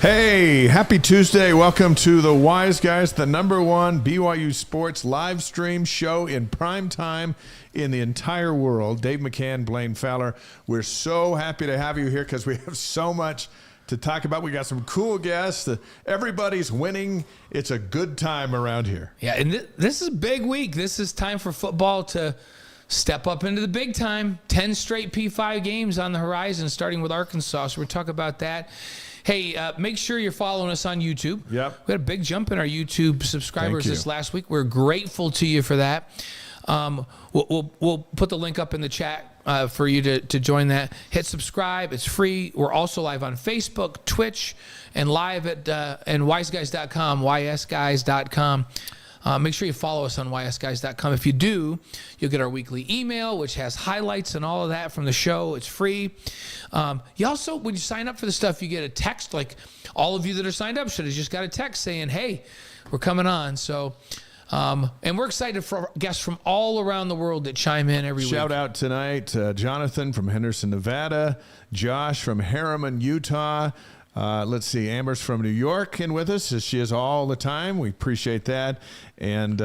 Hey, happy Tuesday. Welcome to the Wise Guys, the #1 BYU Sports live stream show in prime time in the entire world. Dave McCann, Blaine Fowler. We're so happy to have you here because we have so much to talk about. We got some cool guests. Everybody's winning. It's a good time around here. Yeah, and this is a big week. This is time for football to step up into the big time. 10 straight P5 games on the horizon, starting with Arkansas. So we'll talk about that. Hey, make sure you're following us on YouTube. Yep. We had a big jump in our YouTube subscribers this last week. We're grateful to you for that. We'll put the link up in the chat for you to join that. Hit subscribe. It's free. We're also live on Facebook, Twitch, and live at wiseguys.com, ysguys.com. Make sure you follow us on ysguys.com. If you do, you'll get our weekly email, which has highlights and all of that from the show. It's free. You also, when you sign up for the stuff, you get a text. Like all of you that are signed up should have just got a text saying, hey, we're coming on. So, and we're excited for guests from all around the world that chime in every week. Shout out tonight, Jonathan from Henderson, Nevada, Josh from Harriman, Utah. Let's see, Amber's from New York and with us, as she is all the time. We appreciate that. And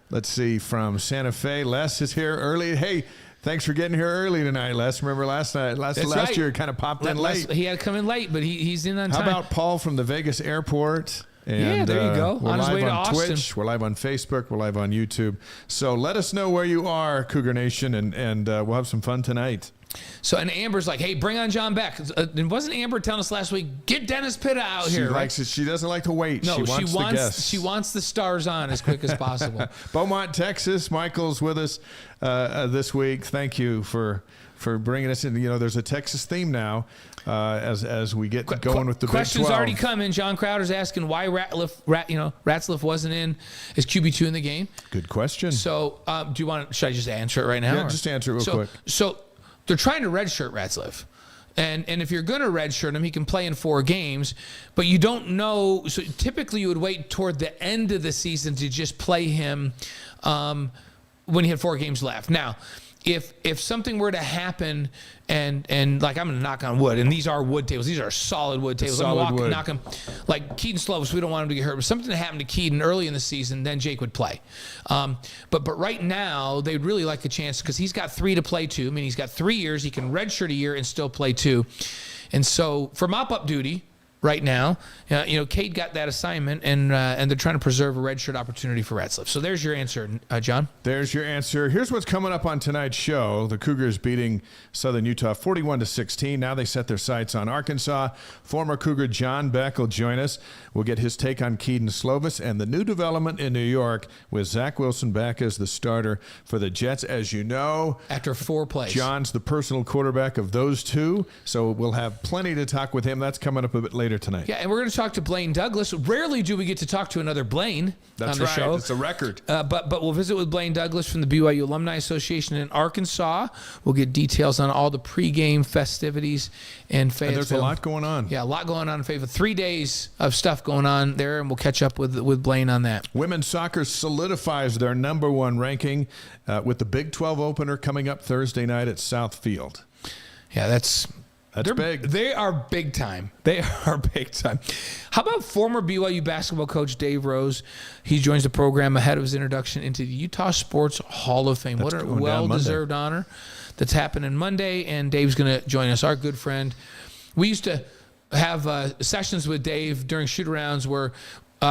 let's see, from Santa Fe, Les is here early. Hey, thanks for getting here early tonight, Les. Remember last year, kind of popped in late. He had to come in late, but he's in on time. How about Paul from the Vegas airport? And, yeah, there you go. We're on his live way to on Austin. Twitch. We're live on Facebook. We're live on YouTube. So let us know where you are, Cougar Nation, and we'll have some fun tonight. So, and Amber's like, hey, bring on John Beck. And wasn't Amber telling us last week, get Dennis Pitta out here, right? She doesn't like to wait. No, she wants the stars on as quick as possible. Beaumont, Texas. Michael's with us this week. Thank you for bringing us in. You know, there's a Texas theme now as we get going with the Big 12. Questions already come in. John Crowder's asking why Ratzliff wasn't in as QB2 in the game. Good question. So, should I just answer it right now? Yeah, just answer it real quick. So they're trying to redshirt Ratzliff. And if you're going to redshirt him, he can play in 4 games, but you don't know. So typically you would wait toward the end of the season to just play him when he had 4 games left. Now, if something were to happen and like I'm going to knock on wood, and these are wood tables. These are solid wood tables. Knock them. Like Keaton Slovis, we don't want him to get hurt. But something that happened to Keaton early in the season, then Jake would play. But right now, they'd really like a chance because he's got 3 to play 2. I mean, he's got 3 years. He can redshirt a year and still play 2. And so for mop-up duty right now, Cade got that assignment, and they're trying to preserve a redshirt opportunity for Ratzliff. So there's your answer, John. There's your answer. Here's what's coming up on tonight's show. The Cougars beating Southern Utah 41-16. Now they set their sights on Arkansas. Former Cougar John Beck will join us. We'll get his take on Keaton Slovis and the new development in New York with Zach Wilson back as the starter for the Jets. As you know, after 4 plays, John's the personal quarterback of those 2, so we'll have plenty to talk with him. That's coming up a bit later tonight. Yeah, and we're going to talk to Blaine Douglas. Rarely do we get to talk to another Blaine on the show. It's a record. But we'll visit with Blaine Douglas from the BYU Alumni Association in Arkansas. We'll get details on all the pregame festivities in Fayetteville. And there's a lot going on. Yeah, a lot going on in Fayetteville. 3 days of stuff going on there, and we'll catch up with Blaine on that. Women's soccer solidifies their #1 ranking with the Big 12 opener coming up Thursday night at Southfield. Yeah, That's big. They are big time. They are big time. How about former BYU basketball coach Dave Rose? He joins the program ahead of his introduction into the Utah Sports Hall of Fame. What a well-deserved honor that's happening Monday, and Dave's going to join us, our good friend. We used to have sessions with Dave during shoot-arounds where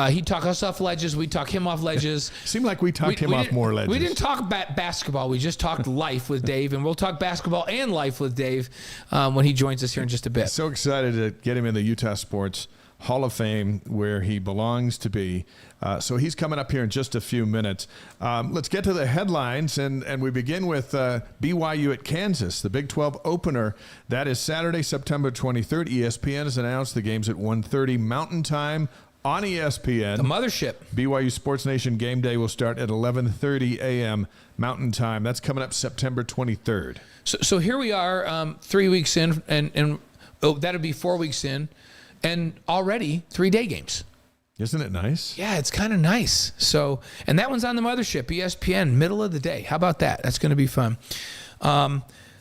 he'd talk us off ledges, we'd talk him off ledges. Seemed like we talked him off more ledges. We didn't talk basketball. We just talked life with Dave, and we'll talk basketball and life with Dave when he joins us here in just a bit. So excited to get him in the Utah Sports Hall of Fame where he belongs to be. So he's coming up here in just a few minutes. Let's get to the headlines, and we begin with BYU at Kansas, the Big 12 opener. That is Saturday, September 23rd. ESPN has announced the game's at 1:30 Mountain Time on ESPN. The mothership. BYU Sports Nation game day will start at 11:30 a.m. Mountain Time. That's coming up September 23rd. So here we are 3 weeks in, and that'll be 4 weeks in, and already 3-day games. Isn't it nice? Yeah, it's kind of nice. So, and that one's on the mothership, ESPN, middle of the day. How about that? That's going to be fun.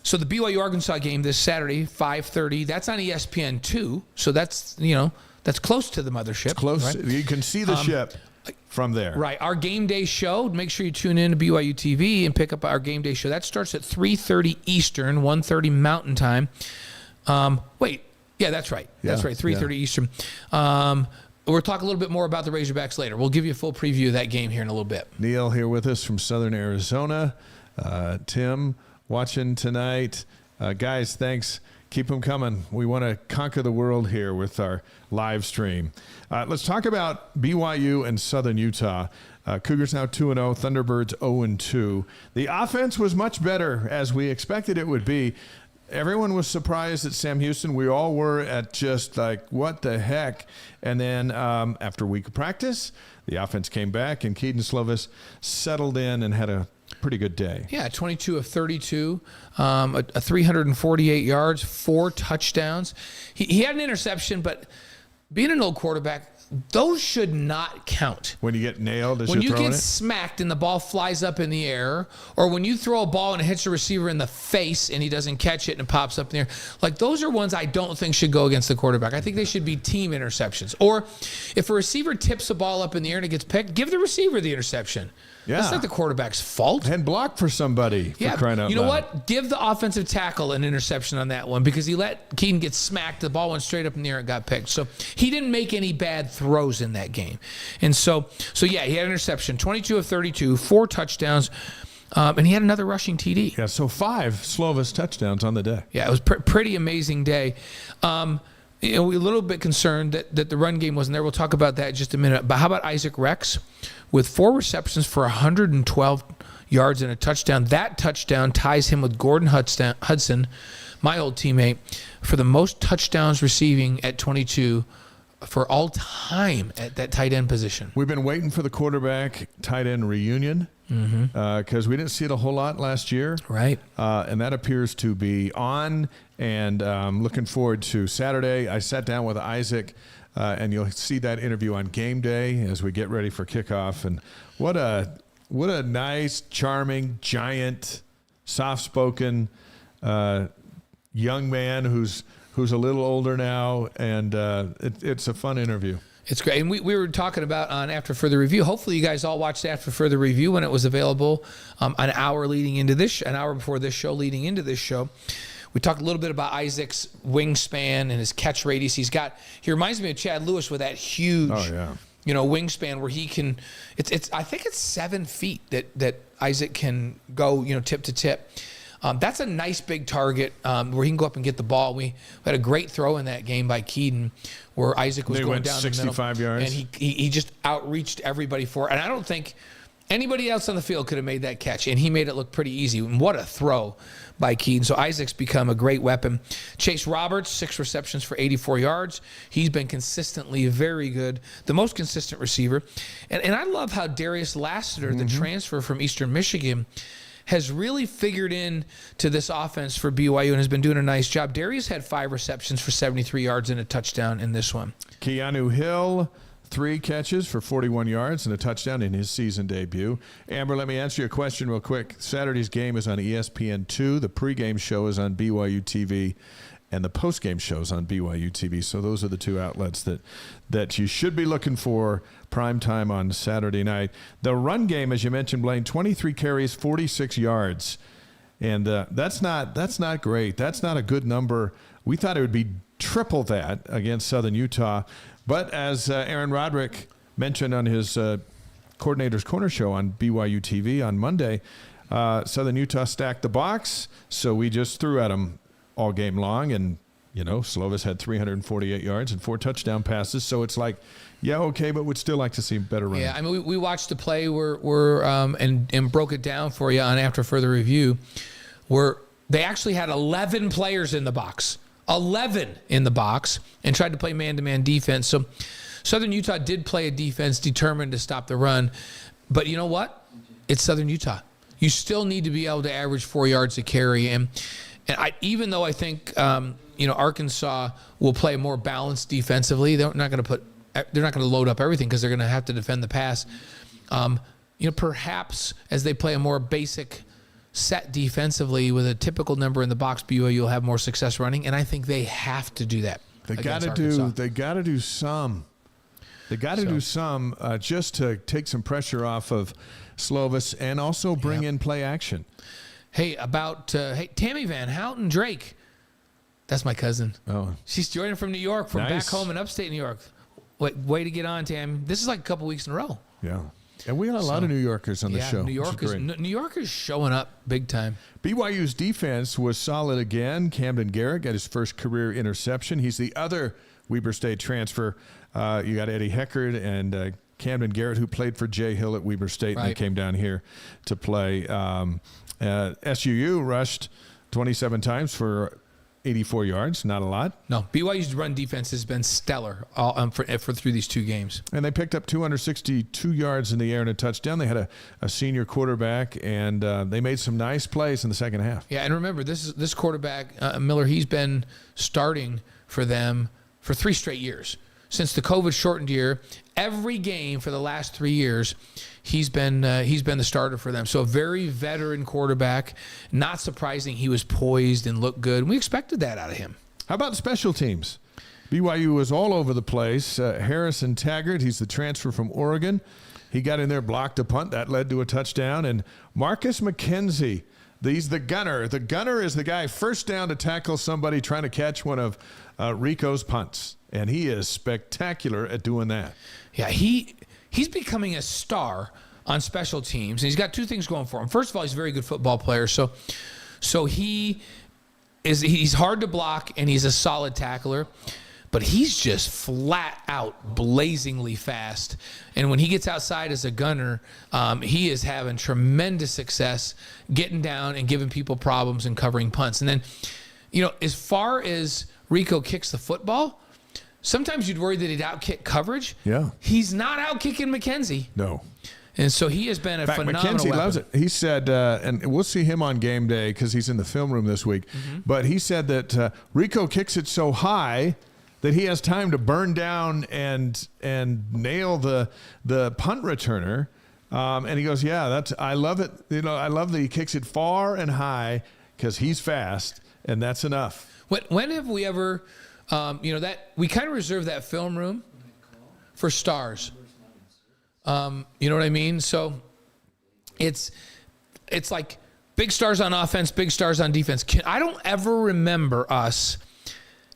So the BYU Arkansas game this Saturday, 5:30. That's on ESPN too. So that's that's close to the mothership. It's close. Right? You can see the ship from there. Right. Our game day show, make sure you tune in to BYU TV and pick up our game day show. That starts at 3:30 Eastern, 1:30 Mountain Time. Yeah, that's right. That's right, 3:30 Eastern. We'll talk a little bit more about the Razorbacks later. We'll give you a full preview of that game here in a little bit. Neil here with us from Southern Arizona. Tim watching tonight. Guys, thanks. Keep them coming. We want to conquer the world here with our live stream. Let's talk about BYU and Southern Utah. Cougars now 2-0, Thunderbirds 0-2. The offense was much better, as we expected it would be. Everyone was surprised at Sam Houston. We all were at just like, what the heck? And then after a week of practice, the offense came back, and Keaton Slovis settled in and had a pretty good day. Yeah, 22 of 32, a 348 yards, 4 touchdowns. He had an interception, but being an old quarterback, those should not count. When you get nailed as when you're you throwing get it? Smacked and the ball flies up in the air, or when you throw a ball and it hits a receiver in the face and he doesn't catch it and it pops up in the air, like those are ones I don't think should go against the quarterback. I think they should be team interceptions. Or if a receiver tips a ball up in the air and it gets picked, give the receiver the interception. Yeah. That's not the quarterback's fault. And block for somebody, for crying out loud. You know what? Give the offensive tackle an interception on that one, because he let Keaton get smacked. The ball went straight up in the air and got picked. So he didn't make any bad throws in that game. And so yeah, he had an interception, 22 of 32, 4 touchdowns, and he had another rushing TD. Yeah, so 5 Slovis touchdowns on the day. Yeah, it was pretty amazing day. We're a little bit concerned that the run game wasn't there. We'll talk about that in just a minute. But how about Isaac Rex with 4 receptions for 112 yards and a touchdown? That touchdown ties him with Gordon Hudson, my old teammate, for the most touchdowns receiving at 22 for all time at that tight end position. We've been waiting for the quarterback tight end reunion because we didn't see it a whole lot last year. Right. And that appears to be on, and looking forward to Saturday. I sat down with Isaac, and you'll see that interview on game day as we get ready for kickoff. And what a nice, charming, giant, soft-spoken young man who's a little older now, and it's a fun interview. It's great. And we were talking about on After Further Review. Hopefully you guys all watched After Further Review when it was available an hour before this show, leading into this show. We talked a little bit about Isaac's wingspan and his catch radius. He reminds me of Chad Lewis with that huge wingspan where he can, I think it's 7 feet that Isaac can go, tip to tip. That's a nice big target where he can go up and get the ball. We had a great throw in that game by Keaton where Isaac was going down 65 the middle. yards. And he just outreached everybody for it. And I don't think anybody else on the field could have made that catch. And he made it look pretty easy. And what a throw by Keaton. So Isaac's become a great weapon. Chase Roberts, 6 receptions for 84 yards. He's been consistently very good, the most consistent receiver. And I love how Darius Lassiter, the transfer from Eastern Michigan, has really figured in to this offense for BYU and has been doing a nice job. Darius had 5 receptions for 73 yards and a touchdown in this one. Keanu Hill, 3 catches for 41 yards and a touchdown in his season debut. Amber, let me answer your question real quick. Saturday's game is on ESPN2. The pregame show is on BYU TV, and the postgame show is on BYU TV. So those are the 2 outlets that you should be looking for prime time on Saturday night. The run game, as you mentioned, Blaine, 23 carries, 46 yards. And that's not great. That's not a good number. We thought it would be triple that against Southern Utah. But as Aaron Roderick mentioned on his Coordinator's Corner show on BYU TV on Monday, Southern Utah stacked the box, so we just threw at them all game long. And, Slovis had 348 yards and 4 touchdown passes. So it's like, yeah, okay, but we'd still like to see better running. Yeah, I mean, we watched the play and broke it down for you on After Further Review, where they actually had 11 players in the box. 11 in the box, and tried to play man-to-man defense. So Southern Utah did play a defense determined to stop the run. But you know what? It's Southern Utah. You still need to be able to average 4 yards a carry. And even though I think Arkansas will play more balanced defensively, they're not going to load up everything because they're going to have to defend the pass. Perhaps as they play a more basic set defensively with a typical number in the box, BYU will have more success running, and I think they have to do that. They against got to Arkansas. do. They got to do some. They got to do some just to take some pressure off of Slovis and also bring in play action. Hey, Tammy Van Houten Drake. That's my cousin. Oh, she's joining from New York, from back home in upstate New York. Way to get on, Tammy. This is like a couple weeks in a row. Yeah. And we got a lot of New Yorkers on the show. New Yorkers showing up big time. BYU's defense was solid again. Camden Garrett got his first career interception. He's the other Weber State transfer. You got Eddie Heckard and Camden Garrett, who played for Jay Hill at Weber State, and they came down here to play. SUU rushed 27 times for 84 yards, not a lot. No, BYU's run defense has been stellar for through these two games. And they picked up 262 yards in the air and a touchdown. They had a senior quarterback, and they made some nice plays in the second half. Yeah, and remember, this quarterback, Miller, he's been starting for them for 3 straight years. Since the COVID-shortened year, every game for the last 3 years, he's been the starter for them. So a very veteran quarterback. Not surprising he was poised and looked good. We expected that out of him. How about special teams? BYU was all over the place. Harrison Taggart, he's the transfer from Oregon. He got in there, blocked a punt. That led to a touchdown. And Marcus McKenzie, he's the gunner. The gunner is the guy first down to tackle somebody trying to catch one of Rico's punts. And he is spectacular at doing that. Yeah, he's becoming a star on special teams, and he's got 2 things going for him. First of all, he's a very good football player, so he's hard to block and he's a solid tackler, but he's just flat out blazingly fast. And when he gets outside as a gunner, he is having tremendous success getting down and giving people problems and covering punts. And then, as far as Rico kicks the football, sometimes you'd worry that he'd outkick coverage. Yeah. He's not outkicking McKenzie. No. And so he has been a phenomenal McKenzie weapon. loves it. He said, and we'll see him on game day because he's in the film room this week, but he said that Rico kicks it so high that he has time to burn down and nail the punt returner. And he goes, I love it. I love that he kicks it far and high because he's fast, and that's enough. When have we ever... that we kind of reserve that film room for stars. You know what I mean? So it's like big stars on offense, big stars on defense. I don't ever remember us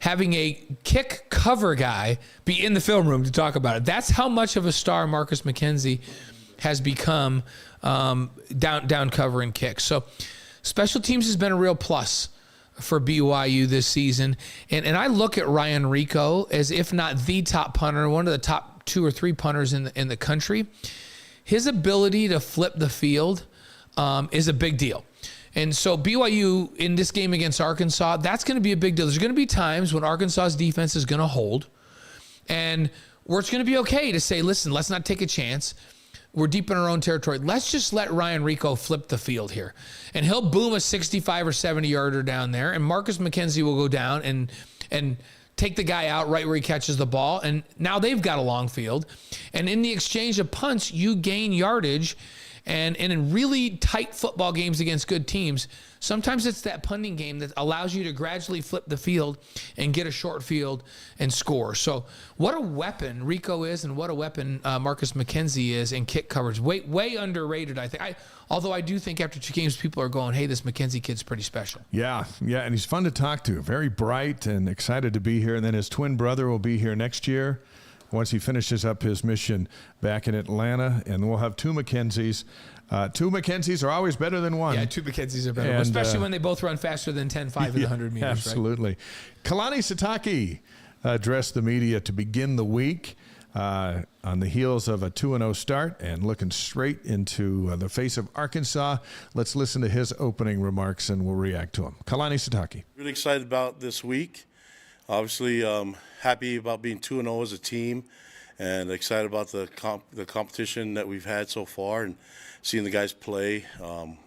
having a kick cover guy be in the film room to talk about it. That's how much of a star Marcus McKenzie has become down covering kicks. So special teams has been a real plus for BYU this season. And I look at Ryan Rico as, if not the top punter, one of the top 2 or 3 punters in the country. His ability to flip the field is a big deal. And so BYU in this game against Arkansas, that's going to be a big deal. There's going to be times when Arkansas's defense is going to hold, and where it's going to be okay to say, listen, let's not take a chance. We're deep in our own territory. Let's just let Ryan Rico flip the field here. And he'll boom a 65 or 70 yarder down there, and Marcus McKenzie will go down and take the guy out right where he catches the ball. And now they've got a long field. And in the exchange of punts, you gain yardage. And in really tight football games against good teams, sometimes it's that punting game that allows you to gradually flip the field and get a short field and score. So what a weapon Rico is, and what a weapon Marcus McKenzie is in kick coverage. Way underrated, I think. Although I do think after 2 games, people are going, hey, this McKenzie kid's pretty special. Yeah, and he's fun to talk to. Very bright and excited to be here. And then his twin brother will be here next year once he finishes up his mission back in Atlanta. And we'll have 2 McKenzies. 2 McKenzies are always better than one. Yeah, 2 McKenzies are better, especially when they both run faster than 10.5 in the 100 meters. Absolutely. Right? Kalani Sitake addressed the media to begin the week on the heels of a 2-0 start and looking straight into the face of Arkansas. Let's listen to his opening remarks and we'll react to him. Kalani Sitake. Really excited about this week. Obviously, happy about being 2-0 as a team, and excited about the competition that we've had so far and seeing the guys play.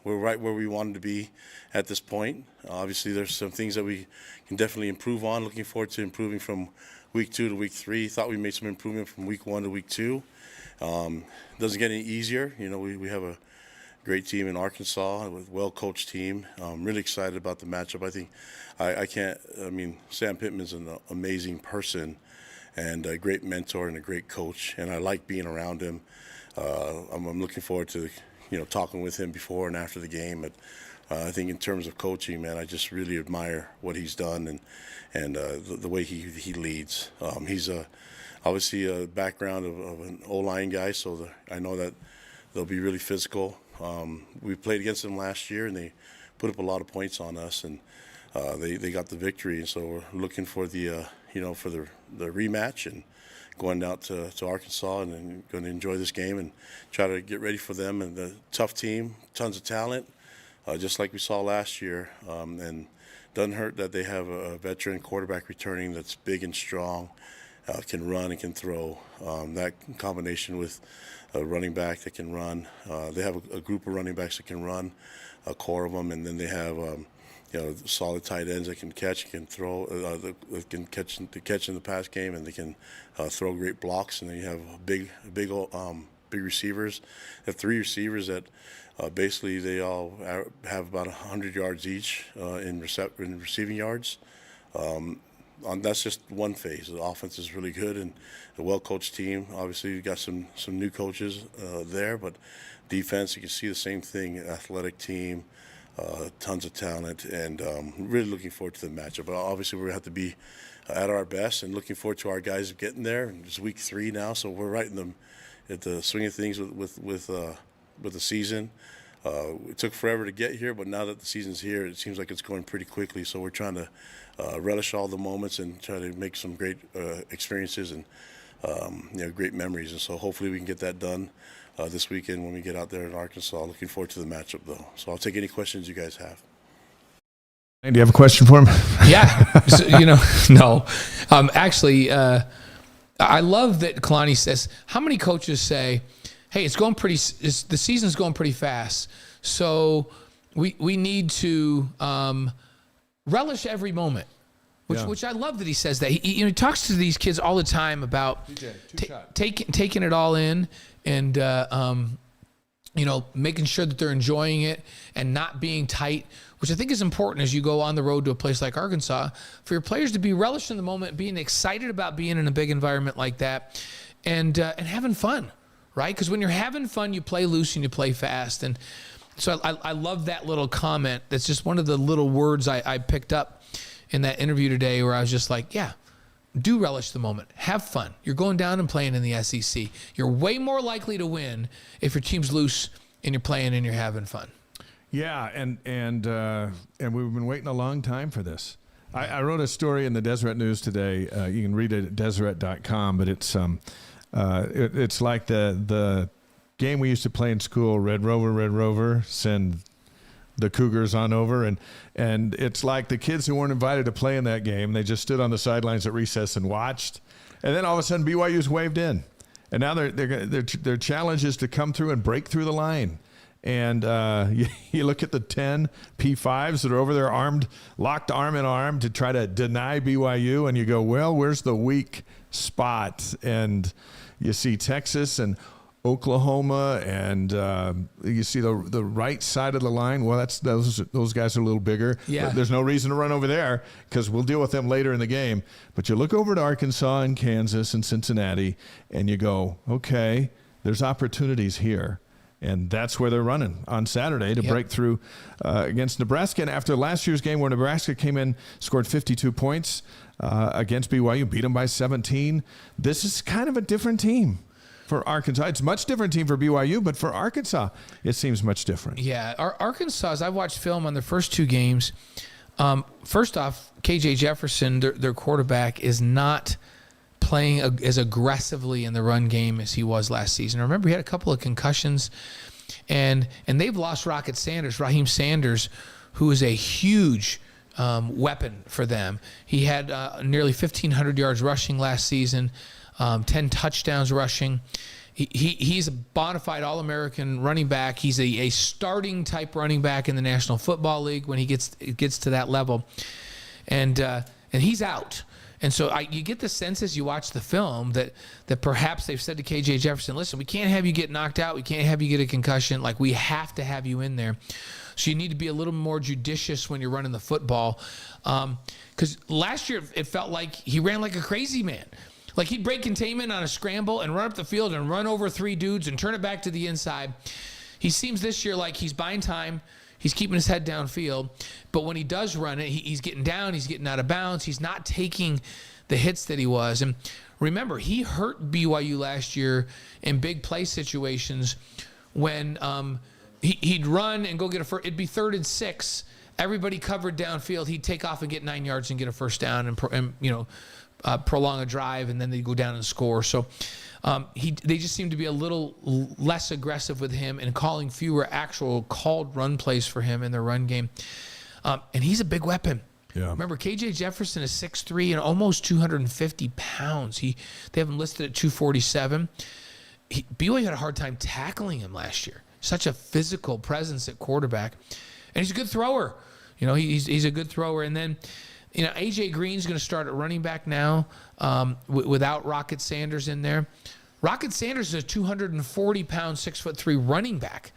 We're right where we wanted to be at this point. Obviously, there's some things that we can definitely improve on. Looking forward to improving from week 2 to week 3. Thought we made some improvement from week 1 to week 2. Doesn't get any easier. We have a great team in Arkansas, with a well-coached team. I'm really excited about the matchup. I mean, Sam Pittman's an amazing person and a great mentor and a great coach, and I like being around him. I'm looking forward to, talking with him before and after the game. But I think in terms of coaching, man, I just really admire what he's done and the way he leads. He's obviously a background of an O-line guy, so I know that they'll be really physical. We played against them last year, and they put up a lot of points on us, and they got the victory. And so we're looking for the rematch and going out to Arkansas and then going to enjoy this game and try to get ready for them. And the tough team, tons of talent, just like we saw last year. And doesn't hurt that they have a veteran quarterback returning that's big and strong, can run and can throw. That combination with a running back that can run. They have a group of running backs that can run, a core of them, and then they have solid tight ends that can catch, can throw, that can catch in the pass game, and they can throw great blocks. And then you have big receivers. They have 3 receivers that basically they all have about 100 yards each in receiving yards. That's just one phase. The offense is really good and a well-coached team. Obviously, you got some new coaches there, but defense, you can see the same thing. Athletic team, tons of talent, and really looking forward to the matchup. But obviously, we're going to have to be at our best and looking forward to our guys getting there. It's week 3 now, so we're right at the swing of things with the season. It took forever to get here, but now that the season's here, it seems like it's going pretty quickly. So we're trying to relish all the moments and try to make some great experiences and great memories. And so hopefully we can get that done this weekend when we get out there in Arkansas. Looking forward to the matchup, though. So I'll take any questions you guys have. Do you have a question for him? Yeah. So, no. Actually, I love that Kalani says, how many coaches say, hey, the season's going pretty fast, so we need to relish every moment, which I love that he says that. He talks to these kids all the time about taking it all in and making sure that they're enjoying it and not being tight, which I think is important as you go on the road to a place like Arkansas, for your players to be relishing the moment, being excited about being in a big environment like that, and having fun. Right? Because when you're having fun, you play loose and you play fast. And so I love that little comment. That's just one of the little words I picked up in that interview today, where I was just like, yeah, do relish the moment. Have fun. You're going down and playing in the SEC. You're way more likely to win if your team's loose and you're playing and you're having fun. Yeah, and we've been waiting a long time for this. I wrote a story in the Deseret News today. You can read it at Deseret.com, but it's like the game we used to play in school, Red Rover, send the Cougars on over. And it's like the kids who weren't invited to play in that game, they just stood on the sidelines at recess and watched. And then all of a sudden BYU's waved in. And now their challenge is to come through and break through the line. And you look at the 10 P5s that are over there locked arm in arm to try to deny BYU, and you go, well, where's the weak spot? And you see Texas and Oklahoma, and you see the right side of the line. Well, those guys are a little bigger. Yeah. But there's no reason to run over there because we'll deal with them later in the game. But you look over to Arkansas and Kansas and Cincinnati, and you go, okay, there's opportunities here. And that's where they're running on Saturday to break through against Nebraska. And after last year's game where Nebraska came in, scored 52 points against BYU, beat them by 17, this is kind of a different team for Arkansas. It's a much different team for BYU, but for Arkansas, it seems much different. Yeah, Arkansas, as I've watched film on their first 2 games, first off, KJ Jefferson, their quarterback, is not playing as aggressively in the run game as he was last season. Remember, he had a couple of concussions, and they've lost Raheem Sanders, who is a huge weapon for them. He had nearly 1,500 yards rushing last season, 10 touchdowns rushing. He's a bona fide All-American running back. He's a starting type running back in the National Football League when he gets to that level, and he's out. And so you get the sense as you watch the film that perhaps they've said to KJ Jefferson, listen, we can't have you get knocked out. We can't have you get a concussion. Like, we have to have you in there. So you need to be a little more judicious when you're running the football. Because last year it felt like he ran like a crazy man. Like, he'd break containment on a scramble and run up the field and run over 3 dudes and turn it back to the inside. He seems this year like he's buying time. He's keeping his head downfield. But when he does run it, he's getting down. He's getting out of bounds. He's not taking the hits that he was. And remember, he hurt BYU last year in big play situations when he'd run and go get a first. It'd be 3rd and 6. Everybody covered downfield. He'd take off and get 9 yards and get a first down and prolong a drive, and then they'd go down and score. So they just seem to be a little less aggressive with him and calling fewer actual called run plays for him in their run game. And he's a big weapon. Yeah. Remember, KJ Jefferson is 6'3" and almost 250 pounds. They have him listed at 247. BYU had a hard time tackling him last year. Such a physical presence at quarterback. And he's a good thrower. He's a good thrower. And then, A.J. Green's going to start at running back now without Rocket Sanders in there. Rocket Sanders is a 240-pound, 6'3" running back.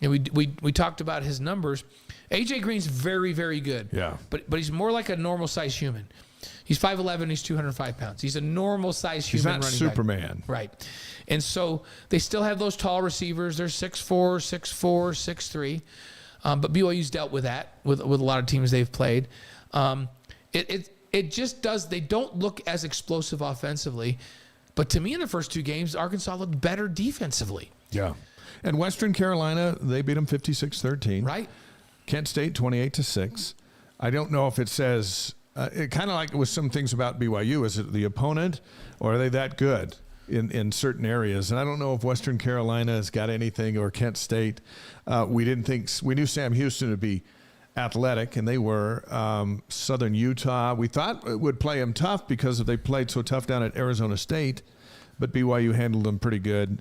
And we talked about his numbers. A.J. Green's very, very good. Yeah. But he's more like a normal-sized human. He's 5'11", he's 205 pounds. He's a normal-sized human running back. He's not Superman. Right. And so they still have those tall receivers. They're 6'4", 6'4", 6'3". But BYU's dealt with that with a lot of teams they've played. It just does. They don't look as explosive offensively, but to me in the first 2 games, Arkansas looked better defensively. Yeah. And Western Carolina, they beat them 56-13. Right. Kent State 28-6. I don't know if it says it kind of like with some things about BYU. Is it the opponent, or are they that good in certain areas? And I don't know if Western Carolina has got anything, or Kent State. We knew Sam Houston would be athletic, and they were. Southern Utah, we thought it would play them tough because they played so tough down at Arizona State, but BYU handled them pretty good.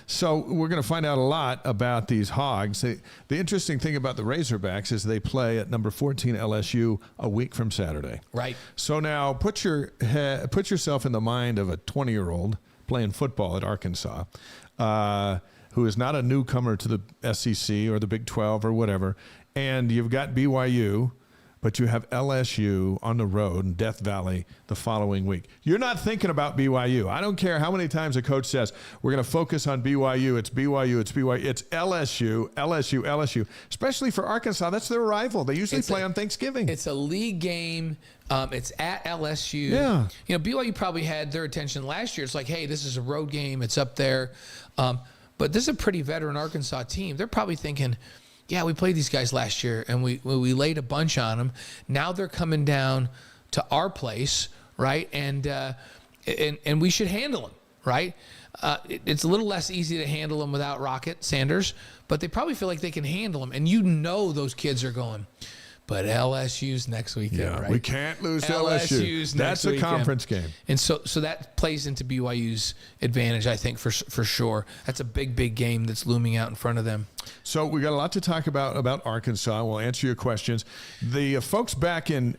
So we're going to find out a lot about these Hogs. The interesting thing about the Razorbacks is they play at number 14 LSU a week from Saturday. Right. So now put yourself in the mind of a 20-year-old playing football at Arkansas, who is not a newcomer to the SEC or the Big 12 or whatever, and you've got BYU, but you have LSU on the road in Death Valley the following week. You're not thinking about BYU. I don't care how many times a coach says, we're going to focus on BYU. It's BYU. It's BYU. It's LSU, LSU, LSU. Especially for Arkansas, that's their rival. They usually play on Thanksgiving. It's a league game. It's at LSU. Yeah. BYU probably had their attention last year. It's like, hey, this is a road game. It's up there. But this is a pretty veteran Arkansas team. They're probably thinking, yeah, we played these guys last year, and we laid a bunch on them. Now they're coming down to our place, right? And we should handle them, right? It's a little less easy to handle them without Rocket Sanders, but they probably feel like they can handle them. And those kids are going, but LSU's next weekend, right? We can't lose to LSU. That's a conference game. And so that plays into BYU's advantage, I think, for sure. That's a big, big game that's looming out in front of them. So we got a lot to talk about Arkansas. We'll answer your questions. The folks back in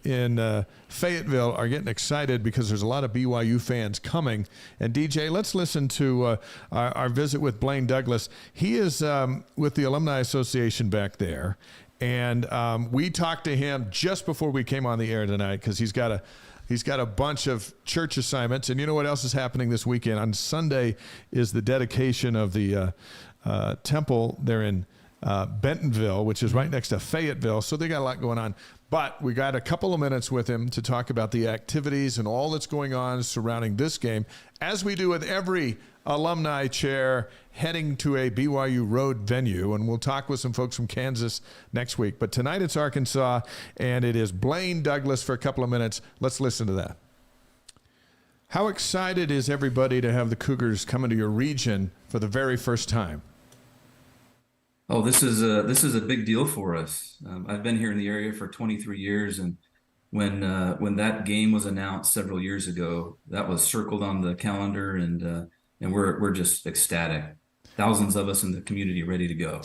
Fayetteville are getting excited because there's a lot of BYU fans coming. And DJ, let's listen to our visit with Blaine Douglas. He is with the Alumni Association back there. And we talked to him just before we came on the air tonight because he's got a bunch of church assignments. And you know what else is happening this weekend? On Sunday is the dedication of the temple there in Bentonville, which is right next to Fayetteville. So they got a lot going on. But we got a couple of minutes with him to talk about the activities and all that's going on surrounding this game, as we do with every alumni chair heading to a BYU road venue. And we'll talk with some folks from Kansas next week. But tonight it's Arkansas, and it is Blaine Douglas for a couple of minutes. Let's listen to that. How excited is everybody to have the Cougars come into your region for the very first time? Oh, this is a big deal for us. I've been here in the area for 23 years, and when that game was announced several years ago, that was circled on the calendar, and we're just ecstatic. Thousands of us in the community ready to go.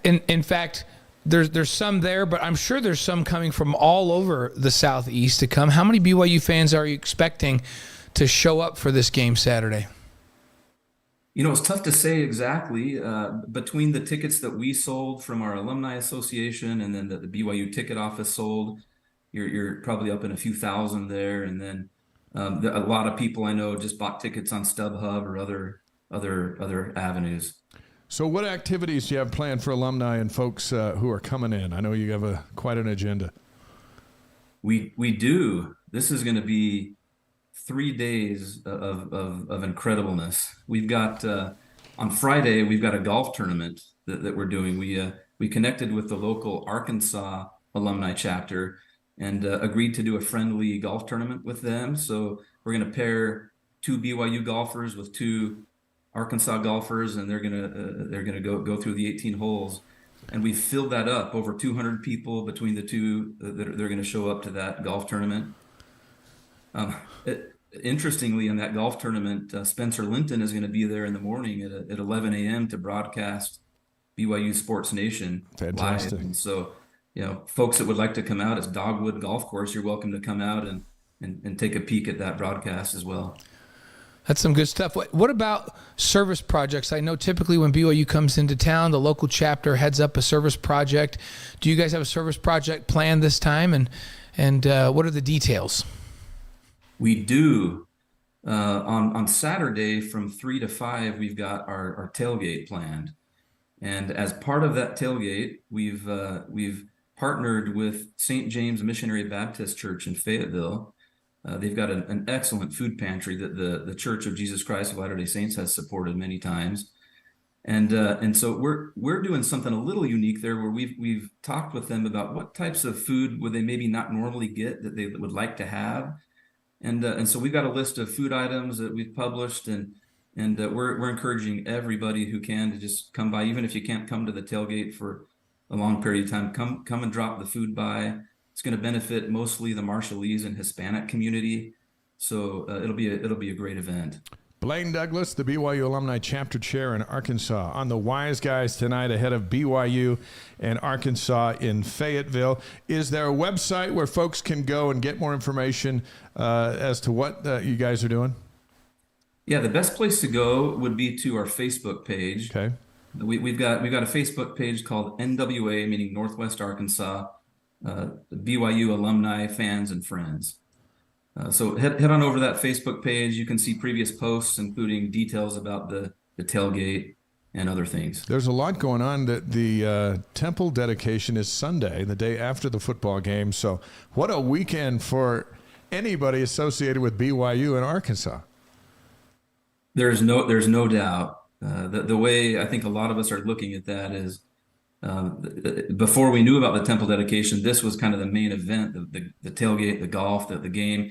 In fact, there's some there, but I'm sure there's some coming from all over the Southeast to come. How many BYU fans are you expecting to show up for this game Saturday? It's tough to say exactly. Between the tickets that we sold from our alumni association and then the BYU ticket office sold, you're probably up in a few thousand there. And then a lot of people I know just bought tickets on StubHub or other avenues. So what activities do you have planned for alumni and folks who are coming in? I know you have quite an agenda. We do. This is going to be 3 days of incredibleness. We've got on Friday, we've got a golf tournament that we're doing. We connected with the local Arkansas alumni chapter and agreed to do a friendly golf tournament with them. So we're going to pair 2 BYU golfers with 2 Arkansas golfers, and they're gonna go through the 18 holes, and we filled that up. Over 200 people between the two they're going to show up to that golf tournament. Interestingly, in that golf tournament, Spencer Linton is going to be there in the morning at 11 a.m. to broadcast BYU Sports Nation. Fantastic. Live. And so, folks that would like to come out, it's Dogwood Golf Course. You're welcome to come out and take a peek at that broadcast as well. That's some good stuff. What about service projects? I know typically when BYU comes into town, the local chapter heads up a service project. Do you guys have a service project planned this time? And what are the details? We do. On Saturday from 3 to 5, we've got our tailgate planned. And as part of that tailgate, we've partnered with St. James Missionary Baptist Church in Fayetteville. They've got an excellent food pantry that the Church of Jesus Christ of Latter-day Saints has supported many times, and so we're doing something a little unique there, where we've talked with them about what types of food would they maybe not normally get that they would like to have, and so we've got a list of food items that we've published, and we're encouraging everybody who can to just come by, even if you can't come to the tailgate for a long period of time. Come and drop the food by. It's going to benefit mostly the Marshallese and Hispanic community, so it'll be a great event. Blaine Douglas, the BYU Alumni Chapter Chair in Arkansas, on the Wise Guys tonight ahead of BYU and Arkansas in Fayetteville. Is there a website where folks can go and get more information as to what you guys are doing? Yeah, the best place to go would be to our Facebook page. Okay. We've got a Facebook page called NWA, meaning Northwest Arkansas. BYU alumni, fans, and friends. So head on over to that Facebook page. You can see previous posts, including details about the tailgate and other things. There's a lot going on. The temple dedication is Sunday, the day after the football game. So what a weekend for anybody associated with BYU in Arkansas. There's no doubt. The way I think a lot of us are looking at that is, before we knew about the temple dedication, this was kind of the main event, the tailgate, the golf, the game.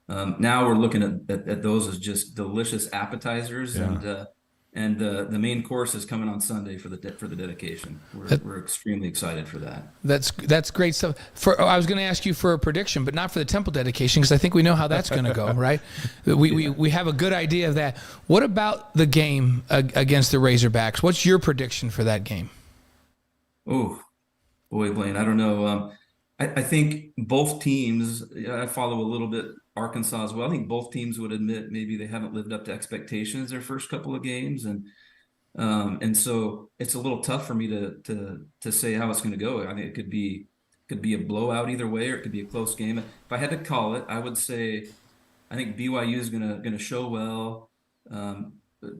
Now we're looking at those as just delicious appetizers, yeah. and the main course is coming on Sunday for the dedication. We're extremely excited for that. That's great stuff. I was going to ask you for a prediction, but not for the temple dedication, because I think we know how that's going to go, right? We have a good idea of that. What about the game against the Razorbacks? What's your prediction for that game? Oh, boy, Blaine, I don't know. I think both teams, I follow a little bit Arkansas as well. I think both teams would admit maybe they haven't lived up to expectations their first couple of games. And so it's a little tough for me to say how it's going to go. I think it could be a blowout either way, or it could be a close game. If I had to call it, I would say I think BYU is going to show well.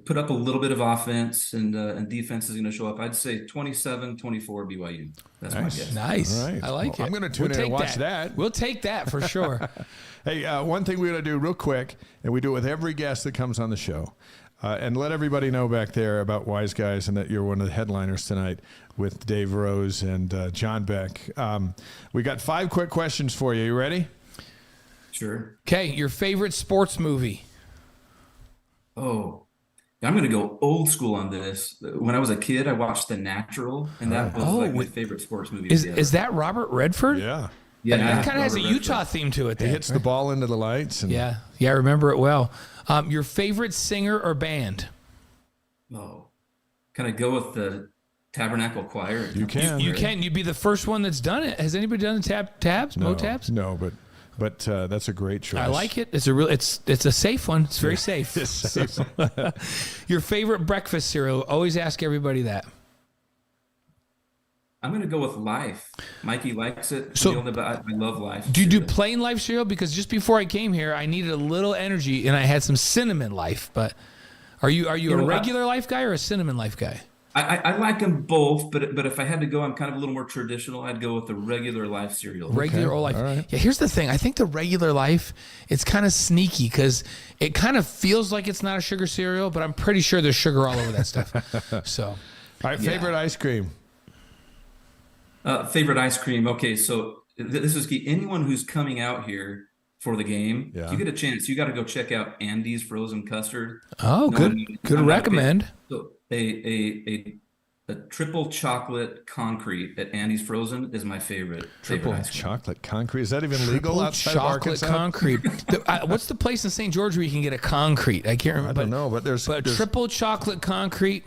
Put up a little bit of offense, and defense is going to show up. I'd say 27-24 BYU. That's my guess. Nice. All right. I like it. I'm going to tune in and watch that. We'll take that for sure. Hey, one thing we're going to do real quick, and we do it with every guest that comes on the show, and let everybody know back there about Wise Guys and that you're one of the headliners tonight with Dave Rose and John Beck. We got 5 quick questions for you. You ready? Sure. Okay, your favorite sports movie? Oh, I'm going to go old school on this. When I was a kid, I watched The Natural, and that was my favorite sports movie. Is that Robert Redford? Yeah. Yeah. It kind of has a Utah theme to it. He hits the ball into the lights. And Yeah, I remember it well. Your favorite singer or band? Oh, kind of go with the Tabernacle Choir. You can. You can. You'd be the first one that's done it. Has anybody done the tabs? No, Motabs? No, but that's a great choice. I like it. It's a safe one. It's very safe. It's safe. Your favorite breakfast cereal? Always ask everybody that. I'm going to go with Life. Mikey likes it. So, I love Life. Do you do plain Life cereal? Because just before I came here, I needed a little energy, and I had some cinnamon Life. But are you a regular Life guy or a cinnamon Life guy? I like them both, but if I had to go, I'm kind of a little more traditional. I'd go with the regular Life cereal. Regular old Life. All right. Yeah, here's the thing. I think the regular Life, it's kind of sneaky because it kind of feels like it's not a sugar cereal, but I'm pretty sure there's sugar all over that stuff. So, All right, favorite ice cream. Favorite ice cream. Okay, so this is key. Anyone who's coming out here for the game, if you get a chance, you got to go check out Andy's frozen custard. Oh, good recommend. So a triple chocolate concrete at Andy's Frozen is my favorite. Triple ice cream. chocolate concrete. Is that even legal outside of Chocolate Arkansas? concrete. What's the place in St. George where you can get a concrete? I can't remember. I don't know, but there's triple chocolate concrete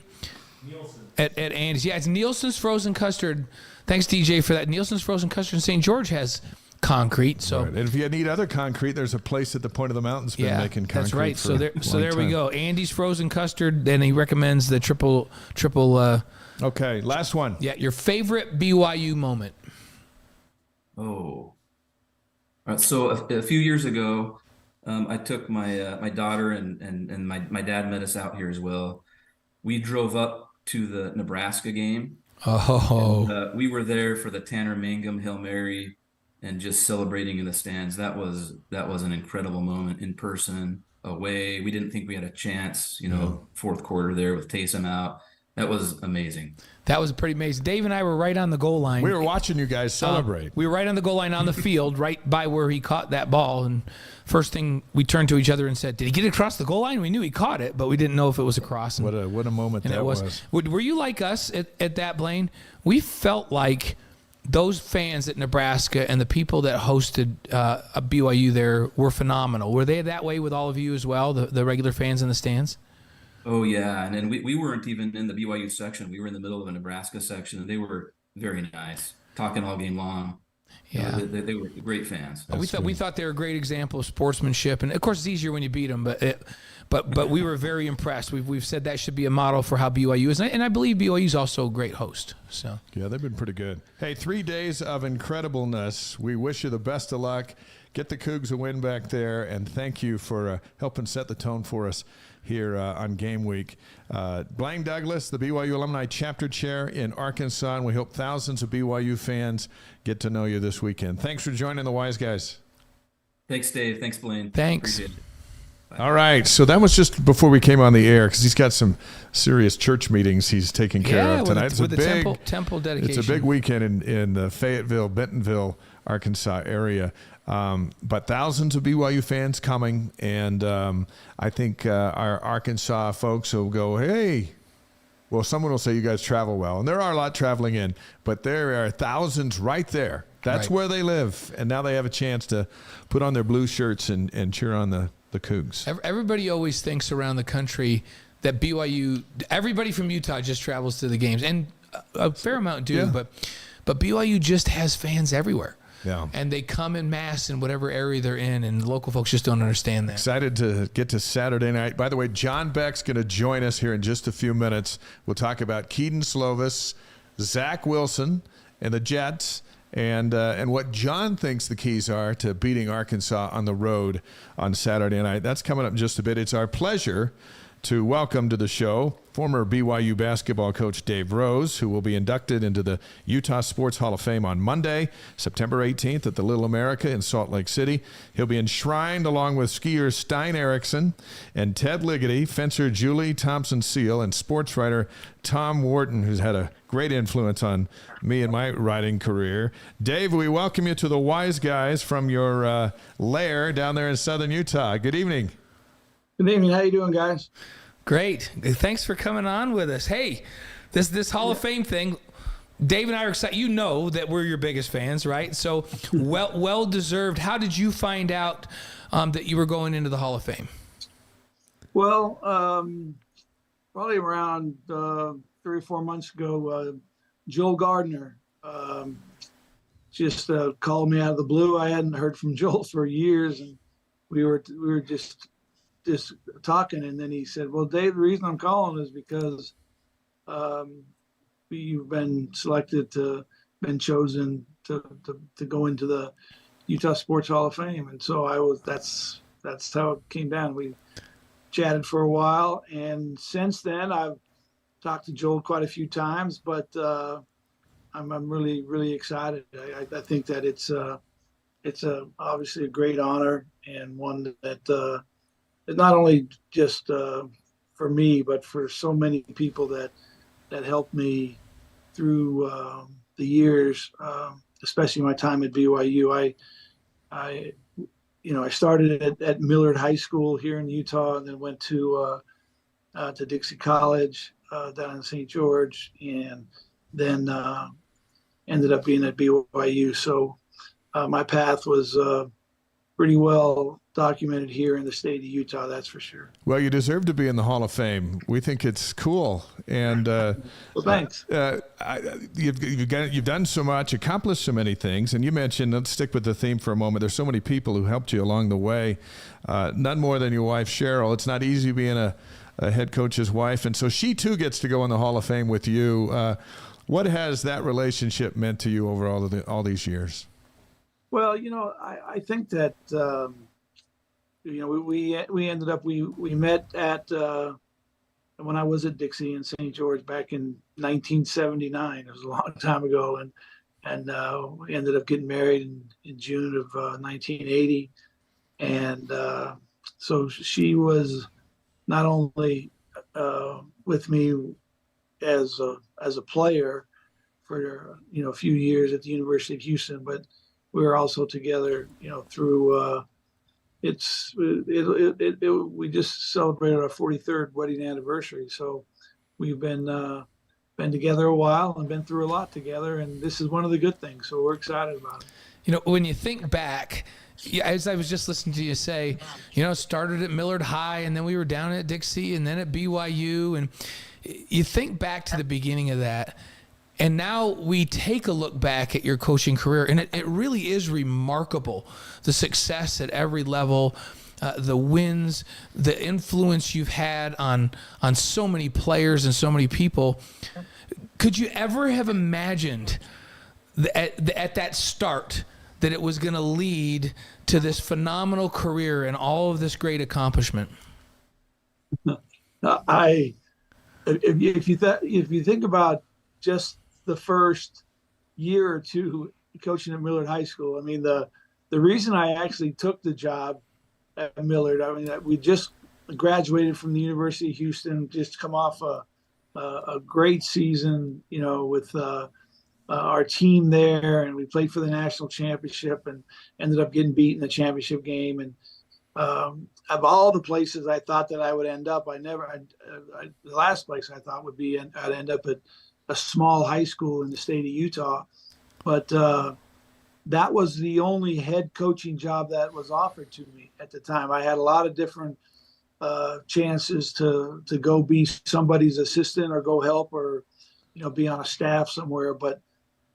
at Andy's. Yeah, it's Nielsen's frozen custard. Thanks, DJ, for that. Nielsen's frozen custard in St. George has concrete. So, right. And if you need other concrete, there's a place at the point of the mountains been making concrete. That's right. For So there we go. Andy's frozen custard. Then he recommends the triple. Okay, last one. Yeah, your favorite BYU moment. Oh, all right. So a few years ago, I took my daughter and my dad met us out here as well. We drove up to the Nebraska game. Oh, and, we were there for the Tanner Mangum Hail Mary and just celebrating in the stands. That was an incredible moment in person, away. We didn't think we had a chance, fourth quarter there with Taysom out. That was amazing. That was pretty amazing. Dave and I were right on the goal line. We were watching you guys celebrate. We were right on the goal line on the field, right by where he caught that ball. And first thing, we turned to each other and said, "Did he get across the goal line?" We knew he caught it, but we didn't know if it was across. And, what a moment that was. Were you like us at that, Blaine? We felt like those fans at Nebraska and the people that hosted a BYU there were phenomenal. Were they that way with all of you as well, the regular fans in the stands? Oh, yeah. And then we weren't even in the BYU section. We were in the middle of a Nebraska section, and they were very nice, talking all game long. Yeah. They were great fans. We thought they were a great example of sportsmanship. And, of course, it's easier when you beat them, but we were very impressed. We've said that should be a model for how BYU is. And I believe BYU is also a great host. So yeah, they've been pretty good. Hey, 3 days of incredibleness. We wish you the best of luck. Get the Cougs a win back there, and thank you for helping set the tone for us here on game week. Blaine Douglas, the BYU Alumni Chapter Chair in Arkansas, and we hope thousands of BYU fans get to know you this weekend. Thanks for joining the Wise Guys. Thanks, Dave. Thanks, Blaine. Thanks. Appreciate it. Bye. All right, so that was just before we came on the air because he's got some serious church meetings he's taking care of tonight. With the temple dedication. It's a big weekend in the Fayetteville, Bentonville, Arkansas area. But thousands of BYU fans coming, and I think our Arkansas folks will go, hey, well, someone will say you guys travel well, and there are a lot traveling in, but there are thousands right there. That's where they live, and now they have a chance to put on their blue shirts and cheer on the Cougs. Everybody always thinks around the country that BYU, everybody from Utah just travels to the games, and a fair amount do, but BYU just has fans everywhere. Yeah. And they come in mass in whatever area they're in, and local folks just don't understand that. Excited to get to Saturday night. By the way, John Beck's going to join us here in just a few minutes. We'll talk about Keaton Slovis, Zach Wilson, and the Jets, and what John thinks the keys are to beating Arkansas on the road on Saturday night. That's coming up in just a bit. It's our pleasure to welcome to the show former BYU basketball coach Dave Rose, who will be inducted into the Utah Sports Hall of Fame on Monday, September 18th at the Little America in Salt Lake City. He'll be enshrined along with skier Stein Erickson and Ted Ligety, fencer Julie Thompson-Seal, and sports writer Tom Wharton, who's had a great influence on me and my riding career. Dave, we welcome you to the Wise Guys from your lair down there in southern Utah. Good evening. Good evening. How you doing, guys? Great. Thanks for coming on with us. Hey, this Hall of Fame thing, Dave and I are excited. You know that we're your biggest fans, right? So well deserved. How did you find out that you were going into the Hall of Fame? Well, probably around 3 or 4 months ago, Joel Gardner just called me out of the blue. I hadn't heard from Joel for years, and we were just talking, and then he said, "Well, Dave, the reason I'm calling is because you've been chosen to go into the Utah Sports Hall of Fame." And so that's how it came down. We chatted for a while, and since then I've talked to Joel quite a few times, but I'm really, really excited. I think that it's obviously a great honor, and one that not only just for me, but for so many people that helped me through the years, especially my time at BYU. I started at Millard High School here in Utah, and then went to Dixie College down in St. George, and then ended up being at BYU. So my path was pretty well documented here in the state of Utah, that's for sure. Well, you deserve to be in the Hall of Fame. We think it's cool, and well, thanks. You've done so much, accomplished so many things, and you mentioned. Let's stick with the theme for a moment. There's so many people who helped you along the way. None more than your wife Cheryl. It's not easy being a head coach's wife, and so she too gets to go in the Hall of Fame with you. What has that relationship meant to you over all these years? Well, I think that we ended up we met at when I was at Dixie in St. George back in 1979. It was a long time ago, and we ended up getting married in June of 1980, and so she was not only with me as a player for a few years at the University of Houston, but we were also together, through we just celebrated our 43rd wedding anniversary. So we've been together a while and been through a lot together, and this is one of the good things. So we're excited about it. When you think back, as I was just listening to you say, started at Millard High, and then we were down at Dixie, and then at BYU, and you think back to the beginning of that. And now we take a look back at your coaching career, and it really is remarkable, the success at every level, the wins, the influence you've had on so many players and so many people. Could you ever have imagined at that start that it was going to lead to this phenomenal career and all of this great accomplishment? If you think about just the first year or two coaching at Millard High School, I mean, the reason I actually took the job at Millard, we just graduated from the University of Houston, just come off a great season, with our team there, and we played for the national championship and ended up getting beat in the championship game. And of all the places I thought that I would end up, the last place I thought would be I'd end up at a small high school in the state of Utah. But that was the only head coaching job that was offered to me at the time. I had a lot of different chances to go be somebody's assistant or go help or, be on a staff somewhere. But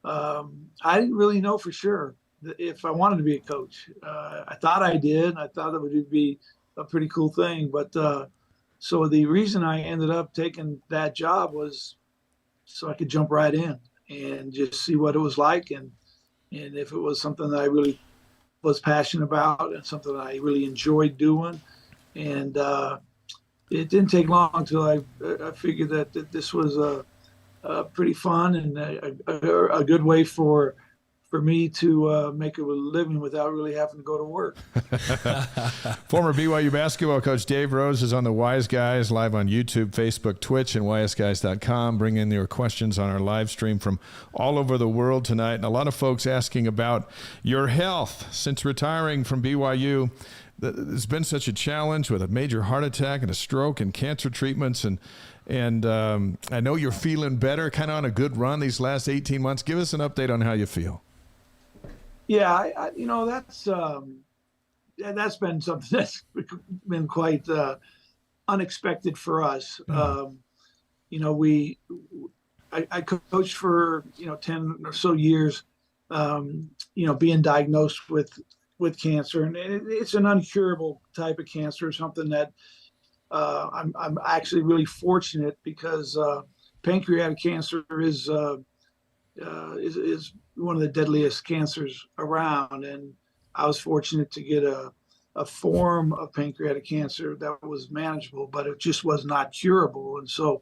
I didn't really know for sure if I wanted to be a coach. I thought I did. I thought it would be a pretty cool thing. But so the reason I ended up taking that job was so I could jump right in and just see what it was like, and if it was something that I really was passionate about and something that I really enjoyed doing. And it didn't take long until I figured that this was a pretty fun and a good way for me to make a living without really having to go to work. Former BYU basketball coach Dave Rose is on the Wise Guys live on YouTube, Facebook, Twitch, and wiseguys.com. Bring in your questions on our live stream from all over the world tonight. And a lot of folks asking about your health since retiring from BYU. It's been such a challenge with a major heart attack and a stroke and cancer treatments. And I know you're feeling better, kind of on a good run these last 18 months. Give us an update on how you feel. Yeah, that's been something that's been quite unexpected for us. We I coached for 10 or so years, being diagnosed with cancer, and it's an incurable type of cancer, something that I'm actually really fortunate because pancreatic cancer is one of the deadliest cancers around, and I was fortunate to get a form of pancreatic cancer that was manageable, but it just was not curable. And so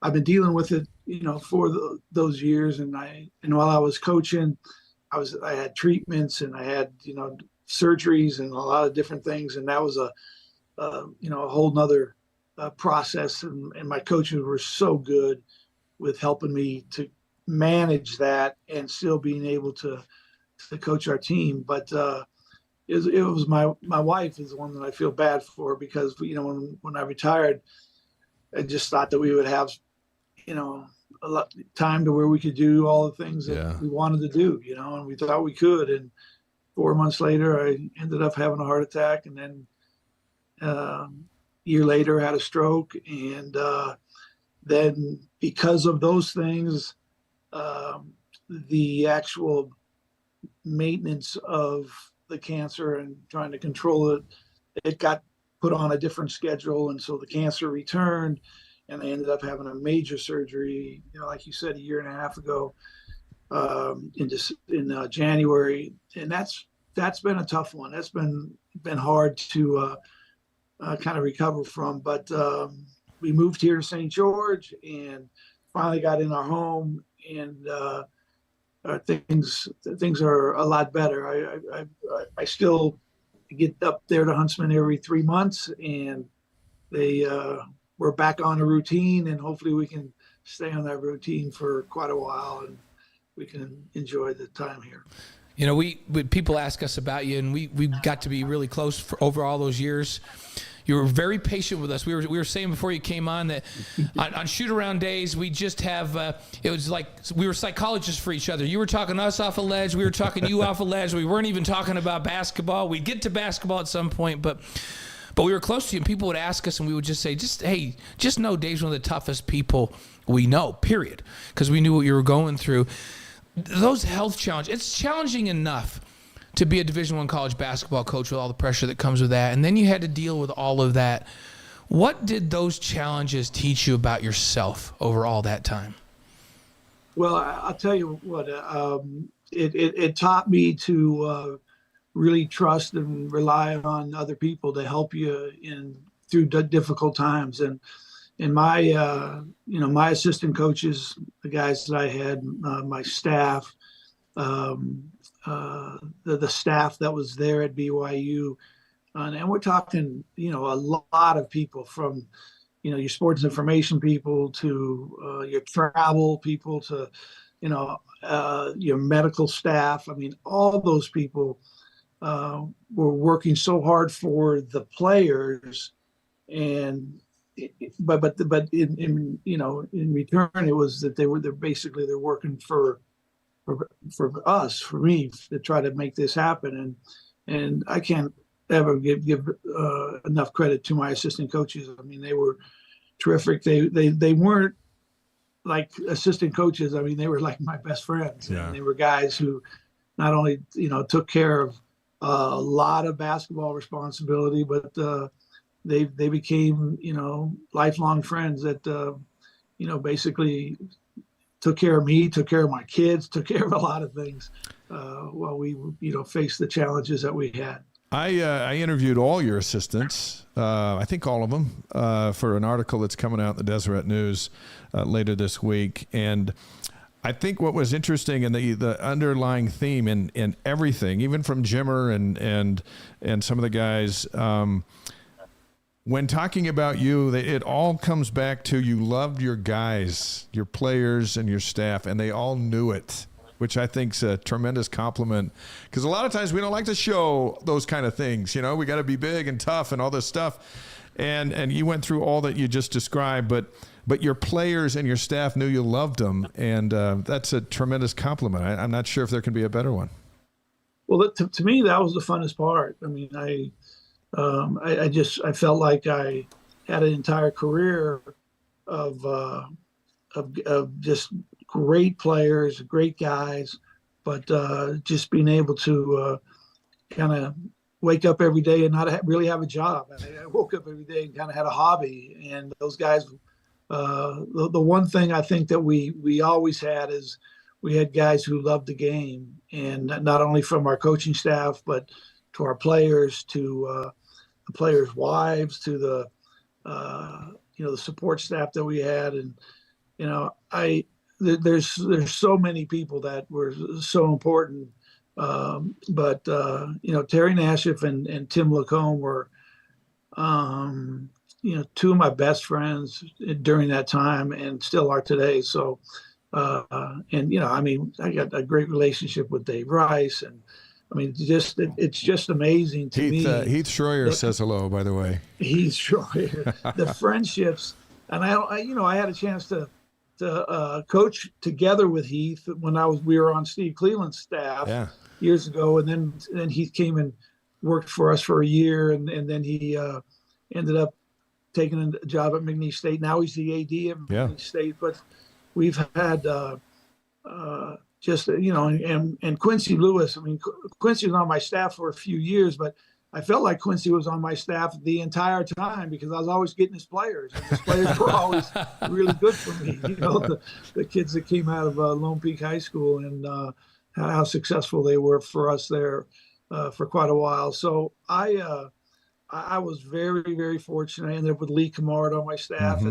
I've been dealing with it, for those years. And while I was coaching, I had treatments and I had, surgeries and a lot of different things. And that was a whole nother process. And my coaches were so good with helping me to manage that and still being able to coach our team. But it was my wife is the one that I feel bad for, because when I retired, I just thought that we would have a lot of time to where we could do all the things that we wanted to do, and we thought we could. And 4 months later, I ended up having a heart attack, and then a year later had a stroke. And then because of those things, the actual maintenance of the cancer and trying to control it got put on a different schedule. And so the cancer returned, and I ended up having a major surgery, like you said, a year and a half ago, in January. And that's been a tough one. That's been hard to kind of recover from. But we moved here to St. George and finally got in our home, and things are a lot better. I still get up there to Huntsman every 3 months, and we're back on a routine, and hopefully we can stay on that routine for quite a while, and we can enjoy the time here. We people ask us about you, and we got to be really close for over all those years. You were very patient with us. We were saying before you came on that on shoot-around days, we just have it was like we were psychologists for each other. You were talking us off a ledge. We were talking you off a ledge. We weren't even talking about basketball. We'd get to basketball at some point, but we were close to you, and people would ask us, and we would just say, just know Dave's one of the toughest people we know, period, because we knew what you were going through. Those health challenges, it's challenging enough to be a Division I college basketball coach with all the pressure that comes with that, and then you had to deal with all of that. What did those challenges teach you about yourself over all that time? Well, I'll tell you what, it taught me to really trust and rely on other people to help you through difficult times. And my assistant coaches, the guys that I had, my staff, the staff that was there at BYU, and we're talking, a lot of people, from, your sports information people to your travel people to, your medical staff. I mean, all those people were working so hard for the players, and but in return, it was that they're working for us, for me, to try to make this happen. And I can't ever give enough credit to my assistant coaches. I mean, they were terrific. They weren't like assistant coaches. I mean, they were like my best friends. Yeah. And they were guys who not only, took care of a lot of basketball responsibility, but they became, lifelong friends that, basically took care of me, took care of my kids, took care of a lot of things while we, faced the challenges that we had. I interviewed all your assistants, I think all of them, for an article that's coming out in the Deseret News later this week. And I think what was interesting in the underlying theme in everything, even from Jimmer and some of the guys, when talking about you, it all comes back to you loved your guys, your players, and your staff, and they all knew it, which I think is a tremendous compliment. Because a lot of times we don't like to show those kind of things. We got to be big and tough and all this stuff. And you went through all that you just described, but your players and your staff knew you loved them, and that's a tremendous compliment. I'm not sure if there can be a better one. Well, to me, that was the funnest part. I mean, I felt like I had an entire career of of just great players, great guys, but just being able to kind of wake up every day and not really have a job. I woke up every day and kind of had a hobby. And those guys, the one thing I think that we always had is we had guys who loved the game, and not only from our coaching staff, but to our players, to the players' wives, to the the support staff that we had. And there's so many people that were so important. But Terry Nashif and Tim Lacombe were, two of my best friends during that time and still are today. So, I got a great relationship with Dave Rice, and it's just amazing to me. Heath Schroyer says hello, by the way. Heath Schroyer, the friendships, and I had a chance to coach together with Heath when we were on Steve Cleveland's staff years ago, and then Heath came and worked for us for a year, and then he ended up taking a job at McNeese State. Now he's the AD at McNeese State. But we've had and Quincy Lewis. Quincy was on my staff for a few years, but I felt like Quincy was on my staff the entire time because I was always getting his players. And his players were always really good for me. The kids that came out of Lone Peak High School, and how successful they were for us there for quite a while. So I was very, very fortunate. I ended up with Lee Camard on my staff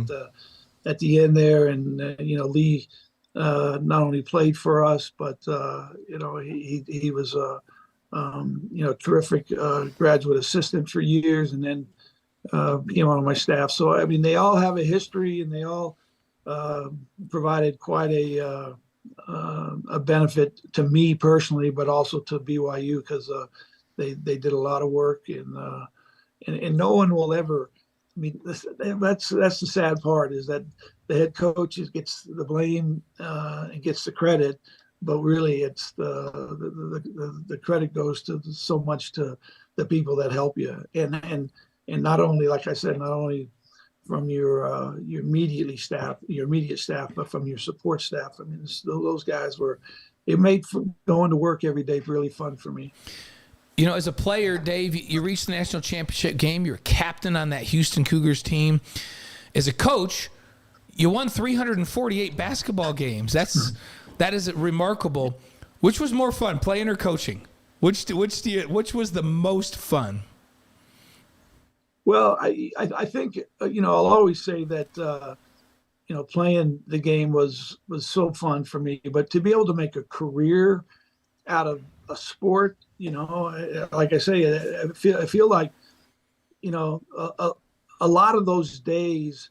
at the end there, and Lee not only played for us, but he was terrific graduate assistant for years, and then came on my staff. So they all have a history, and they all provided quite a benefit to me personally, but also to BYU because they did a lot of work, and no one will ever. That's the sad part, is that the head coach gets the blame and gets the credit, but really it's the credit goes to so much to the people that help you, and not only, like I said, not only from your immediate staff, but from your support staff. Those guys it made going to work every day really fun for me. As a player, Dave, you reached the national championship game. You're captain on that Houston Cougars team. As a coach, you won 348 basketball games. That is remarkable. Which was more fun, playing or coaching? Which was the most fun? Well, I think I'll always say that playing the game was so fun for me, but to be able to make a career out of a sport, like I say, I feel like a lot of those days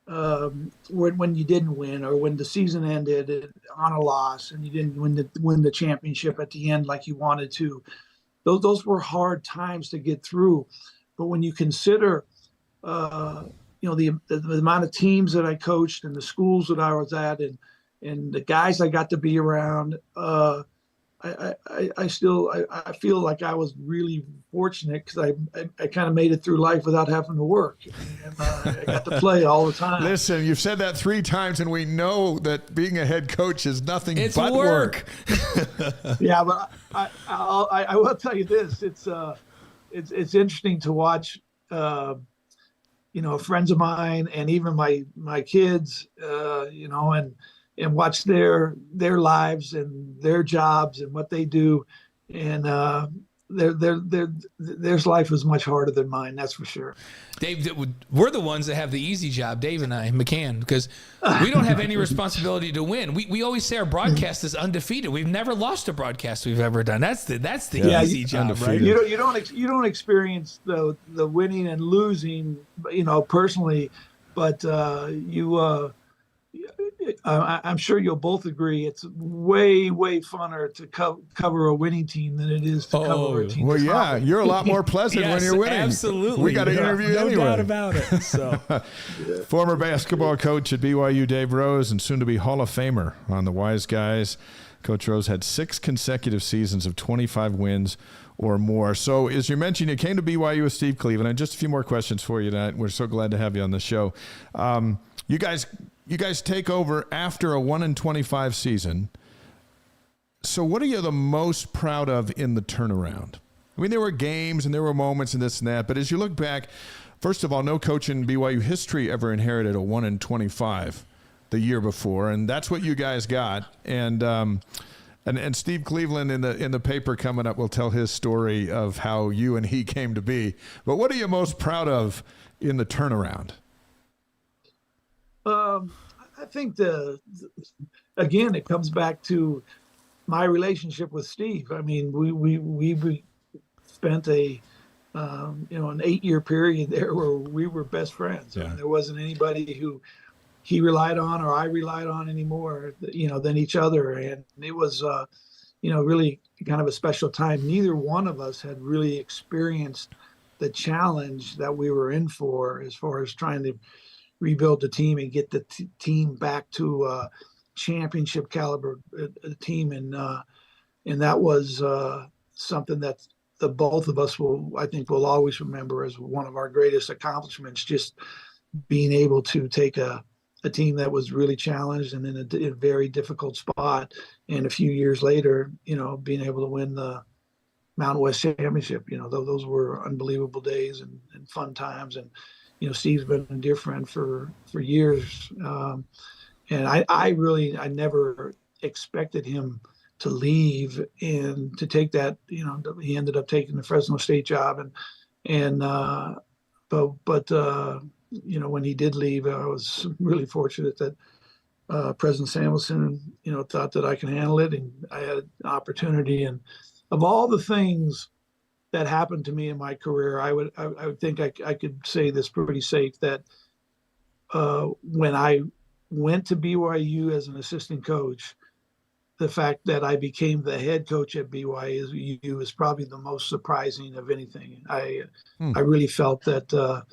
when you didn't win, or when the season ended on a loss and you didn't win the championship at the end like you wanted to, those were hard times to get through. But when you consider the amount of teams that I coached and the schools that I was at and the guys I got to be around, I feel like I was really fortunate because I kind of made it through life without having to work. And I got to play all the time. Listen, you've said that 3 times, and we know that being a head coach is nothing but work. Yeah, but I will tell you this: it's interesting to watch. Friends of mine and even my kids, and watch their lives and their jobs and what they do, and their life is much harder than mine. That's for sure. Dave, we're the ones that have the easy job, Dave and I, McCann, because we don't have any responsibility to win. We always say our broadcast is undefeated. We've never lost a broadcast we've ever done. That's the easy job, undefeated. Right? You don't experience the winning and losing, personally, but I'm sure you'll both agree it's way, way funner to cover a winning team than it is to cover a team. Well, yeah, you're a lot more pleasant when you're winning. Absolutely. We got to interview no anyway. No doubt about it. So, Former basketball coach at BYU, Dave Rose, and soon to be Hall of Famer on the Wise Guys. Coach Rose had 6 consecutive seasons of 25 wins or more. So, as you mentioned, you came to BYU with Steve Cleveland. And just a few more questions for you tonight. We're so glad to have you on the show. You guys take over after a 1-25 season. So what are you the most proud of in the turnaround? I mean, there were games and there were moments and this and that, but as you look back, first of all, no coach in BYU history ever inherited a 1-25 the year before, and that's what you guys got. And Steve Cleveland in the paper coming up will tell his story of how you and he came to be. But what are you most proud of in the turnaround? I think again, it comes back to my relationship with Steve. I mean, we spent an 8-year period there where we were best friends. Yeah. I mean, there wasn't anybody who he relied on or I relied on anymore, than each other. And it was, really kind of a special time. Neither one of us had really experienced the challenge that we were in for as far as trying to rebuild the team and get the team back to a championship caliber team. And that was something that the both of us will always remember as one of our greatest accomplishments, just being able to take a team that was really challenged and in a very difficult spot. And a few years later, being able to win the Mountain West Championship. Those were unbelievable days and fun times. And, Steve's been a dear friend for years. And I never expected him to leave and to take that, he ended up taking the Fresno State job. When he did leave, I was really fortunate that President Samuelson, thought that I can handle it, and I had an opportunity. And of all the things that happened to me in my career, I would think I could say this pretty safe, that when I went to BYU as an assistant coach, the fact that I became the head coach at BYU is probably the most surprising of anything. I really felt that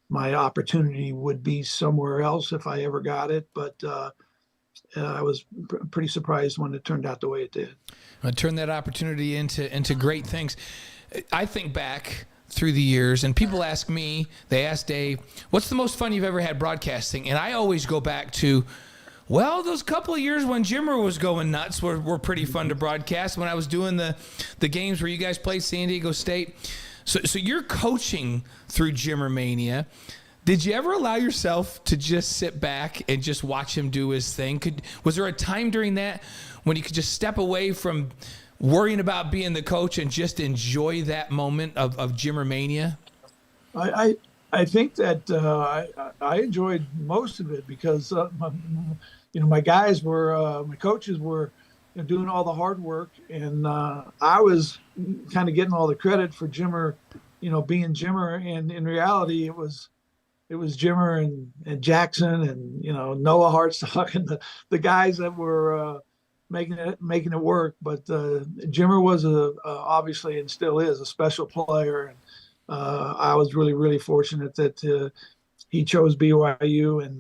my opportunity would be somewhere else if I ever got it, but I was pretty surprised when it turned out the way it did. Turn that opportunity into great things. I think back through the years, and people ask me, they ask Dave, what's the most fun you've ever had broadcasting? And I always go back to, well, those couple of years when Jimmer was going nuts were pretty fun to broadcast, when I was doing the games where you guys played San Diego State. So you're coaching through Jimmer Mania. Did you ever allow yourself to just sit back and just watch him do his thing? Was there a time during that when you could just step away from worrying about being the coach and just enjoy that moment of Jimmer Mania? I think that I enjoyed most of it because my guys were my coaches were doing all the hard work, and I was kind of getting all the credit for Jimmer, being Jimmer. And in reality, it was Jimmer and Jackson and Noah Hartsock and the guys that were making it work. But Jimmer was obviously, and still is, a special player, and I was really, really fortunate that he chose BYU, and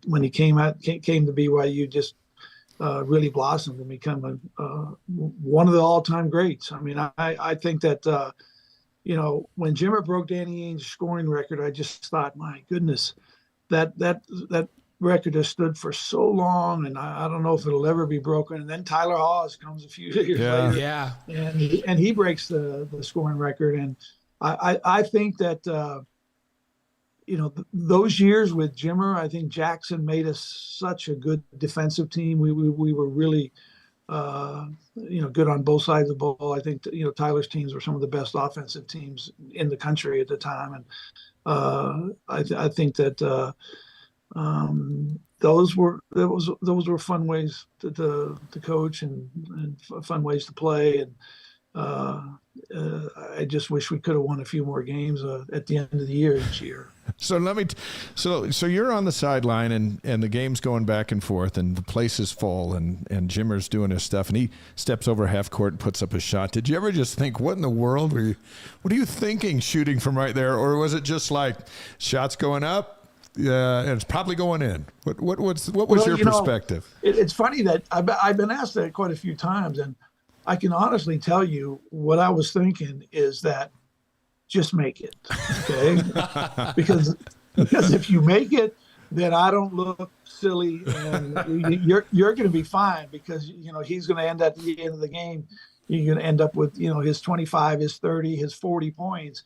when he came to BYU, just really blossomed and become one of the all-time greats. I mean, I think that when Jimmer broke Danny Ainge's scoring record, I just thought, my goodness, that record has stood for so long, and I don't know if it'll ever be broken. And then Tyler Hawes comes a few years later, yeah, and he breaks the scoring record. And I think that those years with Jimmer, I think Jackson made us such a good defensive team. We were really good on both sides of the ball. I think Tyler's teams were some of the best offensive teams in the country at the time, and I think that. Those were fun ways to coach and fun ways to play, and I just wish we could have won a few more games at the end of the year each year. So so you're on the sideline and the game's going back and forth and the place is full and Jimmer's doing his stuff and he steps over half court and puts up a shot. Did you ever just think, what in the world what are you thinking shooting from right there? Or was it just like shots going up? And it's probably going in. What was your perspective? It's funny that I've been asked that quite a few times, and I can honestly tell you what I was thinking is that just make it, okay? because because if you make it, then I don't look silly, and you're going to be fine, because he's going to end at the end of the game. You're going to end up with his 25, his 30, his 40 points.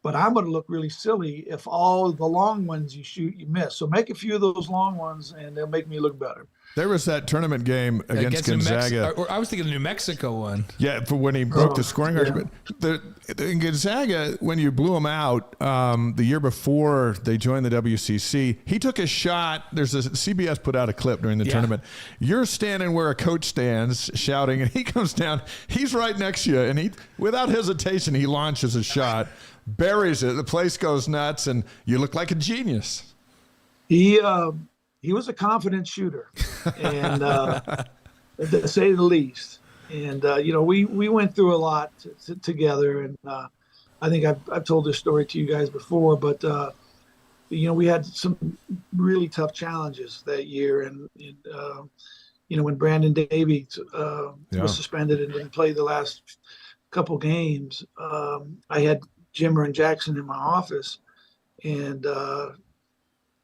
But I'm going to look really silly if all the long ones you shoot, you miss. So make a few of those long ones, and they'll make me look better. There was that tournament game against Gonzaga. Or I was thinking the New Mexico one. Yeah, for when he broke the scoring record. But in Gonzaga, when you blew him out the year before they joined the WCC, he took a shot. CBS put out a clip during the tournament. You're standing where a coach stands, shouting, and he comes down. He's right next to you, and he, without hesitation, he launches a shot, buries it. The place goes nuts, and you look like a genius. He was a confident shooter, and to say the least. And we went through a lot together, and I think I've told this story to you guys before. But we had some really tough challenges that year, and when Brandon Davies was suspended and didn't play the last couple games, I had Jimmer and Jackson in my office, and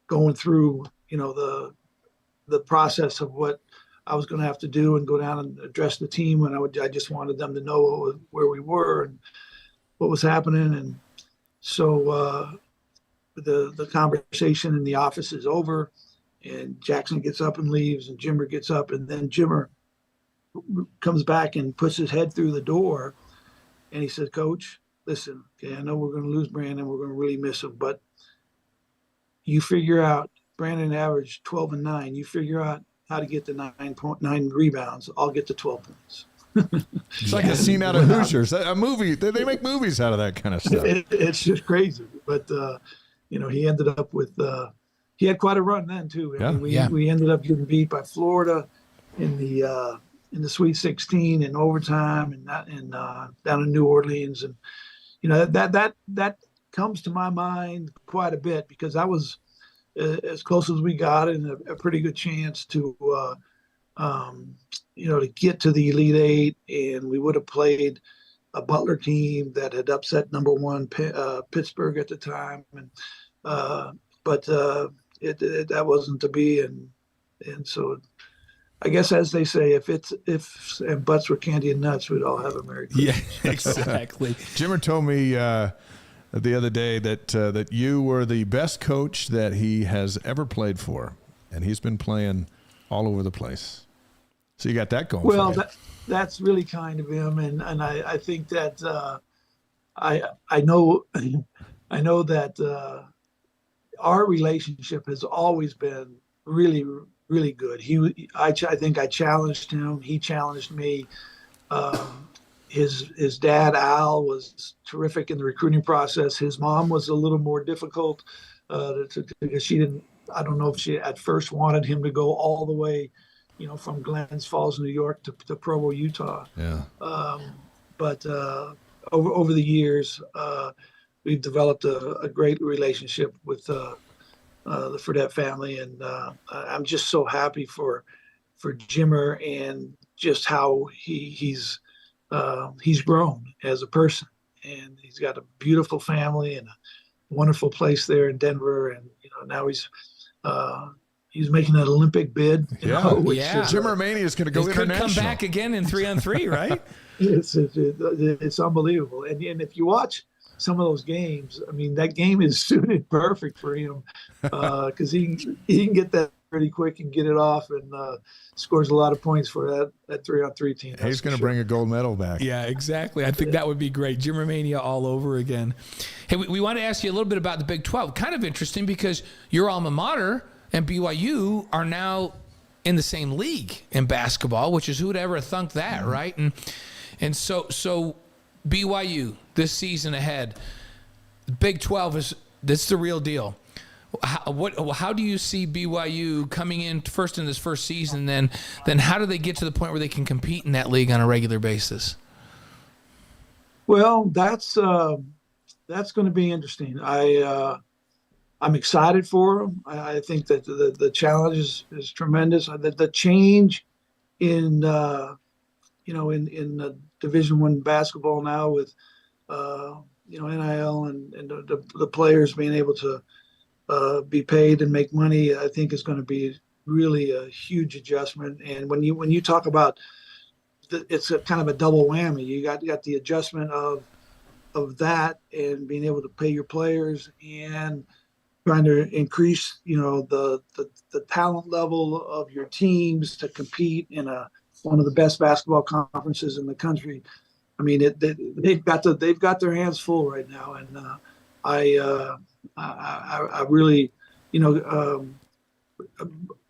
going through the process of what I was going to have to do and go down and address the team. And I just wanted them to know where we were and what was happening. And so the conversation in the office is over, and Jackson gets up and leaves, and Jimmer gets up, and then Jimmer comes back and puts his head through the door, and he says, "Coach, listen, okay, I know we're going to lose Brandon. We're going to really miss him, but you figure out, Brandon averaged 12 and 9. You figure out how to get to 9 rebounds. I'll get to 12 points." It's like a scene out of Hoosiers, a movie. They make movies out of that kind of stuff. It's just crazy. But, he ended up with he had quite a run then, too. I mean, we ended up getting beat by Florida in the Sweet 16 in overtime, and down in New Orleans. And, that comes to my mind quite a bit, because that was as close as we got, and a pretty good chance to get to the Elite Eight. And we would have played a Butler team that had upset number one Pittsburgh at the time, and but that wasn't to be. And so I guess, as they say, if ifs and buts were candy and nuts, we'd all have a Merry Christmas. Yeah, exactly. Jimmer told me the other day that you were the best coach that he has ever played for, and he's been playing all over the place. So you got that going. Well, for you. that's really kind of him, and I think that I know that our relationship has always been really, really good. I think I challenged him. He challenged me. His dad, Al, was terrific in the recruiting process. His mom was a little more difficult because she didn't. I don't know if she at first wanted him to go all the way, from Glens Falls, New York to Provo, Utah. Yeah. But over the years, we've developed a great relationship with the Fredette family, and I'm just so happy for Jimmer and just how he's grown as a person, and he's got a beautiful family and a wonderful place there in Denver, and now he's making an Olympic bid. Jimmer Mania is going to go international. Could come back again in 3-on-3, right? It's unbelievable, and if you watch some of those games, I mean, that game is suited perfect for him because he can get that pretty quick and get it off, and scores a lot of points for that 3-on-3 team. He's going to bring a gold medal back. Yeah, exactly. I think that would be great. Jimmer Mania all over again. Hey, we want to ask you a little bit about the Big 12. Kind of interesting because your alma mater and BYU are now in the same league in basketball, which is who would ever thunk that, right? And so BYU this season ahead, Big 12 that's the real deal. How do you see BYU coming in first in this first season? Then how do they get to the point where they can compete in that league on a regular basis? Well, that's going to be interesting. I'm excited for them. I think that the challenge is tremendous. The change in in Division I basketball now with NIL and the players being able to be paid and make money, I think is going to be really a huge adjustment. And when you talk about it's a kind of a double whammy. You got the adjustment of that and being able to pay your players and trying to increase, the talent level of your teams to compete in one of the best basketball conferences in the country. I mean, they've got their hands full right now, and I really,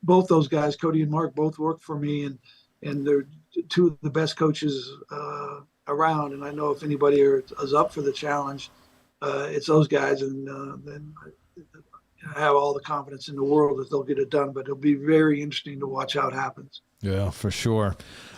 both those guys, Cody and Mark, both work for me, and they're two of the best coaches around. And I know if anybody is up for the challenge, it's those guys, and then I have all the confidence in the world that they'll get it done. But it'll be very interesting to watch how it happens. Yeah, for sure.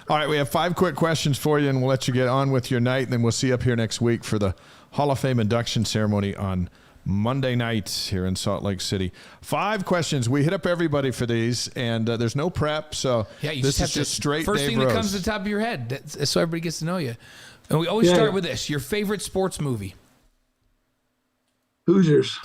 All right, we have 5 quick questions for you, and we'll let you get on with your night, and then we'll see you up here next week for the Hall of Fame induction ceremony on Monday night here in Salt Lake City. 5 questions. We hit up everybody for these, and there's no prep, so this is just straight first Dave thing Rose. that comes to the top of your head, that's so everybody gets to know you. And we always start with this: your favorite sports movie. Hoosiers.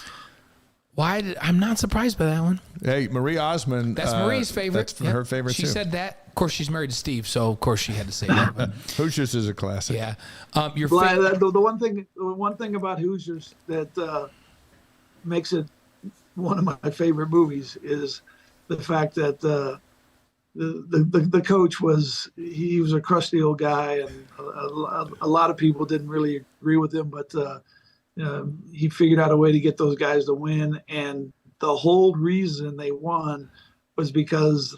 I'm not surprised by that one. Hey, Marie Osmond. That's Marie's favorite. That's her favorite she too. She said that. Of course, she's married to Steve, so of course she had to say that. But, Hoosiers is a classic. Yeah. The one thing about Hoosiers that makes it one of my favorite movies is the fact that the coach was a crusty old guy, and a lot of people didn't really agree with him, but he figured out a way to get those guys to win, and the whole reason they won was because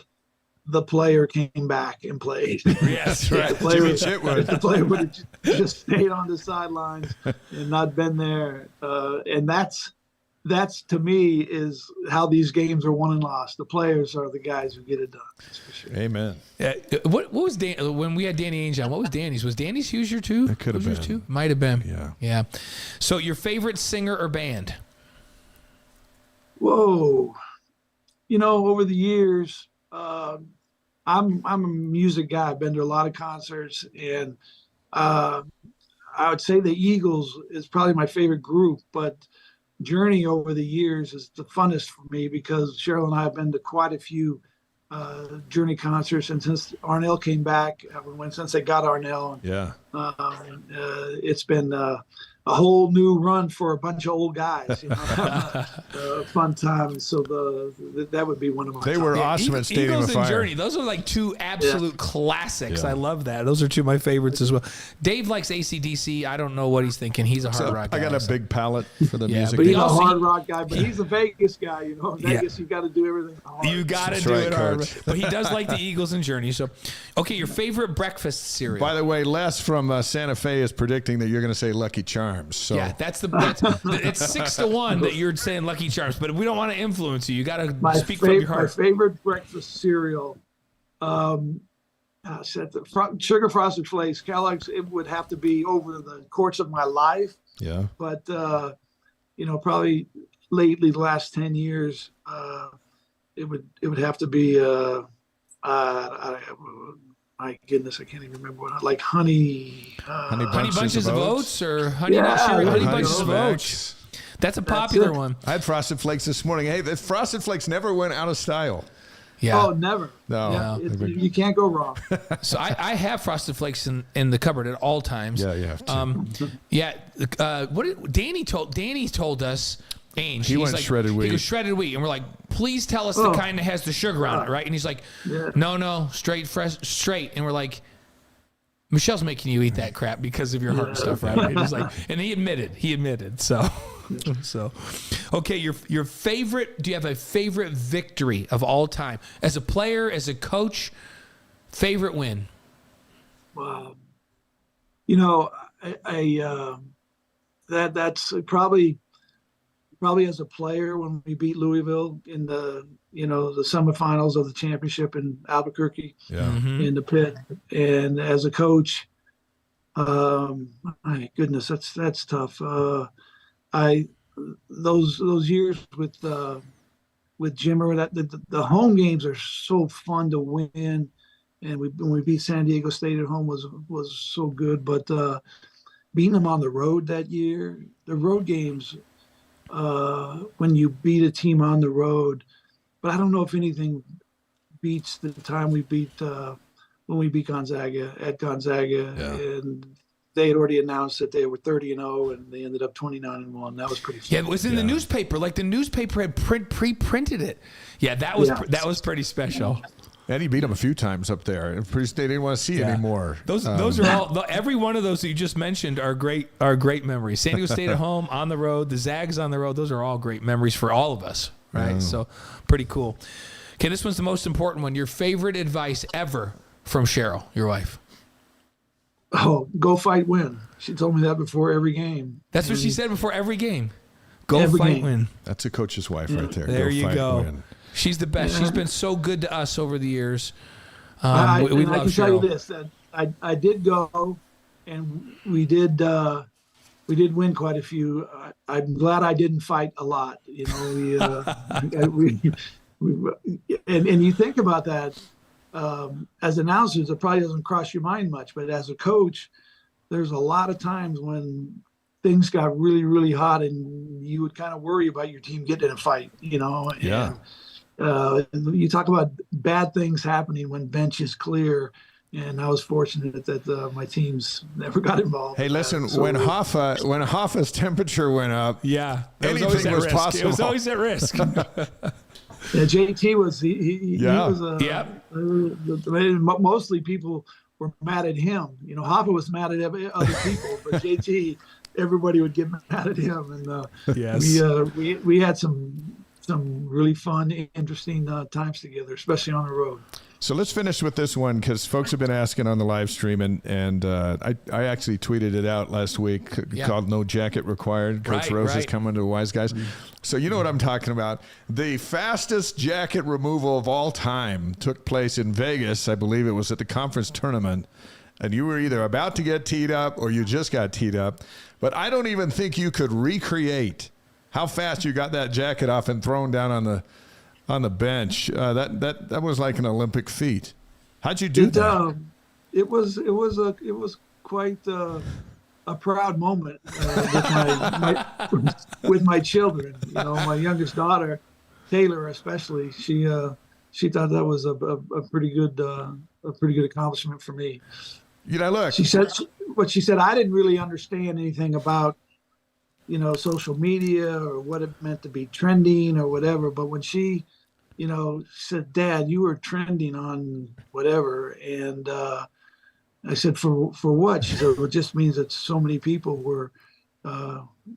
the player came back and played. Yes, right. The player would have just stayed on the sidelines and not been there, and that's to me is how these games are won and lost. The players are the guys who get it done. That's for sure. Amen. What was when we had Danny Ainge on? What was Danny's? Was Danny's Hoosier too? It could have been. Too? Might have been. Yeah. Yeah. So your favorite singer or band? Whoa. Over the years, I'm a music guy. I've been to a lot of concerts, and I would say the Eagles is probably my favorite group, but Journey over the years is the funnest for me because Cheryl and I have been to quite a few Journey concerts, and since Arnell came back, since they got Arnell, it's been a whole new run for a bunch of old guys. Fun time. So that would be one of my. They were awesome at Stadium Eagles of Fire. and Journey. Those are like 2 absolute classics. I love that. Those are 2 of my favorites as well. Dave likes AC/DC. I don't know what he's thinking. He's a hard rock guy. I got a big palate for the music. But he's a hard rock guy. But he's a Vegas guy. In Vegas, you got to do everything hard. You got to do it hard. But he does like the Eagles and Journey. So, okay, your favorite breakfast cereal. By the way, Les from Santa Fe is predicting that you're going to say Lucky Charms. So. Yeah, it's 6-1 that you're saying Lucky Charms, but we don't want to influence you. You got to speak from your heart. My favorite breakfast cereal, Sugar Frosted Flakes. Kellogg's, it would have to be over the course of my life. Yeah. But probably lately, the last 10 years, it would have to be. My goodness, I can't even remember what. Like honey bunches of oats or honey bunches of oats. That's a popular one. I had Frosted Flakes this morning. Hey, the Frosted Flakes never went out of style. Yeah. Oh, never. No. You can't go wrong. So I have Frosted Flakes in the cupboard at all times. Yeah, you have to. Danny told us. Ainge. He went shredded wheat. He goes shredded wheat, and we're like, please tell us the kind that has the sugar on it, right? And he's like, no, straight, fresh, straight. And we're like, Michelle's making you eat that crap because of your heart and stuff, right? He's like, and he admitted. So, okay, your favorite. Do you have a favorite victory of all time as a player, as a coach? Favorite win? Wow. That's probably as a player when we beat Louisville in the semifinals of the championship in Albuquerque in the pit, and as a coach, my goodness, that's tough. Those years with Jimmer, that the home games are so fun to win, and when we beat San Diego State at home was so good, but beating them on the road that year, the road games. when you beat a team on the road. But I don't know if anything beats the time we beat when we beat Gonzaga at Gonzaga, and they had already announced that they were 30-0, and they ended up 29-1. That was pretty fun. Yeah, it was in the newspaper. Like the newspaper had pre-printed it. Yeah, that was pretty special. And he beat them a few times up there. They didn't want to see anymore. Those are all. Every one of those that you just mentioned are great memories. San Diego State at home, on the road, the Zags on the road. Those are all great memories for all of us, right? So pretty cool. Okay, this one's the most important one. Your favorite advice ever from Cheryl, your wife? Oh, go fight, win. She told me that before every game. That's what she said before every game. Go Every fight, game. win. That's a coach's wife right there. There you fight, go. win. She's the best. She's been so good to us over the years. We I love can Cheryl. tell you this: that I did go, and we did win quite a few. I'm glad I didn't fight a lot. You know, we and you think about that as announcers, it probably doesn't cross your mind much, but as a coach, there's a lot of times when things got really, really hot, and you would kind of worry about your team getting in a fight. You know, you talk about bad things happening when bench is clear, and I was fortunate that my teams never got involved. Hey, listen, when Hoffa's temperature went up, anything was possible. It was always at risk. Yeah, JT was he was mostly people were mad at him. You know, Hoffa was mad at other people, but JT, everybody would get mad at him, and we had some really fun, interesting times together, especially on the road. So let's finish with this one because folks have been asking on the live stream, and I actually tweeted it out last week called "No Jacket Required." Coach Rose is coming to Wise Guys. So you know what I'm talking about. The fastest jacket removal of all time took place in Vegas. I believe it was at the conference tournament, and you were either about to get teed up or you just got teed up. But I don't even think you could recreate how fast you got that jacket off and thrown down on the bench. That was like an Olympic feat. How'd you do that? It was quite a proud moment with my children. You know, my youngest daughter, Taylor, especially. She thought that was a pretty good accomplishment for me. You know, look. She said I didn't really understand anything about, you know, social media or what it meant to be trending or whatever. But when she, you know, said, "Dad, you were trending on whatever," and I said, "For what?" She said, "Well, it just means that so many people were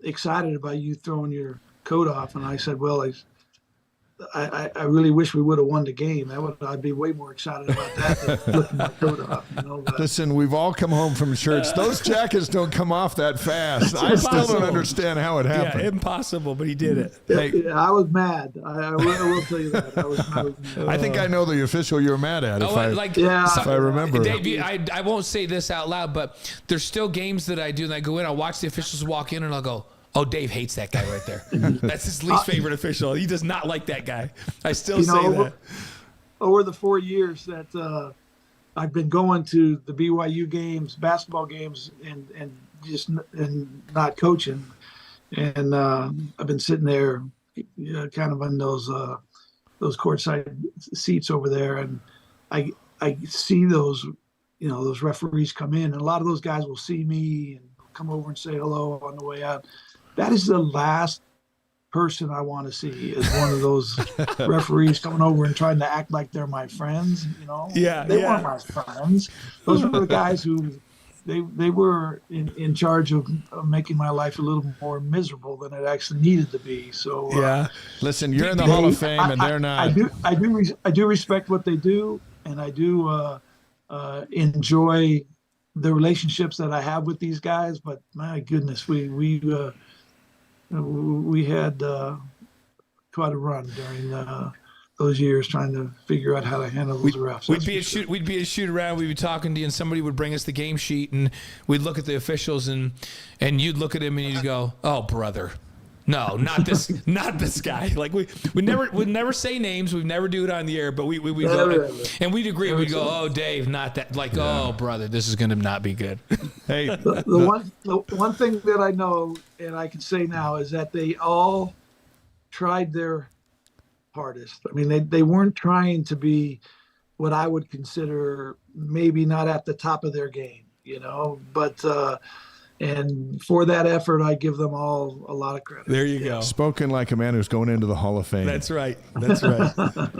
excited about you throwing your coat off." And I said, "Well, I really wish we would have won the game. I'd be way more excited about that than flipping my coat off." You know, listen, we've all come home from church. Those jackets don't come off that fast. I still don't understand how it happened. Yeah, impossible, but he did it. Hey, I was mad. I will tell you that. I was mad. I think I know the official you're mad at. If I remember. Dave, I won't say this out loud, but there's still games that I do, and I go in, I'll watch the officials walk in, and I'll go, "Oh, Dave hates that guy right there. That's his least favorite official. He does not like that guy." I still say that. Over the 4 years that I've been going to the BYU games, basketball games, and not coaching, and I've been sitting there, you know, kind of on those courtside seats over there, and I see those, you know, those referees come in, and a lot of those guys will see me and come over and say hello on the way out. That is the last person I want to see, is one of those referees coming over and trying to act like they're my friends. You know, they weren't my friends. Those were the guys who they were in charge of making my life a little more miserable than it actually needed to be. So listen, you're in the Hall of Fame, and they're not. I do respect what they do, and I do enjoy the relationships that I have with these guys. But my goodness, we had quite a run during those years trying to figure out how to handle those refs. We'd be a shoot around. We'd be talking to you, and somebody would bring us the game sheet, and we'd look at the officials, and you'd look at him, and you'd go, "Oh, brother." No, not this guy. Like we never say names. We never do it on the air, but we go and we'd agree. We go, oh, Dave, not that. Like, oh, brother, this is going to not be good. Hey, the one thing that I know and I can say now is that they all tried their hardest. I mean, they weren't trying to be what I would consider maybe not at the top of their game, but. And for that effort, I give them all a lot of credit. There you go. Spoken like a man who's going into the Hall of Fame. That's right.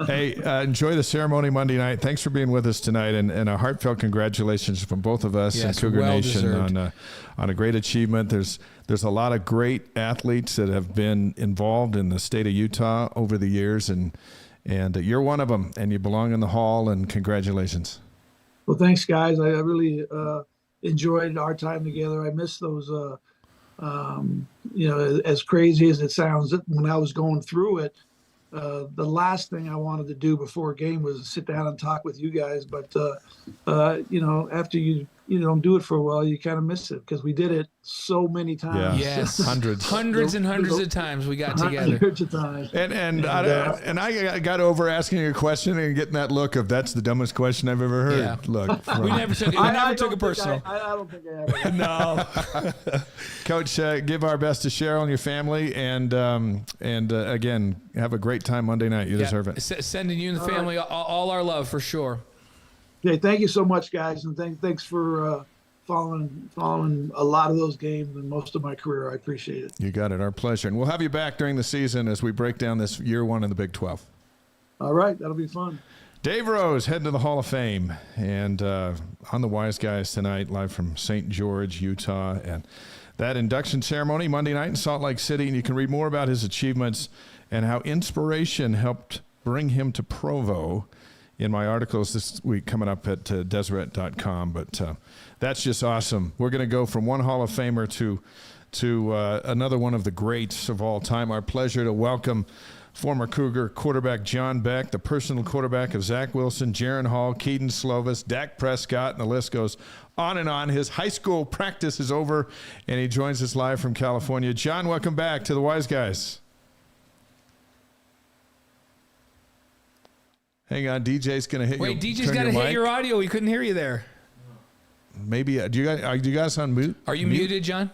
Hey, enjoy the ceremony Monday night. Thanks for being with us tonight, and a heartfelt congratulations from both of us and Cougar Nation on a great achievement. There's a lot of great athletes that have been involved in the state of Utah over the years, and you're one of them, and you belong in the Hall, and congratulations. Well, thanks, guys. I really enjoyed our time together. I miss those, as crazy as it sounds, when I was going through it, the last thing I wanted to do before a game was sit down and talk with you guys. But, after you don't do it for a while, you kind of miss it because we did it so many times. Yeah. Yes. Hundreds and hundreds of times we got together. Hundreds of times. And I got over asking a question and getting that look of that's the dumbest question I've ever heard. Yeah. Look, we never took it personal. I don't think I ever. No. Coach, give our best to Cheryl and your family, and again, have a great time Monday night. You deserve it. Sending you and the family all our love for sure. Okay, thank you so much, guys, and thanks for following a lot of those games and most of my career. I appreciate it. You got it. Our pleasure. And we'll have you back during the season as we break down this year one in the Big 12. All right, that'll be fun. Dave Rose heading to the Hall of Fame, and on the Wise Guys tonight, live from St. George, Utah, and that induction ceremony Monday night in Salt Lake City. And you can read more about his achievements and how inspiration helped bring him to Provo in my articles this week coming up at Deseret.com. But that's just awesome. We're going to go from one Hall of Famer to another one of the greats of all time. Our pleasure to welcome former Cougar quarterback John Beck, the personal quarterback of Zach Wilson, Jaron Hall, Keaton Slovis, Dak Prescott, and the list goes on and on. His high school practice is over, and he joins us live from California. John, welcome back to the Wise Guys. Hang on, DJ's going to hit you. Wait, DJ's got to hit your audio. We couldn't hear you there. Maybe. Are you guys on mute? Are you muted, John?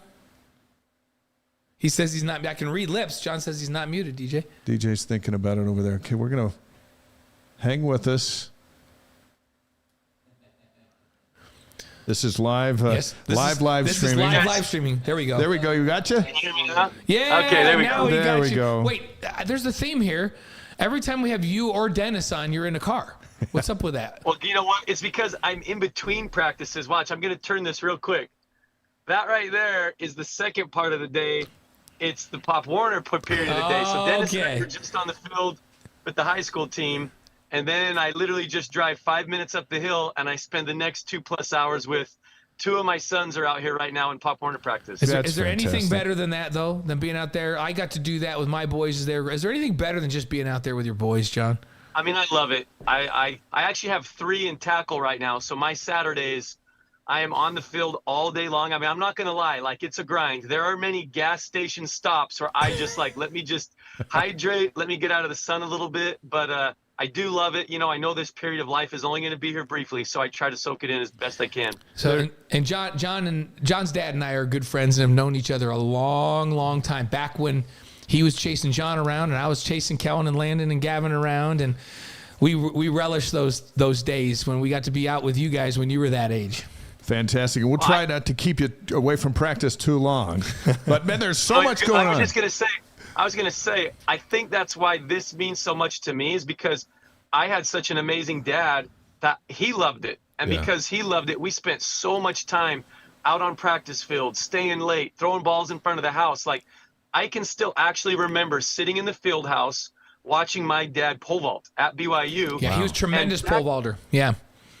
He says he's not. I can read lips. John says he's not muted, DJ. DJ's thinking about it over there. Okay, we're going to hang with us. This is live. Yes, live streaming. This is live streaming. There we go. There we go. You gotcha? Can you hear me now? Yeah. Okay, there we go. There we go. Wait, there's a theme here. Every time we have you or Dennis on, you're in a car. What's up with that? Well, you know what? It's because I'm in between practices. Watch, I'm going to turn this real quick. That right there is the second part of the day. It's the Pop Warner period of the day. So Dennis and I are just on the field with the high school team. And then I literally just drive 5 minutes up the hill, and I spend the next 2+ hours with two of my sons are out here right now in Pop Warner practice. Is there anything better than that, though, than being out there? I got to do that with my boys. Is there anything better than just being out there with your boys, John? I mean, I love it. I actually have 3 in tackle right now. So my Saturdays, I am on the field all day long. I mean, I'm not going to lie. Like, it's a grind. There are many gas station stops where I just let me just hydrate. Let me get out of the sun a little bit. But I do love it. You know, I know this period of life is only going to be here briefly, so I try to soak it in as best I can. So, and John's dad and I are good friends and have known each other a long, long time. Back when he was chasing John around and I was chasing Kellen and Landon and Gavin around, and we relish those days when we got to be out with you guys when you were that age. Fantastic. And we'll try not to keep you away from practice too long. But, man, there's so much going on. I was going to say, I think that's why this means so much to me is because I had such an amazing dad that he loved it. And because he loved it, we spent so much time out on practice fields, staying late, throwing balls in front of the house. Like, I can still actually remember sitting in the field house watching my dad pole vault at BYU. Yeah, he was tremendous pole vaulter. Yeah.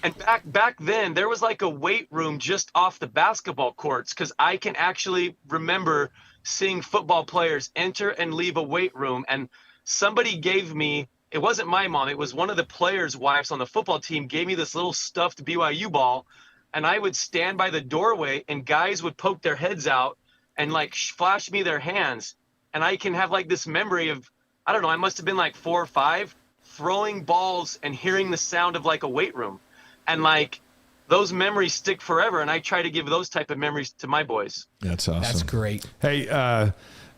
And back then, there was like a weight room just off the basketball courts because I can actually remember seeing football players enter and leave a weight room. And somebody gave me, it wasn't my mom, it was one of the players' wives on the football team, gave me this little stuffed BYU ball. And I would stand by the doorway and guys would poke their heads out and flash me their hands. And I can have like this memory of, I don't know, I must have been like 4 or 5, throwing balls and hearing the sound of like a weight room. And like those memories stick forever. And I try to give those type of memories to my boys. That's awesome. That's great. Hey,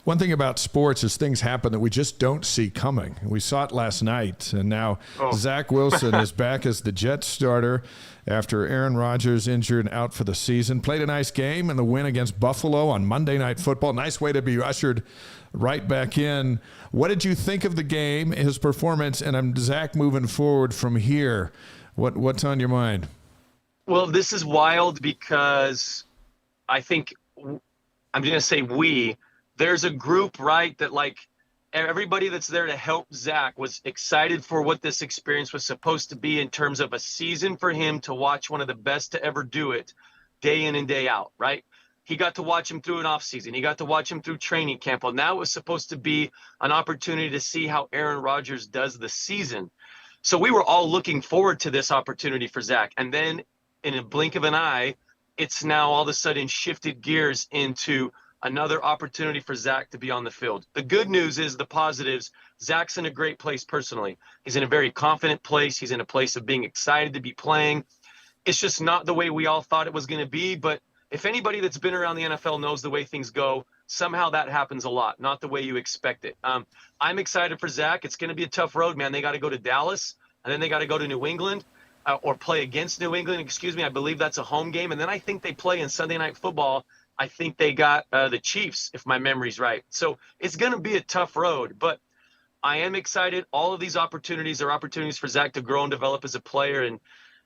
one thing about sports is things happen that we just don't see coming. We saw it last night, and now Zach Wilson is back as the Jets starter after Aaron Rodgers injured and out for the season. Played a nice game in the win against Buffalo on Monday Night Football. Nice way to be ushered right back in. What did you think of the game, his performance, and Zach moving forward from here? What's on your mind? Well, this is wild because I think I'm going to say there's a group, right, that like everybody that's there to help Zach was excited for what this experience was supposed to be in terms of a season for him to watch one of the best to ever do it day in and day out, right? He got to watch him through an offseason. He got to watch him through training camp. Well, now it was supposed to be an opportunity to see how Aaron Rodgers does the season. So we were all looking forward to this opportunity for Zach. And then in a blink of an eye, it's now all of a sudden shifted gears into another opportunity for Zach to be on the field. The good news is the positives. Zach's in a great place personally. He's in a very confident place. He's in a place of being excited to be playing. It's just not the way we all thought it was going to be. But if anybody that's been around the NFL knows the way things go, somehow that happens a lot, not the way you expect it. I'm excited for Zach. It's going to be a tough road, man. They got to go to Dallas, and then they got to go to New England. Or play against New England, I believe that's a home game. And then I think they play in Sunday Night Football. I think they got the Chiefs, if my memory's right. So it's going to be a tough road, but I am excited. All of these opportunities are opportunities for Zach to grow and develop as a player. And,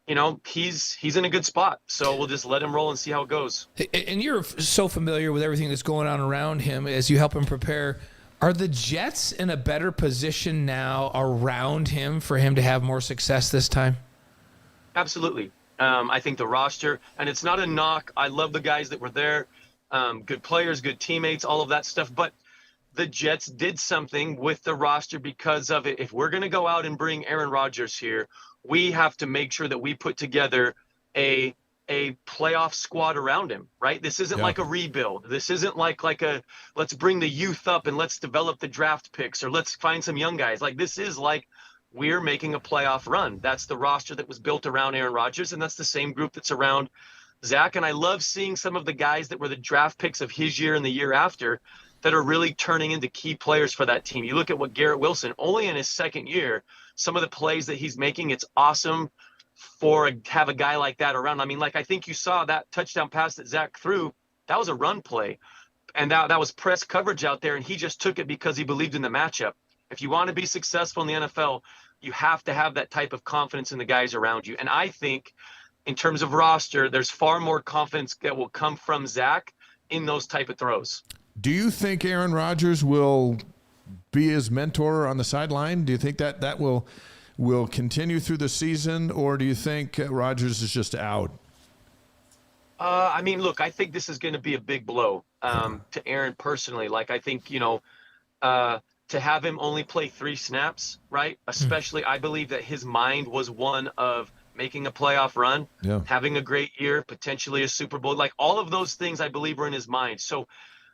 you know, he's in a good spot. So we'll just let him roll and see how it goes. And you're so familiar with everything that's going on around him as you help him prepare. Are the Jets in a better position now around him for him to have more success this time? Absolutely. I think the roster, and it's not a knock. I love the guys that were there. Good players, good teammates, all of that stuff. But the Jets did something with the roster because of it. If we're going to go out and bring Aaron Rodgers here, we have to make sure that we put together a playoff squad around him, right? This isn't like a rebuild. This isn't like a let's bring the youth up and let's develop the draft picks or let's find some young guys. Like this is like we're making a playoff run. That's the roster that was built around Aaron Rodgers, and that's the same group that's around Zach. And I love seeing some of the guys that were the draft picks of his year and the year after that are really turning into key players for that team. You look at what Garrett Wilson, only in his second year, some of the plays that he's making, it's awesome have a guy like that around. I mean, like I think you saw that touchdown pass that Zach threw, that was a run play. And that was press coverage out there, and he just took it because he believed in the matchup. If you want to be successful in the NFL, you have to have that type of confidence in the guys around you. And I think in terms of roster, there's far more confidence that will come from Zach in those type of throws. Do you think Aaron Rodgers will be his mentor on the sideline? Do you think that will continue through the season, or do you think Rodgers is just out? I mean, look, I think this is going to be a big blow to Aaron personally. Like, I think, to have him only play 3 snaps, right? Especially, I believe that his mind was one of making a playoff run, having a great year, potentially a Super Bowl. Like, all of those things, I believe, were in his mind. So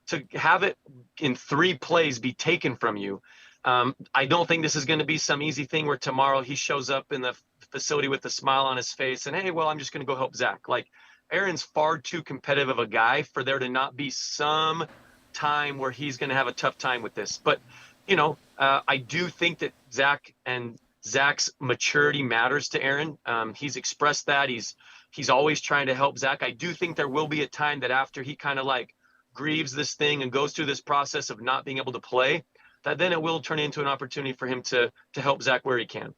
to have it in 3 plays be taken from you, I don't think this is going to be some easy thing where tomorrow he shows up in the facility with a smile on his face and, hey, well, I'm just going to go help Zach. Like, Aaron's far too competitive of a guy for there to not be some time where he's going to have a tough time with this. But, I do think that Zach's maturity matters to Aaron. He's expressed that. He's always trying to help Zach. I do think there will be a time that after he kind of like grieves this thing and goes through this process of not being able to play, that then it will turn into an opportunity for him to help Zach where he can.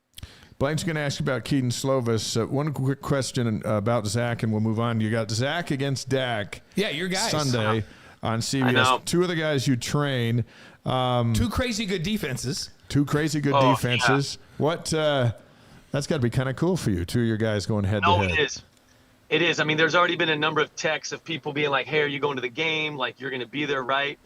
Blaine's going to ask you about Keaton Slovis. One quick question about Zach, and we'll move on. You got Zach against Dak. Yeah, your guys. Sunday on CBS. 2 of the guys you train. 2 crazy good defenses. 2 crazy good defenses. Yeah. What? That's got to be kind of cool for you. 2 of your guys going head to head. No, it is. It is. I mean, there's already been a number of texts of people being like, hey, are you going to the game? Like, you're going to be there, right?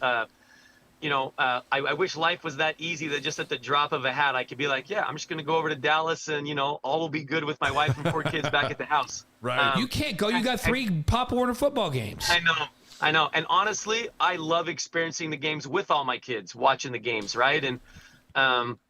I wish life was that easy that just at the drop of a hat, I could be like, yeah, I'm just going to go over to Dallas and, all will be good with my wife and 4 kids back at the house. Right. You can't go. You got 3 Pop Warner football games. I know. And honestly, I love experiencing the games with all my kids, watching the games, right? And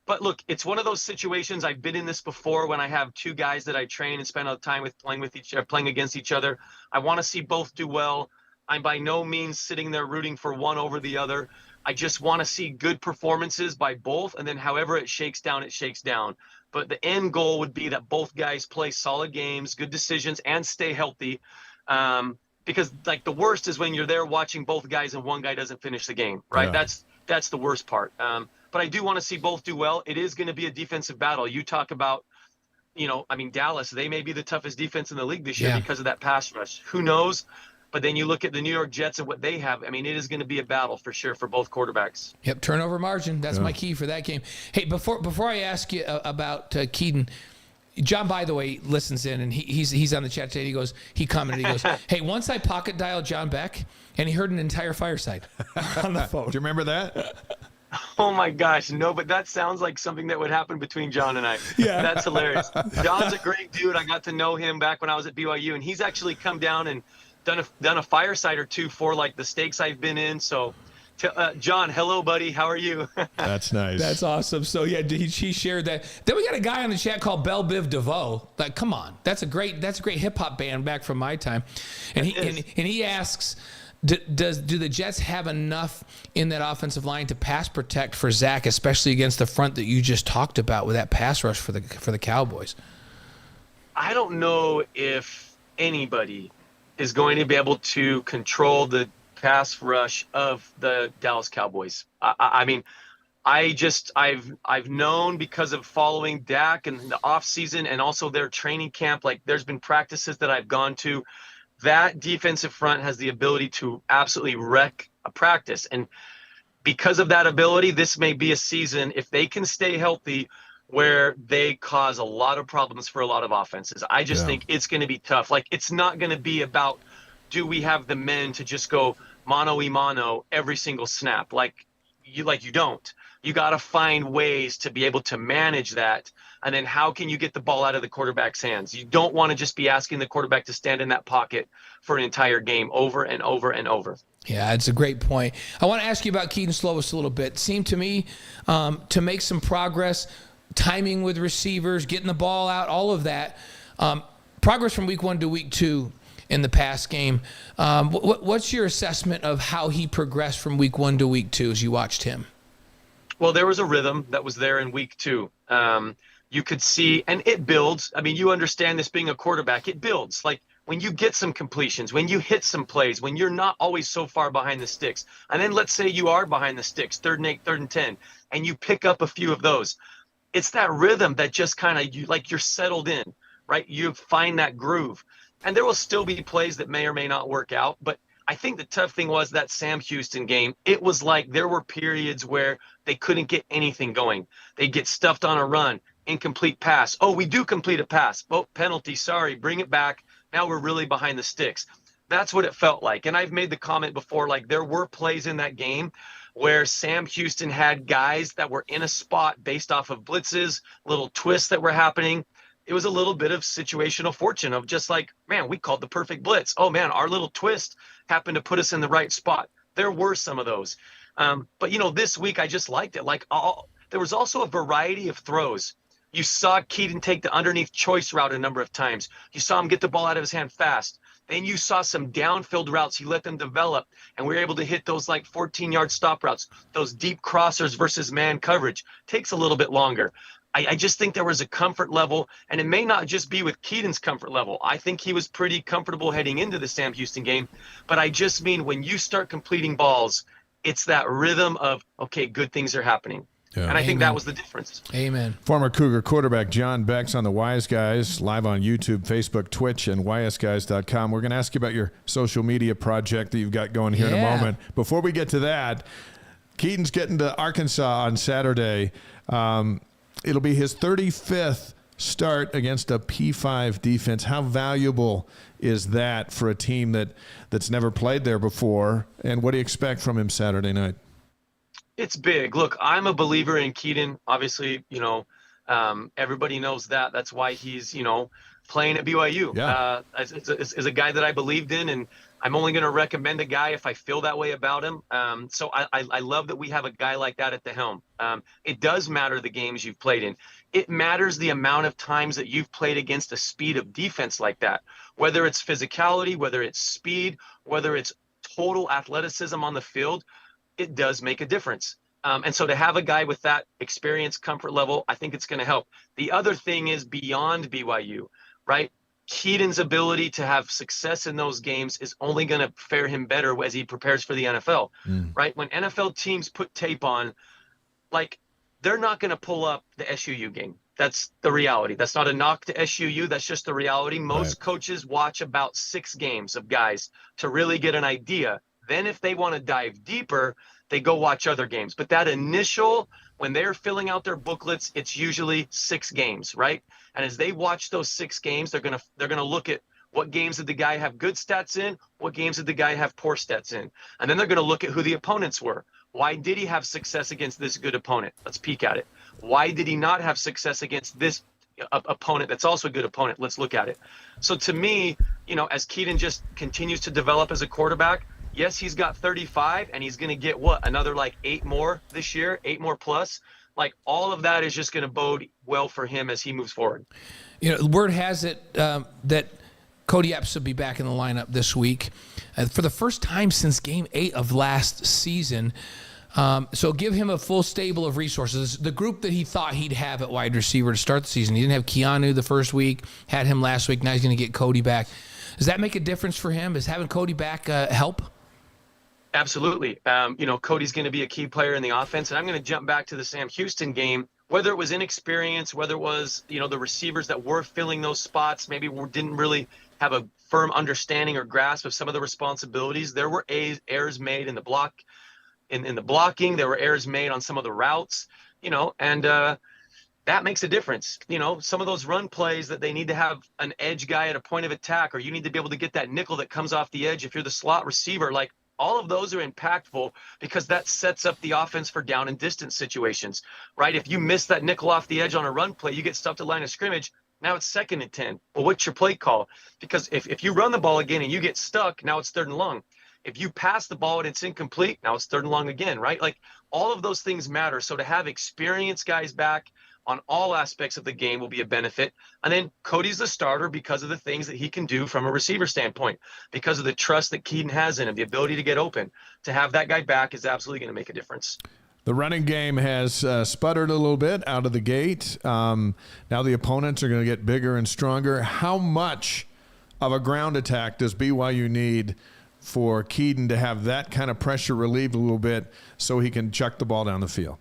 but look, it's one of those situations. I've been in this before when I have 2 guys that I train and spend all the time with playing against each other. I want to see both do well. I'm by no means sitting there rooting for one over the other. I just want to see good performances by both, and then however it shakes down, it shakes down. But the end goal would be that both guys play solid games, good decisions, and stay healthy. Because like the worst is when you're there watching both guys and one guy doesn't finish the game, right? Yeah. That's the worst part. But I do want to see both do well. It is going to be a defensive battle. You talk about, Dallas, they may be the toughest defense in the league this year because of that pass rush. Who knows? But then you look at the New York Jets and what they have. I mean, it is going to be a battle for sure for both quarterbacks. Yep, turnover margin. That's my key for that game. Hey, before I ask you about Keaton, John, by the way, listens in, and he's on the chat today. He commented, he goes, hey, once I pocket dialed John Beck, and he heard an entire fireside on the phone. Do you remember that? Oh my gosh, no, but that sounds like something that would happen between John and I. Yeah. That's hilarious. John's a great dude. I got to know him back when I was at BYU, and he's actually come down and done a fireside or 2 for like the stakes I've been in. So John, hello buddy, how are you? That's nice. That's awesome. So yeah, he shared that. Then we got a guy on the chat called Belle Biv DeVoe. Like, come on, that's a great hip hop band back from my time. And he asks, do the Jets have enough in that offensive line to pass protect for Zach, especially against the front that you just talked about with that pass rush for the Cowboys? I don't know if anybody is going to be able to control the pass rush of the Dallas Cowboys. I mean, I've known because of following Dak and the off season and also their training camp, like there's been practices that I've gone to, that defensive front has the ability to absolutely wreck a practice. And because of that ability, this may be a season, if they can stay healthy, where they cause a lot of problems for a lot of offenses. I just think it's going to be tough. Like, it's not going to be about, do we have the men to just go mano-a-mano every single snap? Like you don't. You got to find ways to be able to manage that. And then how can you get the ball out of the quarterback's hands? You don't want to just be asking the quarterback to stand in that pocket for an entire game over and over and over. Yeah, it's a great point. I want to ask you about Keaton Slovis a little bit. It seemed to me to make some progress, timing with receivers, getting the ball out, all of that. Progress from week 1 to week 2 in the pass game. What's your assessment of how he progressed from week 1 to week 2 as you watched him? Well, there was a rhythm that was there in week 2. You could see, and it builds. I mean, you understand this being a quarterback, it builds. Like when you get some completions, when you hit some plays, when you're not always so far behind the sticks. And then let's say you are behind the sticks, 3rd and 8, 3rd and 10, and you pick up a few of those. It's that rhythm that just kind of, you're settled in, right? You find that groove. And there will still be plays that may or may not work out. But I think the tough thing was that Sam Houston game. It was like there were periods where they couldn't get anything going. They'd get stuffed on a run, incomplete pass. Oh, we do complete a pass. Oh, penalty, sorry, bring it back. Now we're really behind the sticks. That's what it felt like. And I've made the comment before, like there were plays in that game where Sam Houston had guys that were in a spot based off of blitzes, little twists that were happening. It was a little bit of situational fortune of just like, man, we called the perfect blitz. Oh man, our little twist happened to put us in the right spot. There were some of those. But this week I just liked it. Like there was also a variety of throws. You saw Keaton take the underneath choice route a number of times. You saw him get the ball out of his hand fast. Then you saw some downfield routes. He let them develop, and we were able to hit those like 14-yard stop routes, those deep crossers versus man coverage. Takes a little bit longer. I just think there was a comfort level, and it may not just be with Keaton's comfort level. I think he was pretty comfortable heading into the Sam Houston game, but I just mean when you start completing balls, it's that rhythm of, okay, good things are happening. Yeah. And I think that was the difference. Amen. Former Cougar quarterback John Beck's on the Wise Guys, live on YouTube, Facebook, Twitch, and ysguys.com. We're going to ask you about your social media project that you've got going here in a moment. Before we get to that, Keaton's getting to Arkansas on Saturday. It'll be his 35th start against a P5 defense. How valuable is that for a team that's never played there before? And what do you expect from him Saturday night? It's big. Look, I'm a believer in Keaton. Obviously, everybody knows that. That's why he's, playing at BYU. Yeah. As a guy that I believed in, and I'm only going to recommend a guy if I feel that way about him. So I love that we have a guy like that at the helm. It does matter the games you've played in. It matters the amount of times that you've played against a speed of defense like that, whether it's physicality, whether it's speed, whether it's total athleticism on the field. It does make a difference. And so to have a guy with that experience, comfort level, I think it's going to help. The other thing is beyond BYU, right? Keaton's ability to have success in those games is only going to fare him better as he prepares for the NFL, right? When NFL teams put tape on, like, they're not going to pull up the SUU game. That's the reality. That's not a knock to SUU. That's just the reality. Most coaches watch about 6 games of guys to really get an idea. Then if they want to dive deeper, they go watch other games. But that initial, when they're filling out their booklets, it's usually 6 games, right? And as they watch those 6 games, they're gonna look at what games did the guy have good stats in, what games did the guy have poor stats in, and then they're gonna look at who the opponents were. Why did he have success against this good opponent? Let's peek at it. Why did he not have success against this opponent that's also a good opponent? Let's look at it. So to me, as Keaton just continues to develop as a quarterback, yes, he's got 35, and he's going to get another 8 more this year, 8 more plus. All of that is just going to bode well for him as he moves forward. Word has it that Cody Epps will be back in the lineup this week for the first time since Game 8 of last season. So give him a full stable of resources. The group that he thought he'd have at wide receiver to start the season. He didn't have Keanu the first week, had him last week. Now he's going to get Cody back. Does that make a difference for him? Does having Cody back help? Absolutely. Cody's going to be a key player in the offense. And I'm going to jump back to the Sam Houston game, whether it was inexperience, whether it was, the receivers that were filling those spots, maybe didn't really have a firm understanding or grasp of some of the responsibilities. There were errors made in the blocking. There were errors made on some of the routes, and that makes a difference. Some of those run plays that they need to have an edge guy at a point of attack, or you need to be able to get that nickel that comes off the edge if you're the slot receiver, all of those are impactful because that sets up the offense for down and distance situations, right? If you miss that nickel off the edge on a run play, you get stuffed at line of scrimmage. Now it's 2nd and 10. Well, what's your play call? Because if you run the ball again and you get stuck, now it's 3rd and long. If you pass the ball and it's incomplete, now it's 3rd and long again, right? All of those things matter. So to have experienced guys back on all aspects of the game will be a benefit. And then Cody's the starter because of the things that he can do from a receiver standpoint, because of the trust that Keaton has in him, the ability to get open. To have that guy back is absolutely going to make a difference. The running game has sputtered a little bit out of the gate. Now the opponents are going to get bigger and stronger. How much of a ground attack does BYU need for Keaton to have that kind of pressure relieved a little bit so he can chuck the ball down the field?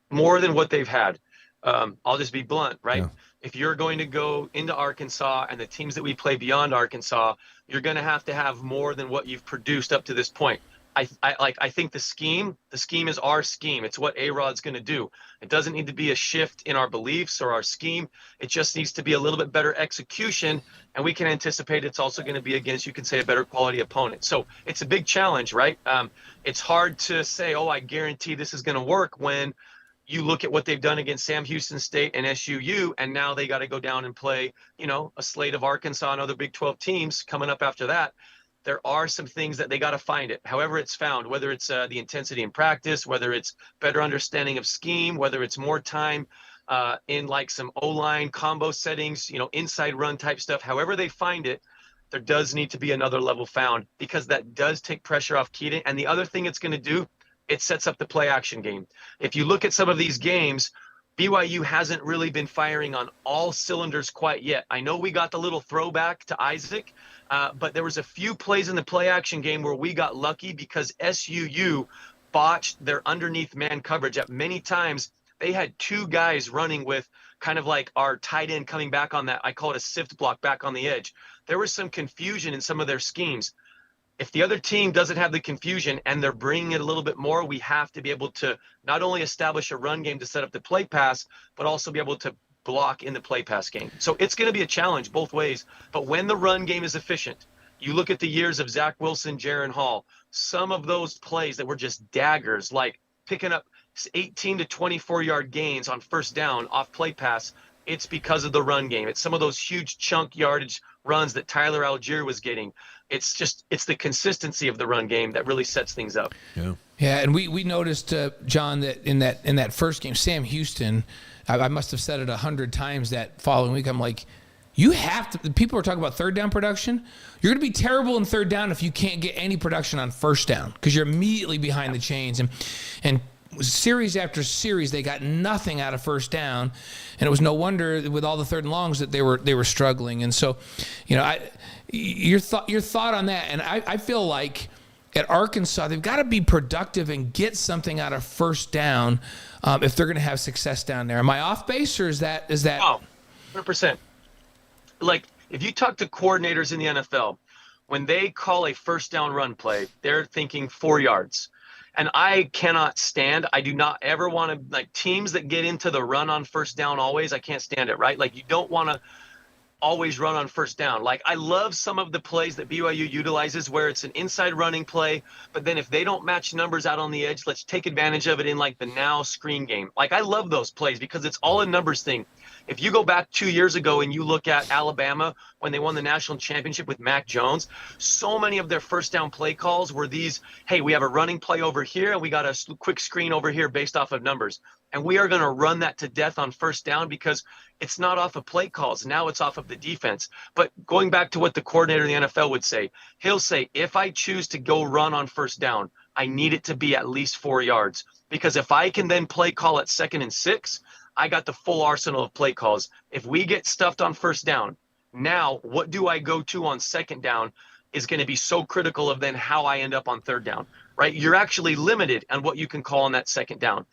More than what they've had. I'll just be blunt, right? Yeah. If you're going to go into Arkansas and the teams that we play beyond Arkansas, you're going to have more than what you've produced up to this point. I think the scheme is our scheme. It's what A-Rod's going to do. It doesn't need to be a shift in our beliefs or our scheme. It just needs to be a little bit better execution, and we can anticipate it's also going to be against, you can say, a better quality opponent. So it's a big challenge, right? It's hard to say, I guarantee this is going to work when you look at what they've done against Sam Houston State and SUU, and now they got to go down and play, a slate of Arkansas and other Big 12 teams coming up after that. There are some things that they got to find it, however it's found, whether it's the intensity in practice, whether it's better understanding of scheme, whether it's more time in some O-line combo settings, inside run type stuff. However they find it, there does need to be another level found because that does take pressure off Keaton. And the other thing it's going to do, it sets up the play action game. If you look at some of these games, BYU hasn't really been firing on all cylinders quite yet. I know we got the little throwback to Isaac, but there was a few plays in the play action game where we got lucky because SUU botched their underneath man coverage. At many times, they had 2 guys running with kind of like our tight end coming back on that. I call it a sift block back on the edge. There was some confusion in some of their schemes. If the other team doesn't have the confusion and they're bringing it a little bit more, we have to be able to not only establish a run game to set up the play pass, but also be able to block in the play pass game. So it's going to be a challenge both ways. But when the run game is efficient, you look at the years of Zach Wilson, Jaron Hall, some of those plays that were just daggers, like picking up 18 to 24-yard gains on first down off play pass, it's because of the run game. It's some of those huge chunk yardage runs that Tyler Algier was getting. It's the consistency of the run game that really sets things up. Yeah, and we noticed, John, that in that first game, Sam Houston, I must have said it 100 times that following week. I'm like, you have to. People are talking about third down production. You're going to be terrible in third down if you can't get any production on first down, because you're immediately behind the chains. And series after series, they got nothing out of first down, and it was no wonder with all the third and longs that they were struggling. And so, your thought on that, and I feel like at Arkansas they've got to be productive and get something out of first down if they're going to have success down there. Am I off base, or is that? Oh, 100%. Like, if you talk to coordinators in the NFL, when they call a first down run play, they're thinking 4 yards. And I cannot stand, I do not ever want to, like, teams that get into the run on first down always, I can't stand it, right? Like, you don't want to always run on first down. Like, I love some of the plays that BYU utilizes where it's an inside running play, but then if they don't match numbers out on the edge, let's take advantage of it in, like, the now screen game. Like, I love those plays because it's all a numbers thing. If you go back 2 years ago and you look at Alabama when they won the national championship with Mac Jones, so many of their first down play calls were these, hey, we have a running play over here and we got a quick screen over here based off of numbers. And we are going to run that to death on first down because it's not off of play calls. Now it's off of the defense. But going back to what the coordinator in the NFL would say, he'll say, if I choose to go run on first down, I need it to be at least 4 yards. Because if I can then play call at 2nd and 6, I got the full arsenal of play calls. If we get stuffed on first down, now what do I go to on second down is going to be so critical of then how I end up on third down, right? You're actually limited on what you can call on that second down.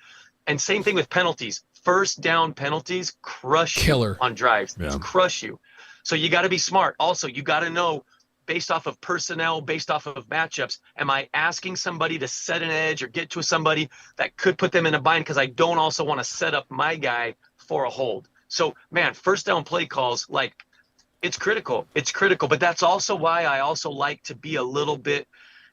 And same thing with penalties. First down penalties crush you on drives. Yeah. Crush you. So you got to be smart. Also, you got to know, based off of personnel, based off of matchups, am I asking somebody to set an edge or get to somebody that could put them in a bind, because I don't also want to set up my guy for a hold. So, man, first down play calls, like, it's critical. It's critical. But that's also why I also like to be a little bit,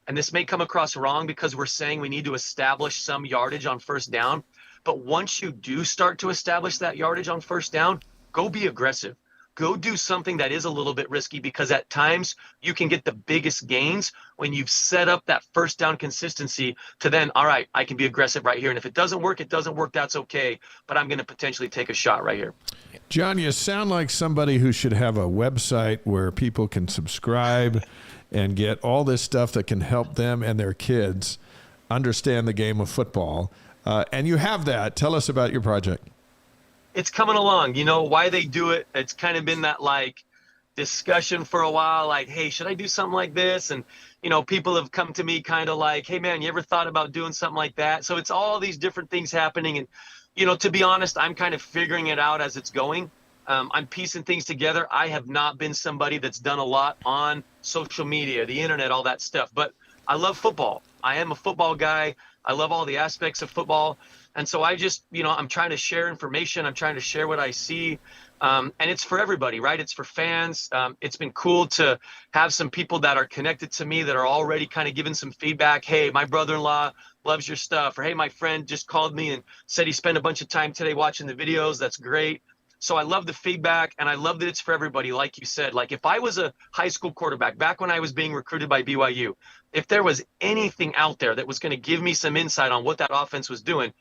and this may come across wrong because we're saying we need to establish some yardage on first down. But once you do start to establish that yardage on first down, go be aggressive. Go do something that is a little bit risky, because at times you can get the biggest gains when you've set up that first down consistency to then, all right, I can be aggressive right here. And if it doesn't work, it doesn't work. That's okay. But I'm going to potentially take a shot right here. John, you sound like somebody who should have a website where people can subscribe and get all this stuff that can help them and their kids understand the game of football. And you have that. Tell us about your project. It's coming along. You know, why they do it, it's kind of been that, like, discussion for a while, like, hey, should I do something like this? And, you know, people have come to me kind of like, hey, man, you ever thought about doing something like that? So it's all these different things happening. And, you know, to be honest, I'm kind of figuring it out as it's going. I'm piecing things together. I have not been somebody that's done a lot on social media, the internet, all that stuff. But I love football. I am a football guy. I love all the aspects of football. And so I just, you know, I'm trying to share information. I'm trying to share what I see. And it's for everybody, right? It's for fans. It's been cool to have some people that are connected to me that are already kind of giving some feedback. Hey, my brother-in-law loves your stuff. Or, hey, my friend just called me and said he spent a bunch of time today watching the videos. That's great. So I love the feedback, and I love that it's for everybody. Like you said, like, if I was a high school quarterback back when I was being recruited by BYU, if there was anything out there that was going to give me some insight on what that offense was doing,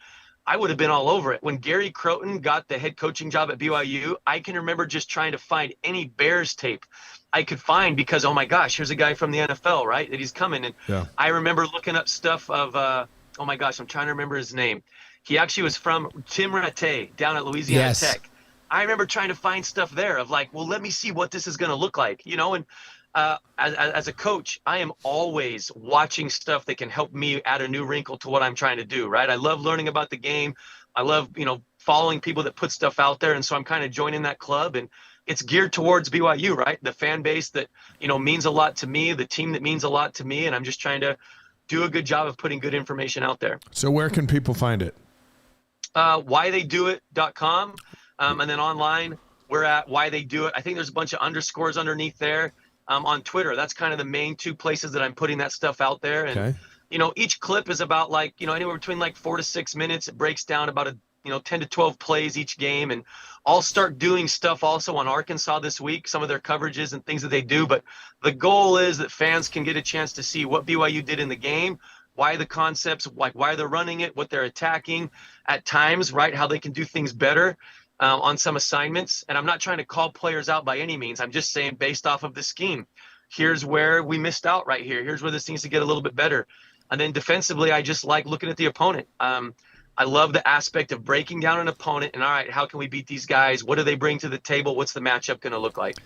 I would have been all over it. When Gary Croton got the head coaching job at BYU, I can remember just trying to find any Bears tape I could find because, oh my gosh, here's a guy from the NFL, right, that he's coming. And yeah. I remember looking up stuff of, oh my gosh, I'm trying to remember his name. He actually was from Tim Rattay down at Louisiana Tech. I remember trying to find stuff there of like, well, let me see what this is going to look like, you know, and as a coach, I am always watching stuff that can help me add a new wrinkle to what I'm trying to do, right? I love learning about the game. I love, you know, following people that put stuff out there. And so I'm kind of joining that club, and it's geared towards BYU, right? The fan base that, you know, means a lot to me, the team that means a lot to me. And I'm just trying to do a good job of putting good information out there. So where can people find it? whytheydoit.com. And then online, we're at Why They Do It. I think there's a bunch of underscores underneath there. On Twitter, that's kind of the main two places that I'm putting that stuff out there. And each clip is about anywhere between 4 to 6 minutes. It breaks down about 10 to 12 plays each game. And I'll start doing stuff also on Arkansas this week, some of their coverages and things that they do. But the goal is that fans can get a chance to see what BYU did in the game, why the concepts, why they're running it, what they're attacking at times, right? How they can do things better on some assignments. And I'm not trying to call players out by any means. I'm just saying based off of the scheme, here's where we missed out right here. Here's where this needs to get a little bit better. And then defensively, I just like looking at the opponent. I love the aspect of breaking down an opponent and, all right, how can we beat these guys? What do they bring to the table? What's the matchup going to look like?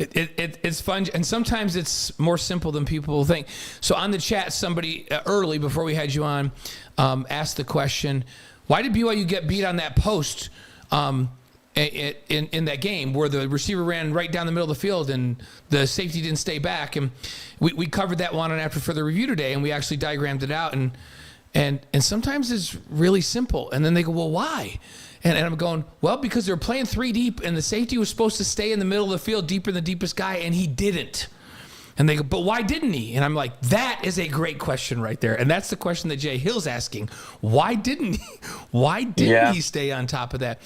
It's fun, and sometimes it's more simple than people think. So on the chat, somebody early before we had you on asked the question, why did BYU get beat on that post in that game where the receiver ran right down the middle of the field and the safety didn't stay back? And we covered that one on After Further Review today, and we actually diagrammed it out. And sometimes it's really simple. And then they go, well, why? And I'm going, well, because they're playing 3 deep, and the safety was supposed to stay in the middle of the field, deeper than the deepest guy, and he didn't. And they go, but why didn't he? And I'm like, that is a great question right there. And that's the question that Jay Hill's asking. Why didn't he? Why didn't he stay on top of that?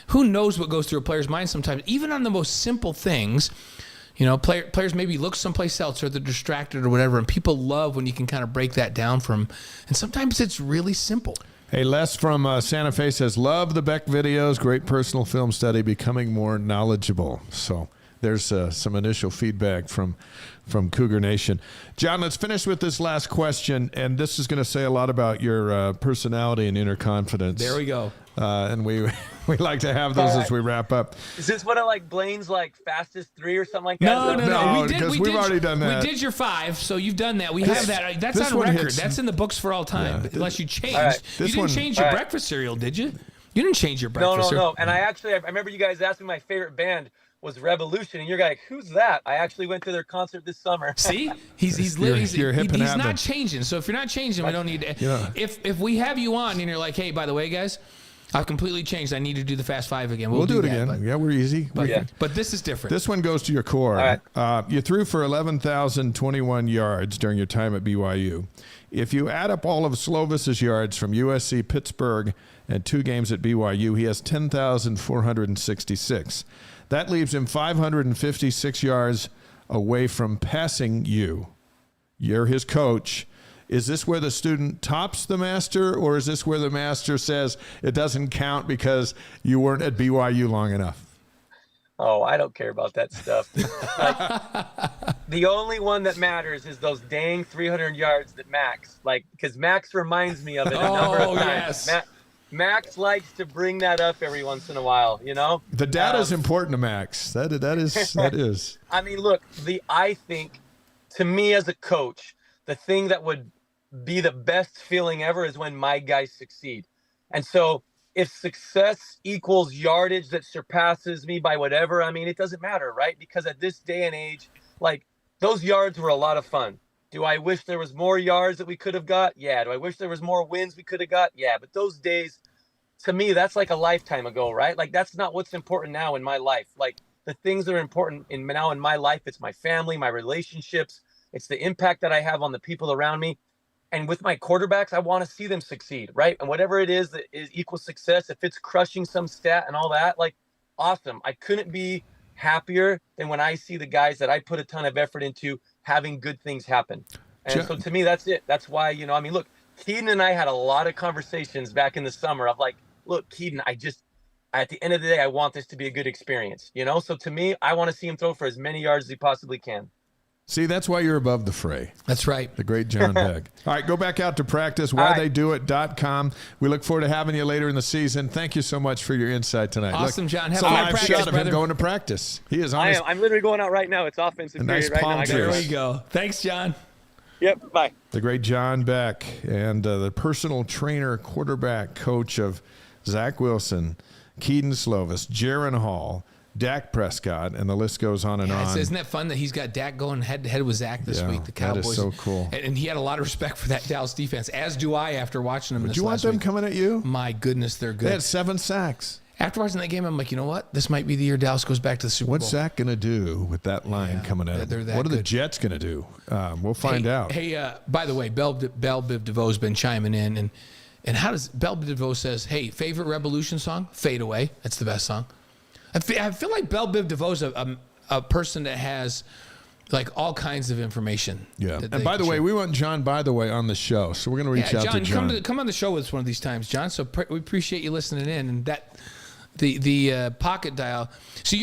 Who knows what goes through a player's mind sometimes, even on the most simple things. Players maybe look someplace else or they're distracted or whatever, and people love when you can kind of break that down for them. And sometimes it's really simple. Hey, Les from Santa Fe says, love the Beck videos, great personal film study, becoming more knowledgeable. So there's some initial feedback from Cougar Nation. John, let's finish with this last question, and this is going to say a lot about your personality and inner confidence. There we go. And we like to have those as we wrap up. Is this one of Blane's fastest 3 or something like that? No. We've already done that. We did your 5, so you've done that. We have that. That's on record. That's in the books for all time. Unless you changed. Right. You didn't change your breakfast cereal, did you? You didn't change your breakfast cereal. No. And I remember you guys asked me my favorite band was Revolution, and you're like, who's that? I actually went to their concert this summer. See, he's not changing. So if you're not changing, we don't need to. If we have you on and you're like, hey, by the way, guys, I've completely changed. I need to do the Fast 5 again. We'll do it again. We're easy. But this is different. This one goes to your core. All right. You threw for 11,021 yards during your time at BYU. If you add up all of Slovis's yards from USC, Pittsburgh, and 2 games at BYU, he has 10,466. That leaves him 556 yards away from passing you. You're his coach. Is this where the student tops the master, or is this where the master says it doesn't count because you weren't at BYU long enough? Oh, I don't care about that stuff. The only one that matters is those dang 300 yards that Max, because Max reminds me of it a number of times. Yes. Max likes to bring that up every once in a while, The data is important to Max. That is. I mean, look, I think, to me as a coach, the thing that would be the best feeling ever is when my guys succeed. And so if success equals yardage that surpasses me by whatever, I mean, it doesn't matter, right? Because at this day and age, those yards were a lot of fun. Do I wish there was more yards that we could have got? Yeah. Do I wish there was more wins we could have got? Yeah. But those days, to me, that's like a lifetime ago, right? That's not what's important now in my life. The things that are important now in my life, it's my family, my relationships. It's the impact that I have on the people around me. And with my quarterbacks, I want to see them succeed, right? And whatever it is that is equal success, if it's crushing some stat and all that, awesome. I couldn't be happier than when I see the guys that I put a ton of effort into having good things happen. And so to me, that's it. That's why, look, Keaton and I had a lot of conversations back in the summer of look, Keaton, at the end of the day, I want this to be a good experience, So to me, I want to see him throw for as many yards as he possibly can. See, that's why you're above the fray. That's right. The great John Beck. All right, go back out to practice, whytheydoit.com. We look forward to having you later in the season. Thank you so much for your insight tonight. Awesome, John. Have a live practice, shot of him going to practice. He is on I'm literally going out right now. It's offensive period right now. There we go. Thanks, John. Yep, bye. The great John Beck and the personal trainer, quarterback coach of Zach Wilson, Keaton Slovis, Jaron Hall, Dak Prescott, and the list goes on and on. Isn't that fun that he's got Dak going head-to-head with Zach this week, the Cowboys? That is so cool. And he had a lot of respect for that Dallas defense, as do I after watching them this last week. Do you want them coming at you? My goodness, they're good. They had 7 sacks. After watching that game, I'm like, you know what? This might be the year Dallas goes back to the Super Bowl. What's Zach going to do with that line coming at him? What are the Jets going to do? We'll find out. Hey, by the way, Belle Biv DeVoe's been chiming in. And how does Belle Biv DeVoe says, hey, favorite Revolution song? Fade Away. That's the best song. I feel like Belle Biv DeVoe's a person that has like all kinds of information. Yeah. And by the way, we want John, by the way, on the show. So we're going to reach out to John. Come on the show with us one of these times, John. So we appreciate you listening in. And that the pocket dial. So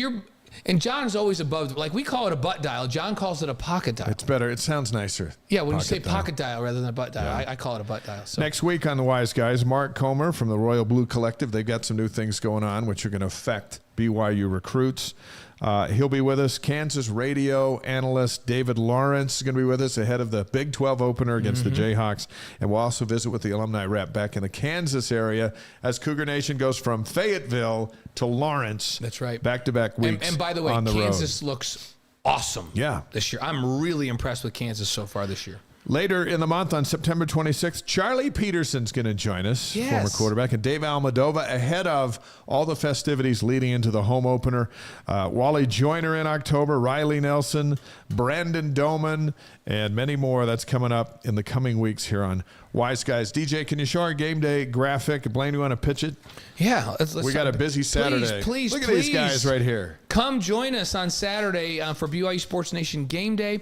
and John's always above, like we call it a butt dial. John calls it a pocket dial. It's better. It sounds nicer. Yeah, when you say pocket dial rather than a butt dial, I call it a butt dial. So. Next week on The Wise Guys, Mark Comer from the Royal Blue Collective. They've got some new things going on which are going to affect BYU recruits. He'll be with us. Kansas radio analyst David Lawrence is going to be with us ahead of the Big 12 opener against the Jayhawks. And we'll also visit with the alumni rep back in the Kansas area as Cougar Nation goes from Fayetteville to Lawrence. That's right. Back-to-back weeks. And by the way, Kansas looks awesome this year. I'm really impressed with Kansas so far this year. Later in the month, on September 26th, Charlie Peterson's going to join us, former quarterback, and Dave Almadova ahead of all the festivities leading into the home opener. Wally Joyner in October, Riley Nelson, Brandon Doman, and many more. That's coming up in the coming weeks here on Wise Guys. DJ, can you show our game day graphic? Blaine, you want to pitch it? Yeah. We got a busy Saturday. Please, look at these guys right here. Come join us on Saturday for BYU Sports Nation Game Day.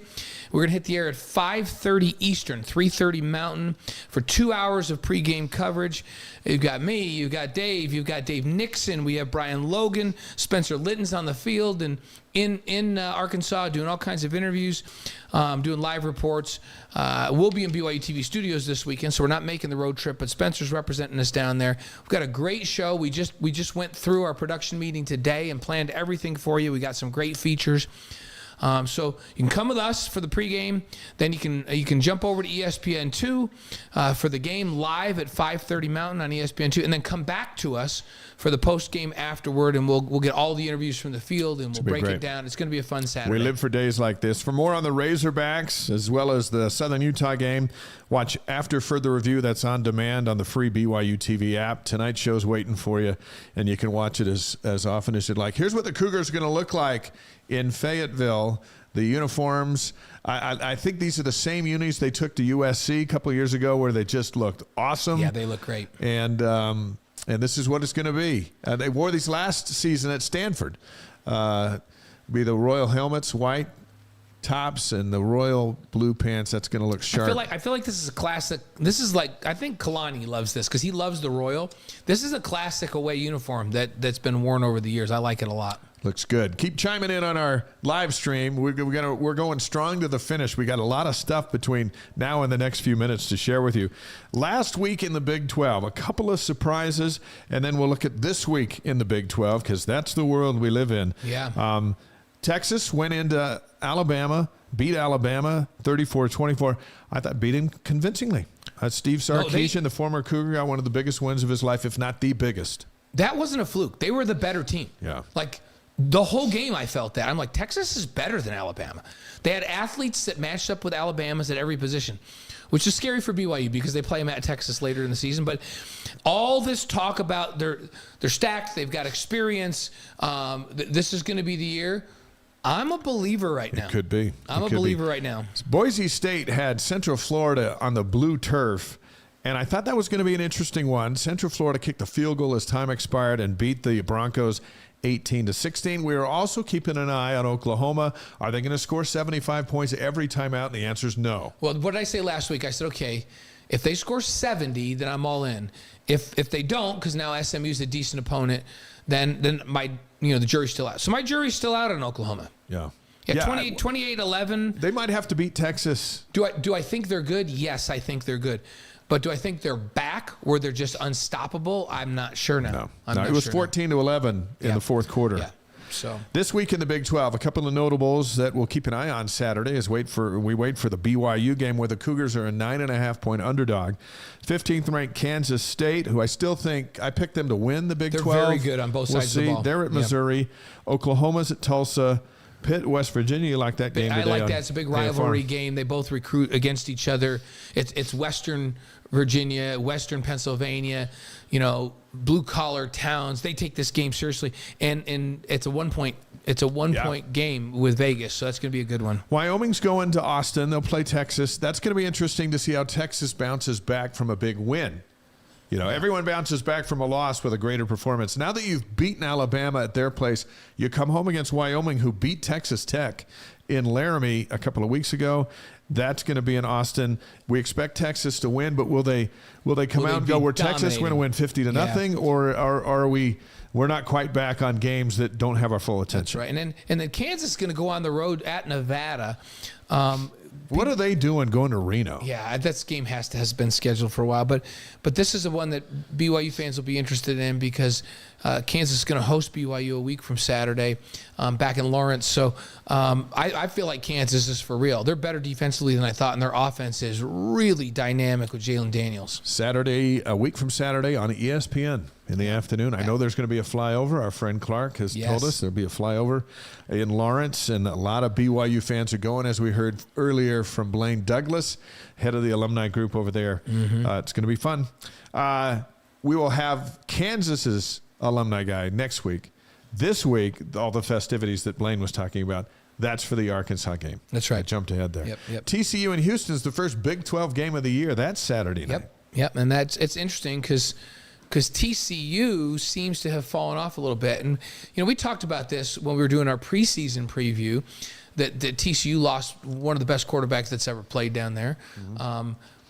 We're going to hit the air at 5:30 Eastern, 3:30 Mountain for 2 hours of pregame coverage. You've got me, you've got Dave, you've got Dave Nixon, we have Brian Logan, Spencer Litton's on the field and in Arkansas doing all kinds of interviews, doing live reports. We'll be in BYU TV studios this weekend, so we're not making the road trip, but Spencer's representing us down there. We've got a great show. We just went through our production meeting today and planned everything for you. We got some great features. So you can come with us for the pregame. Then you can jump over to ESPN2 for the game live at 5:30 Mountain on ESPN2, and then come back to us for the postgame afterward, and we'll get all the interviews from the field, and we'll break it down. It's going to be a fun Saturday. We live for days like this. For more on the Razorbacks, as well as the Southern Utah game, watch After Further Review. That's on demand on the free BYU TV app. Tonight's show's waiting for you, and you can watch it as often as you'd like. Here's what the Cougars are going to look like in Fayetteville. The uniforms, I think these are the same unis they took to USC a couple of years ago where they just looked awesome. Yeah, they look great. And this is what it's going to be. They wore these last season at Stanford. Be the royal helmets, white tops, and the royal blue pants. That's going to look sharp. I feel like this is a classic. This is like, I think Kalani loves this because he loves the royal. This is a classic away uniform that's been worn over the years. I like it a lot. Looks good. Keep chiming in on our live stream. We're going strong to the finish. We got a lot of stuff between now and the next few minutes to share with you. Last week in the Big 12, a couple of surprises, and then we'll look at this week in the Big 12 because that's the world we live in. Yeah. Texas went into Alabama, beat Alabama 34-24. I thought beat him convincingly. Steve Sarkisian, the former Cougar, got one of the biggest wins of his life, if not the biggest. That wasn't a fluke. They were the better team. Yeah. Like, the whole game I felt that. I'm like, Texas is better than Alabama. They had athletes that matched up with Alabama's at every position, which is scary for BYU because they play them at Texas later in the season. But all this talk about they're stacked, they've got experience, this is going to be the year. I'm a believer right now. It could be. I'm a believer right now. Boise State had Central Florida on the blue turf, and I thought that was going to be an interesting one. Central Florida kicked the field goal as time expired and beat the Broncos 18-16. We are also keeping an eye on Oklahoma. Are they going to score 75 points every time out? And the answer is no. Well, what did I say last week? I said, okay, if they score 70, then I'm all in. If they don't, because now SMU's a decent opponent, then the jury's still out. So my jury's still out on Oklahoma. Yeah. Yeah, 28-11. They might have to beat Texas. Do I think they're good? Yes, I think they're good. But do I think they're back where they're just unstoppable? I'm not sure now. No. It was 14-11 in the fourth quarter. Yeah. So this week in the Big 12, a couple of notables that we'll keep an eye on Saturday as we wait for the BYU game where the Cougars are a 9.5-point underdog. 15th ranked Kansas State, who I still think I picked them to win the Big 12. They're very good on both sides of the ball. They're at Missouri. Oklahoma's at Tulsa. Pitt, West Virginia, you like that game today? I like that. It's a big rivalry game. They both recruit against each other. It's Western Virginia, Western Pennsylvania, blue-collar towns. They take this game seriously. And it's a one-point game with Vegas, so that's going to be a good one. Wyoming's going to Austin. They'll play Texas. That's going to be interesting to see how Texas bounces back from a big win. Everyone bounces back from a loss with a greater performance. Now that you've beaten Alabama at their place, you come home against Wyoming, who beat Texas Tech in Laramie a couple of weeks ago. That's going to be in Austin. We expect Texas to win, but will they come out and go, we're Texas, we're going to win 50-0, or are we're not quite back on games that don't have our full attention? That's right. And then Kansas is going to go on the road at Nevada. What are they doing going to Reno? Yeah, that game has been scheduled for a while, but this is the one that BYU fans will be interested in because Kansas is going to host BYU a week from Saturday back in Lawrence. So I feel like Kansas is for real. They're better defensively than I thought, and their offense is really dynamic with Jalen Daniels. A week from Saturday on ESPN in the afternoon. I know there's going to be a flyover. Our friend Clark has told us there'll be a flyover in Lawrence, and a lot of BYU fans are going, as we heard earlier from Blaine Douglas, head of the alumni group over there. It's going to be fun. We will have Kansas's alumni guy next week. This week, all the festivities that Blaine was talking about, that's for the Arkansas game. That's right. I jumped ahead there. Yep. TCU in Houston is the first Big 12 game of the year. That's Saturday night. Yep. And it's interesting because TCU seems to have fallen off a little bit. And, we talked about this when we were doing our preseason preview, that TCU lost one of the best quarterbacks that's ever played down there.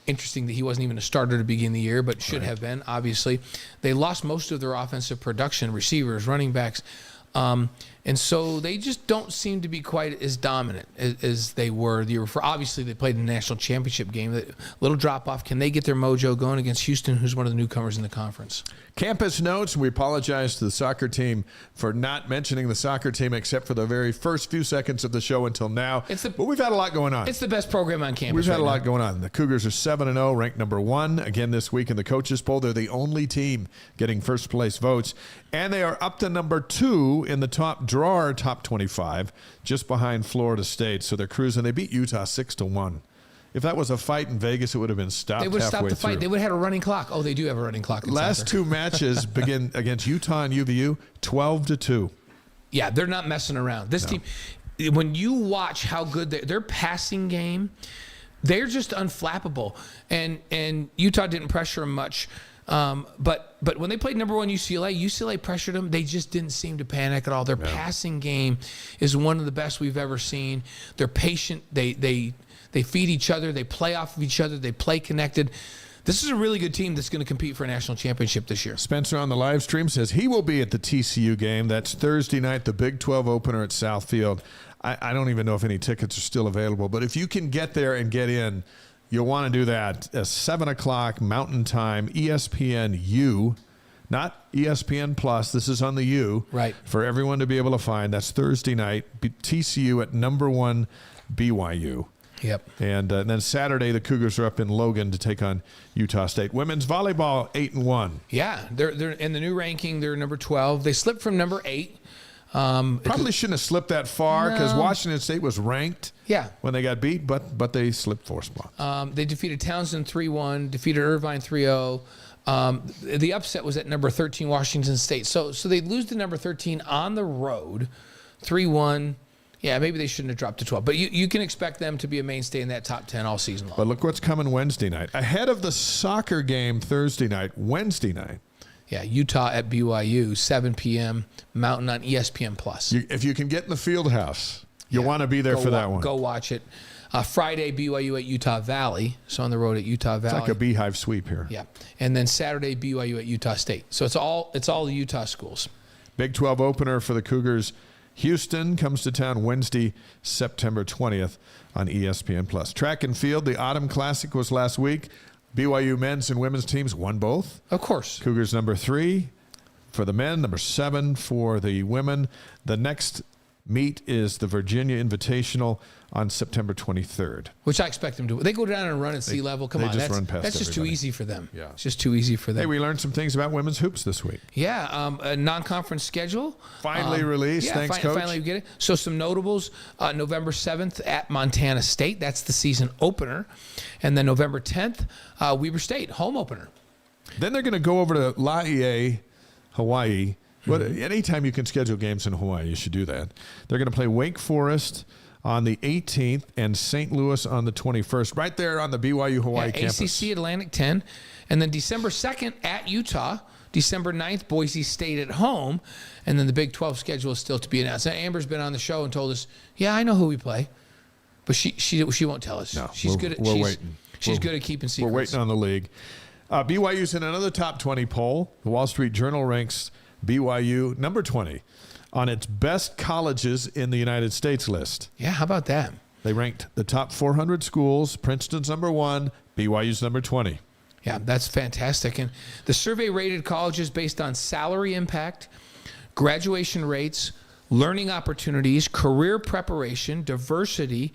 Interesting that he wasn't even a starter to begin the year, but should have been, obviously. They lost most of their offensive production, receivers, running backs. And so they just don't seem to be quite as dominant as they were the year before. Obviously, they played in the national championship game. A little drop-off. Can they get their mojo going against Houston, who's one of the newcomers in the conference? Campus notes. We apologize to the soccer team for not mentioning the soccer team except for the very first few seconds of the show until now. But we've had a lot going on. It's the best program on campus. We've had a lot going on. The Cougars are 7-0, ranked number 1. Again this week in the coaches poll, they're the only team getting first-place votes. And they are up to number 2 in the top 25, just behind Florida State. So they're cruising. They beat Utah 6-1. If that was a fight in Vegas, it would have been stopped. They would have stopped the fight. Through. They would have had a running clock. Oh, they do have a running clock. Last two matches begin against Utah and UVU, 12-2. Yeah, they're not messing around. This team, when you watch how good their passing game, they're just unflappable. And Utah didn't pressure them much. But when they played number 1 UCLA pressured them. They just didn't seem to panic at all. Their passing game is one of the best we've ever seen. They're patient. They feed each other. They play off of each other. They play connected. This is a really good team that's going to compete for a national championship this year. Spencer on the live stream says he will be at the TCU game. That's Thursday night, the Big 12 opener at Southfield. I don't even know if any tickets are still available, but if you can get there and get in, you'll want to do that. 7 o'clock Mountain Time, ESPN U, not ESPN Plus. This is on the U. Right. For everyone to be able to find. That's Thursday night. TCU at number 1 BYU. Yep. And then Saturday, the Cougars are up in Logan to take on Utah State. Women's volleyball, 8-1. Yeah, they're in the new ranking. They're number 12. They slipped from number 8. Probably shouldn't have slipped that far because Washington State was ranked when they got beat, but they slipped 4 spots. They defeated Townsend 3-1, defeated Irvine 3-0. The upset was at number 13, Washington State. So they lose to number 13 on the road, 3-1. Yeah, maybe they shouldn't have dropped to 12. But you can expect them to be a mainstay in that top 10 all season long. But look what's coming Wednesday night. Ahead of the soccer game Thursday night, Wednesday night. Yeah, Utah at BYU, 7 p.m. Mountain on ESPN+. If you can get in the field house, you'll want to be there for that one. Go watch it. Friday, BYU at Utah Valley. So on the road at Utah Valley. It's like a beehive sweep here. Yeah. And then Saturday, BYU at Utah State. So it's all the Utah schools. Big 12 opener for the Cougars. Houston comes to town Wednesday, September 20th on ESPN+. Track and field, the Autumn Classic was last week. BYU men's and women's teams won both. Of course. Cougars number 3 for the men, number 7 for the women. The next Meet is the Virginia Invitational on September 23rd. Which I expect them to. They go down and run at sea level. Come they on, just run past that's just everybody. too easy for them. Yeah. It's just too easy for them. Hey, we learned some things about women's hoops this week. Yeah, a non-conference schedule. Finally released. Thanks, Coach. Finally we get it. So some notables, November 7th at Montana State. That's the season opener. And then November 10th, Weber State, home opener. Then they're going to go over to Laie, Hawaii. But anytime you can schedule games in Hawaii, you should do that. They're going to play Wake Forest on the 18th and St. Louis on the 21st, right there on the BYU Hawaii campus. ACC Atlantic 10. And then December 2nd at Utah. December 9th, Boise State at home. And then the Big 12 schedule is still to be announced. Now, Amber's been on the show and told us, yeah, I know who we play. But she won't tell us. No, she's good at waiting. She's good at keeping secrets. We're waiting on the league. BYU's in another top 20 poll. The Wall Street Journal ranks BYU number 20 on its best colleges in the United States list. Yeah, how about that? They ranked the top 400 schools. Princeton's number 1, BYU's number 20. Yeah, that's fantastic. And the survey rated colleges based on salary impact, graduation rates, learning opportunities, career preparation, diversity,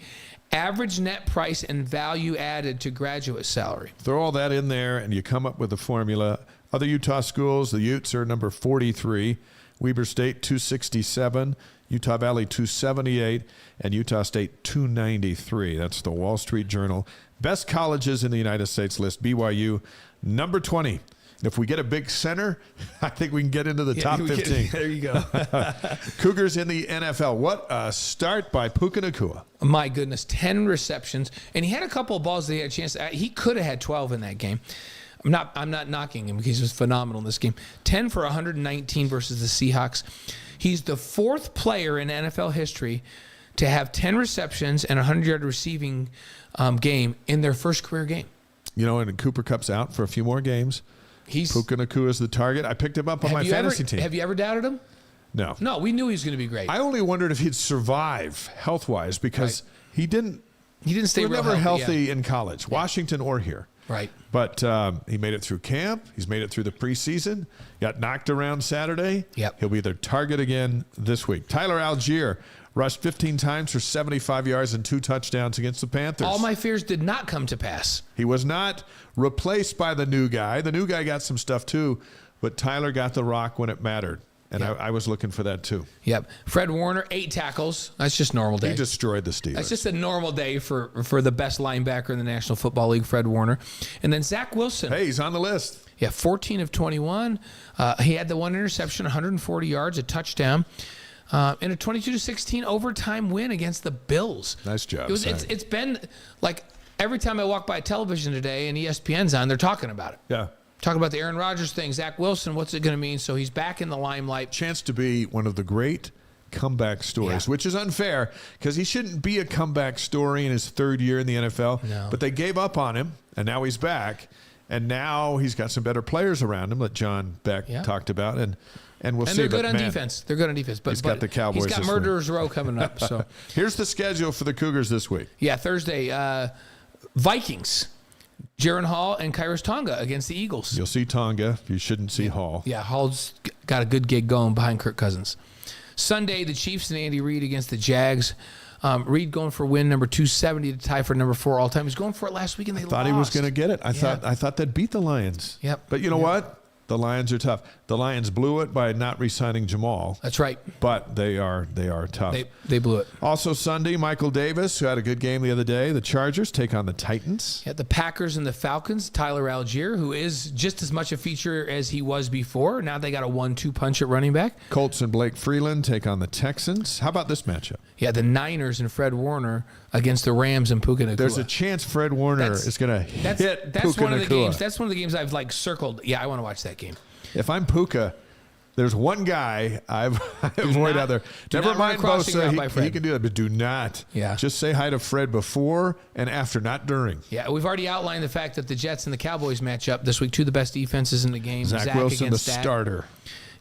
average net price, and value added to graduate salary. Throw all that in there, and you come up with a formula. Other Utah schools, the Utes are number 43, Weber State 267, Utah Valley 278, and Utah State 293. That's the Wall Street Journal. Best colleges in the United States list, BYU number 20. And if we get a big center, I think we can get into the top 15. There you go. Cougars in the NFL. What a start by Puka Nacua. My goodness, 10 receptions. And he had a couple of balls that he had a chance. He could have had 12 in that game. I'm not knocking him because he was phenomenal in this game. 10 for 119 versus the Seahawks. He's the fourth player in NFL history to have 10 receptions and a 100-yard receiving game in their first career game. You know, and Cooper Kupp's out for a few more games. Puka Nacua is the target. I picked him up on my fantasy team. Have you ever doubted him? No. No, we knew he was going to be great. I only wondered if he'd survive health-wise because he didn't stay real never healthy yeah. in college, Washington or here. Right. But he made it through camp. He's made it through the preseason. Got knocked around Saturday. Yep. He'll be their target again this week. Tyler Algier rushed 15 times for 75 yards and 2 touchdowns against the Panthers. All my fears did not come to pass. He was not replaced by the new guy. The new guy got some stuff too, but Tyler got the rock when it mattered. And Yep. I was looking for that too. Yep. Fred Warner, 8 tackles. That's just normal day. He destroyed the Steelers. That's just a normal day for the best linebacker in the National Football League, Fred Warner. And then Zach Wilson. Hey, he's on the list. Yeah, 14 of 21. He had the 1 interception, 140 yards, a touchdown, in a 22-16 overtime win against the Bills. Nice job. It's been like every time I walk by television today and ESPN's on, they're talking about it. Yeah. Talking about the Aaron Rodgers thing, Zach Wilson, what's it going to mean? So he's back in the limelight. Chance to be one of the great comeback stories, Yeah. which is unfair because he shouldn't be a comeback story in his 3rd year in the NFL. No. But they gave up on him, and now he's back. And now he's got some better players around him that John Beck talked about. And we'll see. And they're good on man, defense. They're good on defense. But he's got the Cowboys He's got this Murderers Row coming up. So here's the schedule for the Cougars this week. yeah, Thursday, Vikings. Jaron Hall and Kairos Tonga against the Eagles. You'll see Tonga. You shouldn't see Hall. Yeah, Hall's got a good gig going behind Kirk Cousins. Sunday, the Chiefs and Andy Reid against the Jags. Reid going for win number 270 to tie for number 4 all time. He was going for it last week and they Thought he was going to get it. I Yeah. thought they'd beat the Lions. Yep. But you know what? The Lions are tough. The Lions blew it by not re-signing Jamal. That's right. But they are tough. They blew it. Also Sunday, Michael Davis, who had a good game the other day. The Chargers take on the Titans. Yeah, the Packers and the Falcons. Tyler Algier, who is just as much a feature as he was before. Now they got a 1-2 punch at running back. Colts and Blake Freeland take on the Texans. How about this matchup? Yeah, the Niners and Fred Warner against the Rams and Puka Nacua. There's a chance Fred Warner is going to hit that's Puka one of the Nacua. games. That's one of the games I've circled. Yeah, I want to watch that game. If I'm Puka, there's one guy I avoid not- other. do Never not run mind a crossing route by Bosa. Fred. He can do that, but do not. Yeah. Just say hi to Fred before and after, not during. Yeah, we've already outlined the fact that the Jets and the Cowboys match up this week. 2 of the best defenses in the game. Zach Wilson, the against Dak. starter.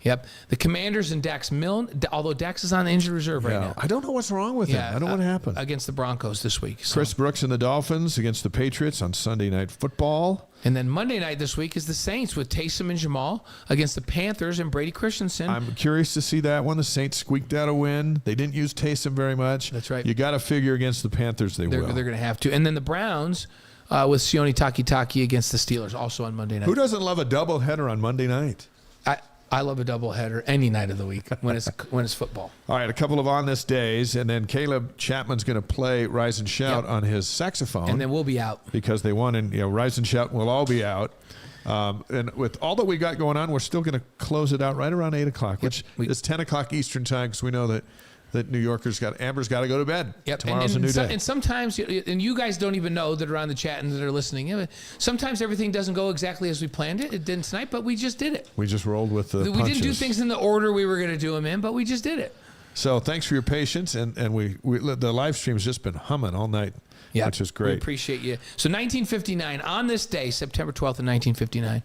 Yep. The Commanders and Dax Milne, although Dax is on the injured reserve right now. I don't know what's wrong with him. I don't know what happened. Against the Broncos this week. So. Chris Brooks and the Dolphins against the Patriots on Sunday Night Football. And then Monday night this week is the Saints with Taysom and Jamal against the Panthers and Brady Christensen. I'm curious to see that one. The Saints squeaked out a win. They didn't use Taysom very much. That's right. You got to figure against the Panthers they will. They're going to have to. And then the Browns with Sione Takitaki against the Steelers also on Monday night. Who doesn't love a doubleheader on Monday night? I love a doubleheader any night of the week when it's football. All right, a couple of on this days, and then Caleb Chapman's going to play Rise and Shout on his saxophone. And then we'll be out. Because they won, and Rise and Shout will all be out. And with all that we got going on, we're still going to close it out right around 8 o'clock, which is 10 o'clock Eastern time, because we know that New Yorkers Amber's got to go to bed. Yep. Tomorrow's a new day. And sometimes, and you guys don't even know that are on the chat and that are listening. Sometimes everything doesn't go exactly as we planned it. It didn't tonight, but we just did it. We just rolled with the We punches. didn't do things in the order we were going to do them in, but we just did it. So thanks for your patience, and the live stream's just been humming all night, which is great. We appreciate you. So 1959, on this day, September 12th of 1959,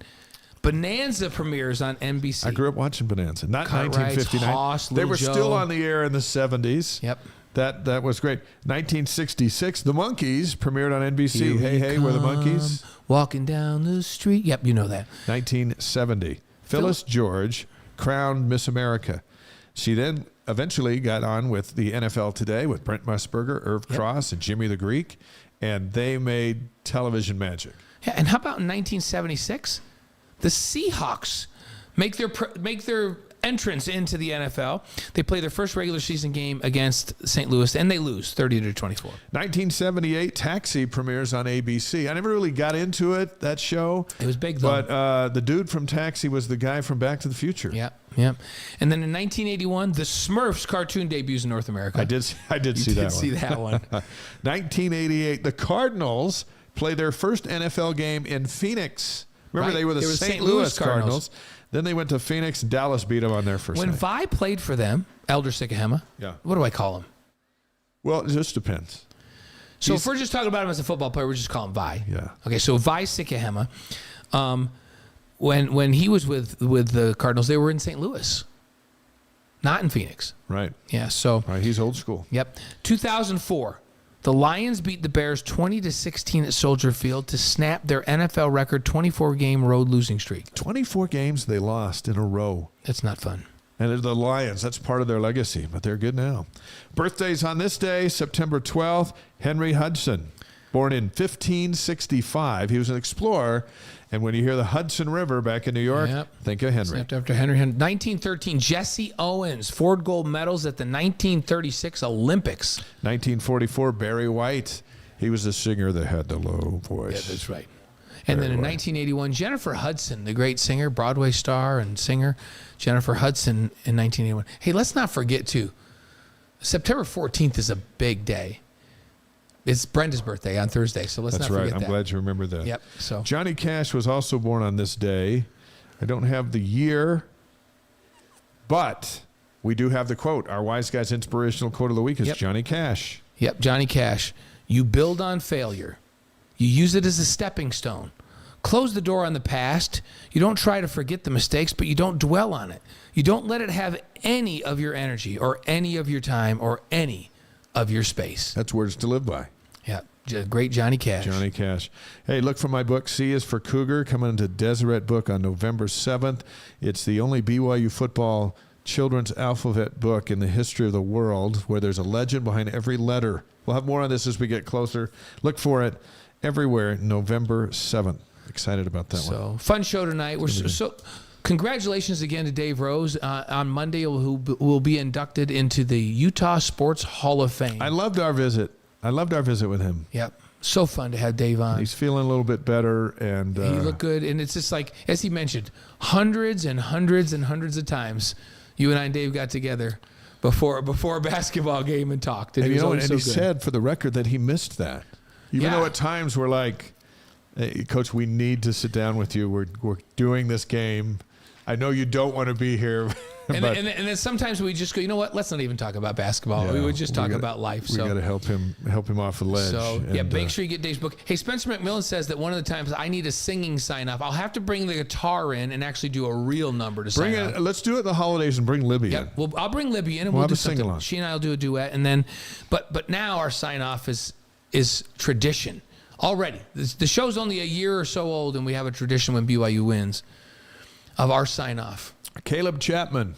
Bonanza premieres on NBC. I grew up watching Bonanza. Not Cartwrights, 1959. Hoss, they were Joe. still on the air in the 70s. Yep. That was great. 1966, The Monkees premiered on NBC. Hey, we're the Monkees. Walking down the street. Yep, you know that. 1970, Phyllis George crowned Miss America. She then eventually got on with the NFL Today with Brent Musburger, Irv Cross, and Jimmy the Greek, and they made television magic. Yeah, and how about in 1976? The Seahawks make their entrance into the NFL. They play their first regular season game against St. Louis, and they lose 30-24. 1978, Taxi premieres on ABC. I never really got into it, that show. It was big, though. But the dude from Taxi was the guy from Back to the Future. Yeah. And then in 1981, the Smurfs cartoon debuts in North America. I did see that one. 1988, the Cardinals play their first NFL game in Phoenix. Remember, they were the St. Louis Cardinals. Then they went to Phoenix, and Dallas beat them on their first When night. Vi played for them, Elder Sikahema, what do I call him? Well, it just depends. So if we're just talking about him as a football player, we're just calling him Vi. Yeah. Okay, so Vi Sikahema, when he was with the Cardinals, they were in St. Louis, not in Phoenix. Right. Yeah, so. Right, he's old school. Yep. 2004. The Lions beat the Bears 20-16 at Soldier Field to snap their NFL record 24-game road losing streak. 24 games they lost in a row. That's not fun. And the Lions, that's part of their legacy, but they're good now. Birthdays on this day, September 12th, Henry Hudson, born in 1565. He was an explorer, and when you hear the Hudson River back in New York, think of Henry. Snapped after Henry. 1913, Jesse Owens, 4 gold medals at the 1936 Olympics. 1944, Barry White. He was the singer that had the low voice. Yeah, that's right. And then in 1981, Jennifer Hudson, the great singer, Broadway star and singer, Jennifer Hudson in 1981. Hey, let's not forget, too, September 14th is a big day. It's Brenda's birthday on Thursday, so let's not forget that. That's right. I'm glad you remember that. Yep. So Johnny Cash was also born on this day. I don't have the year, but we do have the quote. Our Wise Guy's inspirational quote of the week is Johnny Cash. Yep, Johnny Cash. You build on failure. You use it as a stepping stone. Close the door on the past. You don't try to forget the mistakes, but you don't dwell on it. You don't let it have any of your energy or any of your time or any of your space. That's words to live by. Yeah, great Johnny Cash. Johnny Cash. Hey, look for my book, C is for Cougar, coming into Deseret Book on November 7th. It's the only BYU football children's alphabet book in the history of the world where there's a legend behind every letter. We'll have more on this as we get closer. Look for it everywhere, November 7th. Excited about that one. So, fun show tonight. Congratulations again to Dave Rose on Monday, who will be inducted into the Utah Sports Hall of Fame. I loved our visit with him. Yep. So fun to have Dave on. He's feeling a little bit better. And he looked good. And it's just like, as he mentioned, hundreds and hundreds and hundreds of times you and I and Dave got together before a basketball game and talked. And he said, for the record, that he missed that. Even though at times we're like, hey, Coach, we need to sit down with you. We're doing this game. I know you don't want to be here. And then sometimes we just go, you know what? Let's not even talk about basketball. Yeah, we would just talk about life. We got to help him off the ledge. So make sure you get Dave's book. Hey, Spencer McMillan says that one of the times I need a singing sign off, I'll have to bring the guitar in and actually do a real number to sign off. Let's do it the holidays and bring Libby in. Well, I'll bring Libby in and we'll do have a sing-along. She and I will do a duet, and then, but now our sign off is tradition already. The show's only a year or so old, and we have a tradition when BYU wins of our sign off. Caleb Chapman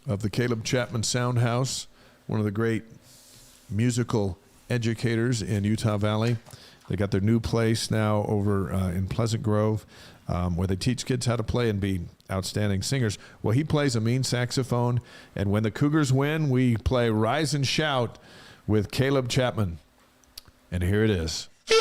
of the Caleb Chapman Soundhouse, one of the great musical educators in Utah Valley. They got their new place now over in Pleasant Grove, where they teach kids how to play and be outstanding singers. Well, he plays a mean saxophone, and when the Cougars win, we play Rise and Shout with Caleb Chapman. And here it is. There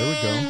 we go.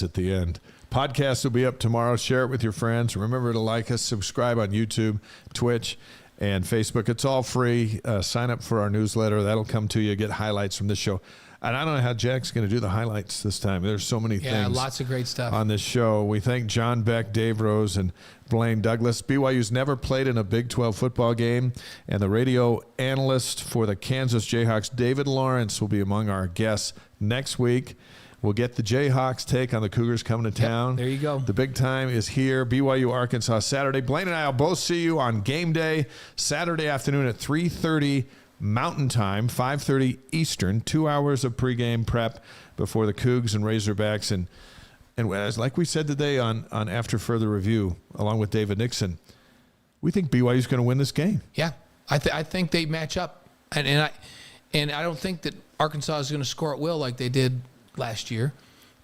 At the end. Podcast will be up tomorrow. Share it with your friends. Remember to like us, subscribe on YouTube, Twitch, and Facebook. It's all free. Sign up for our newsletter. That'll come to you. Get highlights from this show. And I don't know how Jack's going to do the highlights this time. There's so many things. Yeah, lots of great stuff on this show. We thank John Beck, Dave Rose, and Blaine Douglas. BYU's never played in a Big 12 football game, and the radio analyst for the Kansas Jayhawks, David Lawrence, will be among our guests next week. We'll get the Jayhawks take on the Cougars coming to town. There you go. The big time is here. BYU, Arkansas, Saturday. Blaine and I will both see you on game day, Saturday afternoon at 3:30 Mountain Time, 5:30 Eastern. 2 hours of pregame prep before the Cougs and Razorbacks. And as like we said today on After Further Review, along with David Nixon, we think BYU is going to win this game. Yeah, I think they match up, and I don't think that Arkansas is going to score at will like they did last year,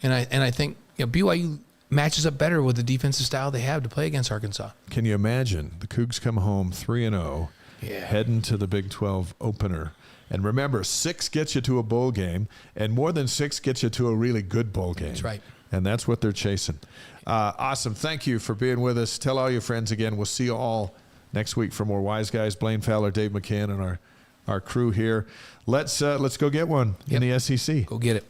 and I think BYU matches up better with the defensive style they have to play against Arkansas. Can you imagine the Cougs come home 3-0, heading to the Big 12 opener? And remember, 6 gets you to a bowl game, and more than 6 gets you to a really good bowl game. That's right. And that's what they're chasing. Awesome. Thank you for being with us. Tell all your friends again. We'll see you all next week for more Wise Guys. Blaine Fowler, Dave McCann, and our crew here. Let's go get one in the SEC. Go get it.